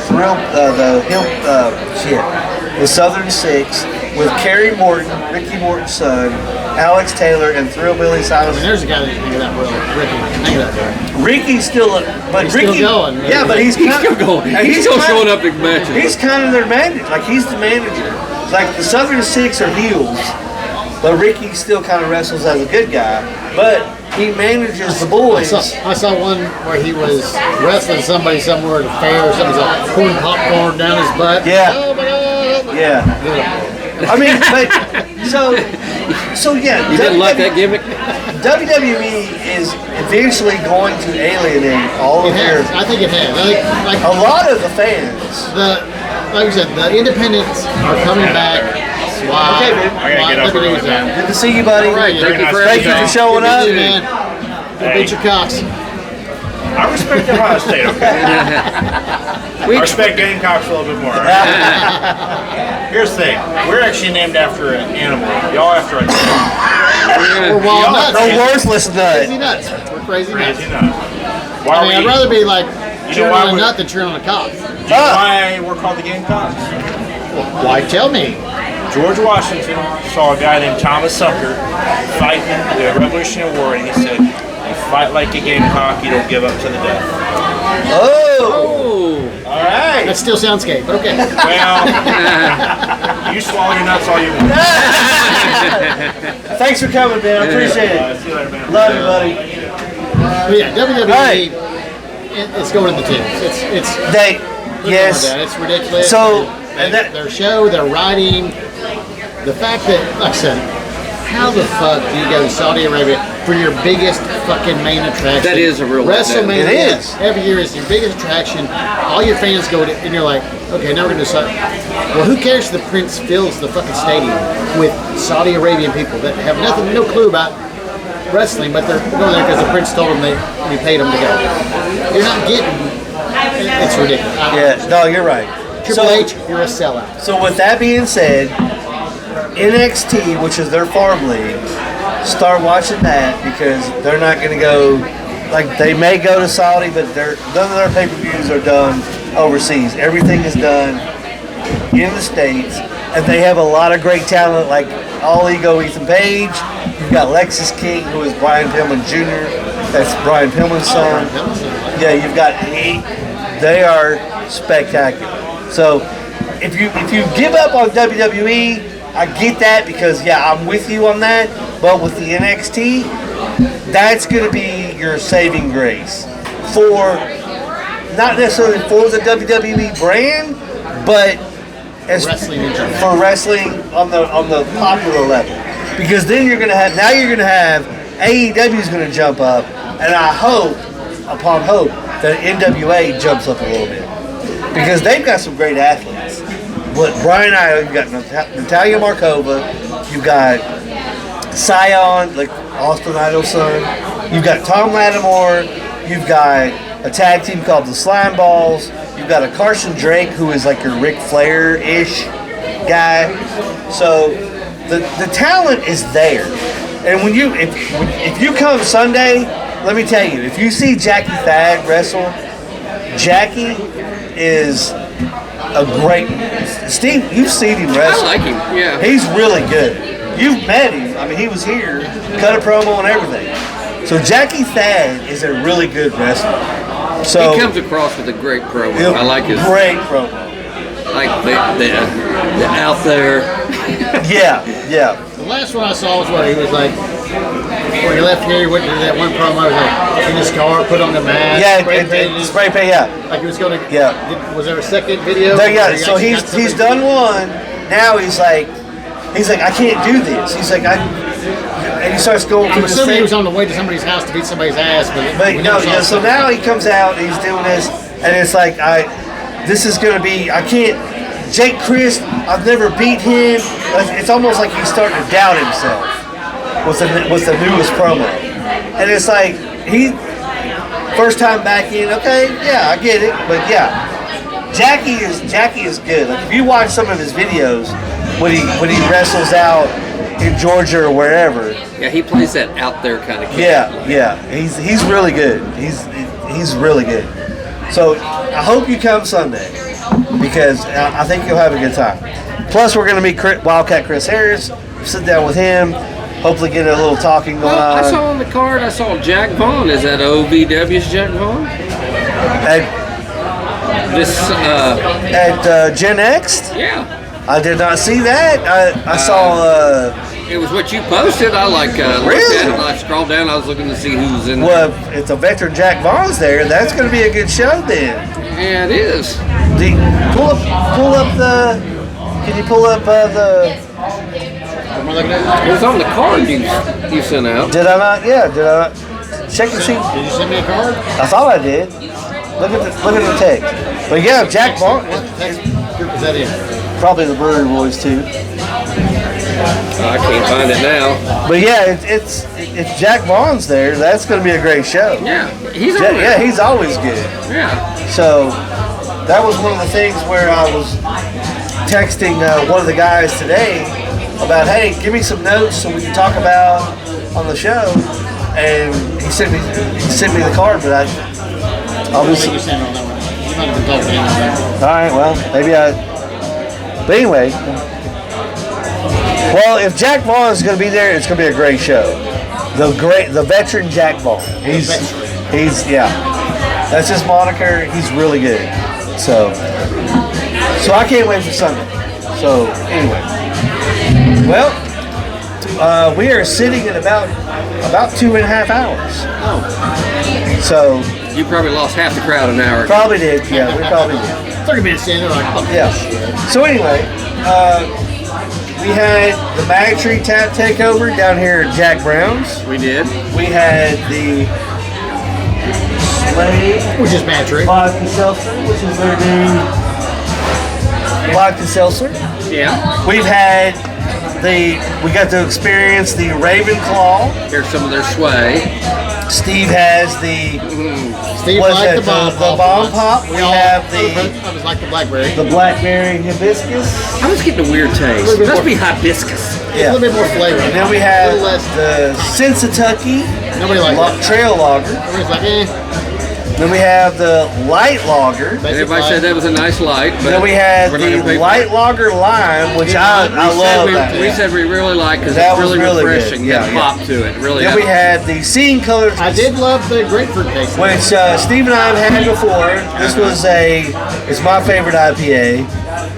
Southern Six with Kerry Morton, Ricky Morton's son, Alex Taylor, and Thrillbilly Silas. And there's a guy that can hang it up well, Ricky. Hang it up there. Ricky's still, He's still going. Yeah, but he's still going. He's still showing up in matches. He's kind of their manager. Like he's the manager. Like the Southern Six are heels. But Ricky still kind of wrestles as a good guy, but he manages the boys. I saw one where he was wrestling somebody somewhere at a fair or something. He's like pouring popcorn down his butt. Yeah. Oh my God. Yeah. I mean, but so yeah. You didn't like that gimmick? WWE is eventually going to alienate all of their. I think it has. Like a lot of the fans. Like you said, the independents are coming back. Wow. Okay, man. I gotta get up early, man. Good to see you, buddy. All right, Thank you for showing up. Good, man. Go beat your cocks. I respect Ohio State, okay? I respect Gamecocks a little bit more. Here's the thing. We're actually named after an animal. Y'all after a dog. We're wild nuts. No worthless Crazy nut. nuts. We're crazy nuts. Crazy nuts. I'd rather be like cheering why on a we- nut than cheering on a cock. Do you know why we're called the Gamecocks? Why? Tell me. George Washington saw a guy named Thomas Sumter fighting the Revolutionary War, and he said, "You fight like a gamecock, you don't give up to the death." Oh. All right. That still sounds gay, but okay. Well, you swallow your nuts all you want. Thanks for coming, man. I appreciate it. See you later, man. Love you, buddy. But yeah, WWE, it's going in the tubes. It's Yes. It's ridiculous. So, their show, their writing, the fact that, like I said, how the fuck do you go to Saudi Arabia for your biggest fucking main attraction? That is a real WrestleMania. It is. Every year is your biggest attraction. All your fans go to, and you're like, okay, now we're gonna do something. Well, who cares if the Prince fills the fucking stadium with Saudi Arabian people that have no clue about wrestling, but they're going there because the Prince told them we paid them to go. You're not getting. It's ridiculous. Yeah. No, you're right. Triple H, you're a sellout. So with that being said, NXT, which is their farm league, start watching that because they're not going to go. Like they may go to Saudi, but none of their pay-per-views are done overseas. Everything is done in the States, and they have a lot of great talent like All Ego Ethan Page. You've got Lexus King, who is Brian Pillman Jr. That's Brian Pillman's son. Yeah, you've got they are spectacular. So if you give up on WWE, I get that because I'm with you on that. But with the NXT, that's going to be your saving grace for not necessarily for the WWE brand, but as for wrestling on the popular level. Because then you're going to have AEW is going to jump up, and I hope, upon hope, that NWA jumps up a little bit because they've got some great athletes. But Brian Io, you've got Natalia Markova, you've got Scion, like Austin Idol's son. You've got Tom Lattimore. You've got a tag team called the Slime Balls. You've got a Carson Drake, who is like your Ric Flair-ish guy. So the talent is there. And when if you come Sunday, let me tell you, if you see Jackie Thad wrestle, Jackie is a great. Steve, you've seen him wrestle. I like him. Yeah, he's really good. You've met him. I mean, he was here, cut a promo and everything. So Jackie Thad is a really good wrestler. So he comes across with a great promo. I like his great promo. Like the out there. Yeah. The last one I saw was what he was like. When he left here, he went to that one promo. He was like in his car, put on the mask. Yeah, spray paint. Yeah. Like he was going to. Yeah. Was there a second video? So he's done one. Now he's like I can't do this. He's like and he starts going through I'm assuming he was on the way to somebody's house to beat somebody's ass, but no. Yeah. So now he comes out and he's doing this, and it's like this is gonna be. I can't. Jake Christ, I've never beat him. It's almost like he's starting to doubt himself with the newest promo, and it's like he first time back in. Okay, yeah, I get it, but Jackie is good. Like if you watch some of his videos when he wrestles out in Georgia or wherever. Yeah, he plays that out there kind of kid. Yeah. He's really good. He's really good. So I hope you come Sunday because I think you'll have a good time. Plus, we're going to meet Wildcat Chris Harris. Sit down with him. Hopefully, get a little talking going on. I saw on the card. I saw Jack Vaughn. Is that OVW's Jack Vaughn? At Gen X? Yeah. I did not see that. I saw. It was what you posted. I looked at it and I scrolled down. I was looking to see who was in there. Well, if the veteran Jack Vaughn's there, that's going to be a good show then. Yeah, it is. Pull up the. Can you pull up the? It was on the card you sent out. Did I not? Yeah. Did I not? Check and see. Did you send me a card? I thought I did. Look at the text. But yeah, Jack Vaughn. What text group is that in? Probably the Brewery Boys too. I can't find it now. But yeah, it's Jack Vaughn's there. That's going to be a great show. Yeah, he's on there. Yeah, he's always good. Yeah. So that was one of the things where I was texting one of the guys today about, hey, give me some notes so we can talk about on the show. And he sent me the card, but I'll do some. You sent on that one. You might have been talking to him on that. All right, well, maybe But anyway, well, if Jack Vaughn is going to be there, it's going to be a great show. The veteran Jack Vaughn. He's that's his moniker. He's really good. So I can't wait for Sunday. So anyway, well, we are sitting at about 2.5 hours. Oh. So you probably lost half the crowd an hour ago. Probably did. Yeah, we probably did. 30 minutes in, they're like, yeah. So anyway, we had the Madtree Tap Takeover down here at Jack Brown's. We did. We had the Slade, which is Madtree Vodka Seltzer, which is their new vodka seltzer. Yeah. We've had we got to experience the Raven Claw. Here's some of their sway. Steve has the Steve what's liked that, the bomb the bomb pop. We have I was like the blackberry. the blackberry hibiscus. I was getting a weird taste. It must be hibiscus. A little bit more flavor. And then we A have little less. the Sensatucky Nobody liked it. Trail Lager. Everybody's like, Then we have the Light Lager. Basic Everybody said that was a nice light. But Then we had we're not gonna pay the for Light it. Lager Lime, which I We love said that. we said we really like because That it's was really really good. refreshing. Yeah, Got yeah. pop to it. Really. Then we had the Scene Colors, I did love the grapefruit taste. which Steve and I have had before. This was it's my favorite IPA,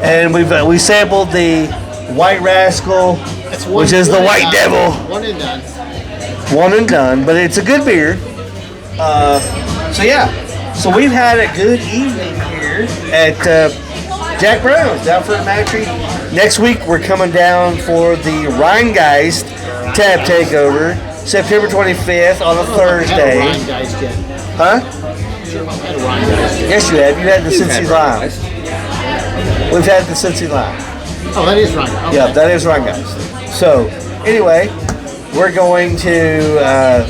and we sampled the White Rascal, It's which is the and White done. Devil. One and done. One and done, but it's a good beer. So yeah, so we've had a good evening here at Jack Brown's down for Madtree. Next week we're coming down for the Rheingeist Tap Takeover, September 25th on a Thursday. Huh? Yes, you have. You had the Cincy Lime. We've had the Cincy Lime. Oh, that is right. Okay. Yeah, that is Rheingeist. So anyway, we're going to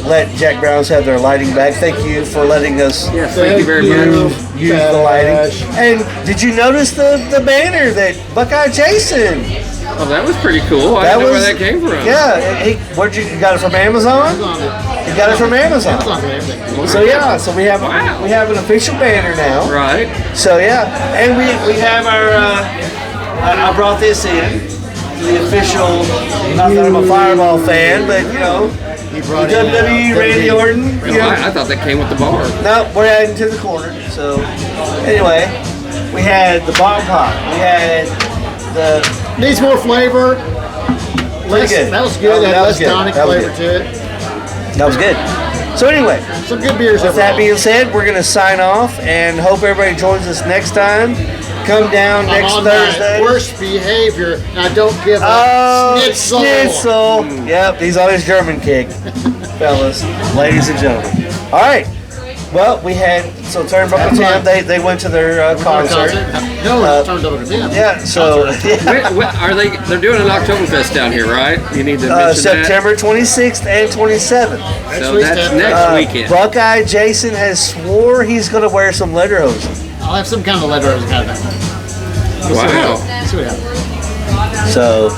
let Jack Brown's have their lighting back. Thank you for letting us Yes, thank you very much. use the lighting. And did you notice the banner that Buckeye Jason? Oh, that was pretty cool. I didn't know where that came from. Yeah, you got it from Amazon? You got it from Amazon. So yeah, so we have an official banner now. Right. So yeah, and we have our. I brought this in. The official, not that I'm a Fireball fan, but you know, WWE Randy Orton. You know. I thought that came with the bar. No, we're heading to the corner. So anyway, we had the bomb pop. We had the Needs more flavor. pretty good. That was good. That That was was good. tonic That was flavor good. to it. That was good. So anyway, Some good beers. with that being said, we're gonna sign off and hope everybody joins us next time. Come down next on Thursday. my worst behavior. Now don't give Oh, a schnitzel. Schnitzel. Yep, he's on his German kick, fellas, ladies and gentlemen. All right. Well, we had Turnbuckle Tim. They went to their concert. No, it's turned over to them. Yeah. So Are they? They're doing an Oktoberfest down here, right? You need to mention September 26th and 27th. that. So that's next weekend. Buckeye Jason has swore he's going to wear some lederhosen. I'll have some kind of leather rose kind of thing. Wow. Let's see what happens. So,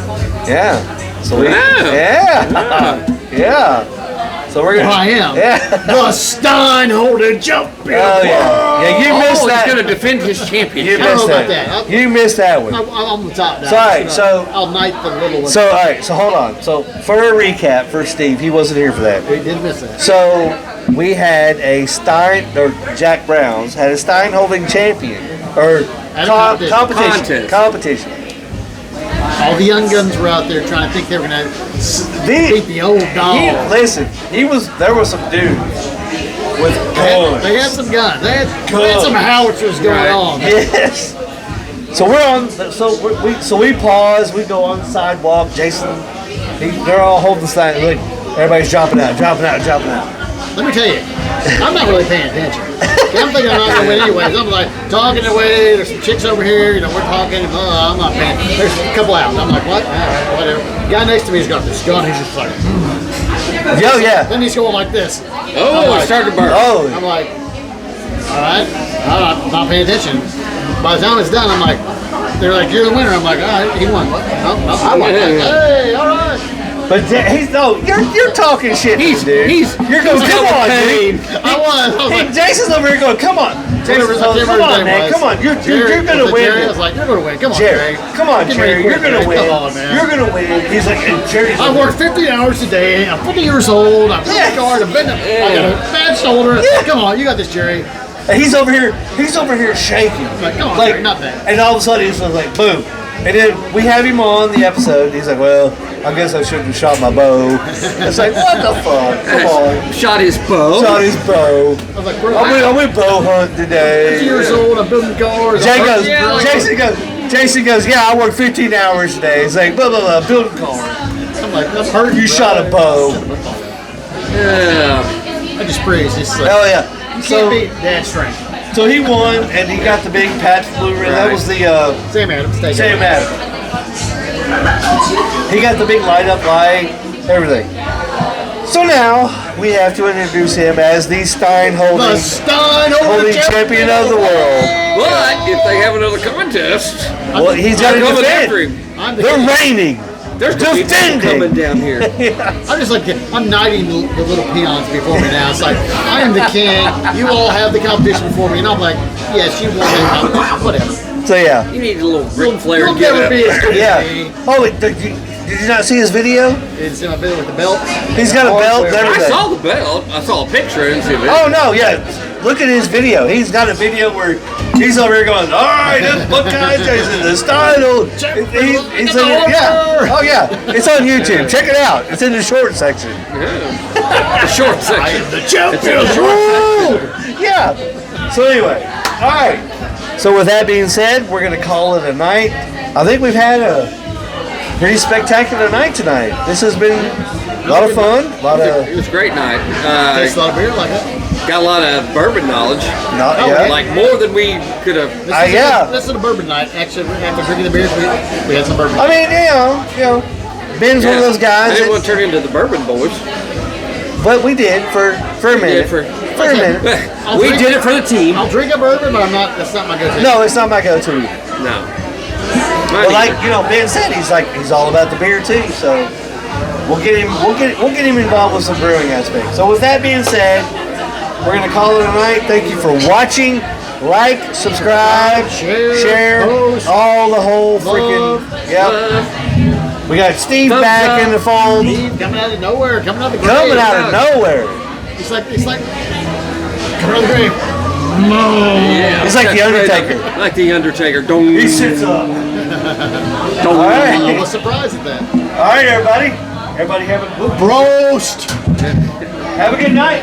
yeah. So we, Wow. yeah, yeah. So we're gonna. Oh, I am. Yeah. The Steinholder jump. Oh yeah. Yeah, you missed Oh, that. he's going to defend his You championship. I don't missed know about that. that. You missed that one. I'm on the top now. So, all right, so- I'll knight the little one. So all right. So hold on. So for a recap for Steve, he wasn't here for that. We did miss that. So we had a Jack Brown's had a Stein holding champion or Had a competition. competition. All the young guns were out there trying to think they were going to beat the old dog. There was some dudes with guns. They had some guns. They had some howitzers going Right. on. Yes. So we're on. So we pause. We go on the sidewalk. Jason, they're all holding the sign. Like, everybody's dropping out. Let me tell you, I'm not really paying attention. I'm thinking I'm not going to win anyways. I'm like talking away. There's some chicks over here. You know, we're talking. I'm not paying. There's a couple out. I'm like, what? All right, whatever. Guy next to me has got this gun. He's just like, Yo, yeah. then he's going like this. Oh, it started to burn. Oh, I'm like, all right, I'm not paying attention. By the time it's done, I'm like, they're like, you're the winner. I'm like, all right, he won. No, I won. Hey, all right. but you're talking shit, He's dude. You're going, come on, dude. I won. I was like, Jason's over here going, come on. Jason's whatever come his on, name man. was. Come on. You're gonna win. Jerry, I was like, you're gonna win. Come on, Jerry. Jerry. Come on, Get ready Jerry. to You're quit, gonna Jerry. win. Come on, man. You're gonna win. He's like, and Jerry's I work 50 hours a day. I'm 50 years old. I'm Yes. guard. I got a bad shoulder. Come on, you got this, Jerry. And he's over here shaking. Like, come on, Jerry, not that. And all of a sudden he's just like, boom. And then we have him on the episode. He's like, well, I guess I shouldn't have shot my bow. It's like, what the fuck? Come on. Shot his bow. Shot his bow. I was like, I went bow hunting 50 today. years old. I'm building cars. Jason goes, yeah, I work 15 hours a day. He's like, blah, blah, blah, building cars. I'm like, I'm hurt. You shot a bow. Yeah. I just praised. It's like, Hell yeah. you can't beat dad strength. So he won, and he got the big patch blue ring. That was the Sam Adams. Take Sam it. Adams. He got the big light up light, everything. So now we have to introduce him as the Stein The holding Stein champion of the world. But if they have another contest, Well, he's got to coming after defend. him. I'm the They're king. reigning. There's gonna be people Defending. coming down here. I'm just like, I'm knighting the little peons before me now. It's like, I am the king. You all have the competition before me. And I'm like, yes, you won that competition. Whatever. So yeah. You need a little Ric Flair You'll get never up. be as good Yeah. as me. Oh, wait, did you not see his video? It's in my video with the belt. He's got a belt and I everything. saw the belt. I saw a picture. I didn't see a video. Oh no, yeah. Look at his video. He's got a video where he's over here going, all right, what can I tell you? The style. He's like, yeah. Oh yeah. It's on YouTube. Check it out. It's in the short section. The short section. The champion. Yeah. So anyway, all right. So with that being said, we're gonna call it a night. I think we've had a pretty spectacular night tonight. This has been a lot of fun. A lot of It was a great night. Tastes a lot of beer like that. Got a lot of bourbon knowledge. yeah. Like more than we could have. yeah. This is a bourbon night. Actually, after drinking the beers, we had some bourbon. I mean, you know, Ben's one of those I guys. didn't want to turn into the bourbon boys. But we did for a minute. For a minute. we did it for the team. I'll drink a bourbon, but that's not my go-to. No, it's not my go-to. No. But like Ben said, he's all about the beer too. So we'll get him involved with some brewing aspects. So with that being said, we're gonna call it a night. Thank you for watching. Like, subscribe, share, post, all the whole freaking We got Steve Thumbs back up. in the fold. Steve coming out of nowhere, coming out of the grave. Coming out of nowhere. It's like coming out of the grave. Yeah, He's like the Undertaker. Like the Undertaker. Dong. He sits up. Dong. All I right. was surprised at that. All right, everybody. Everybody have a Roast. good night.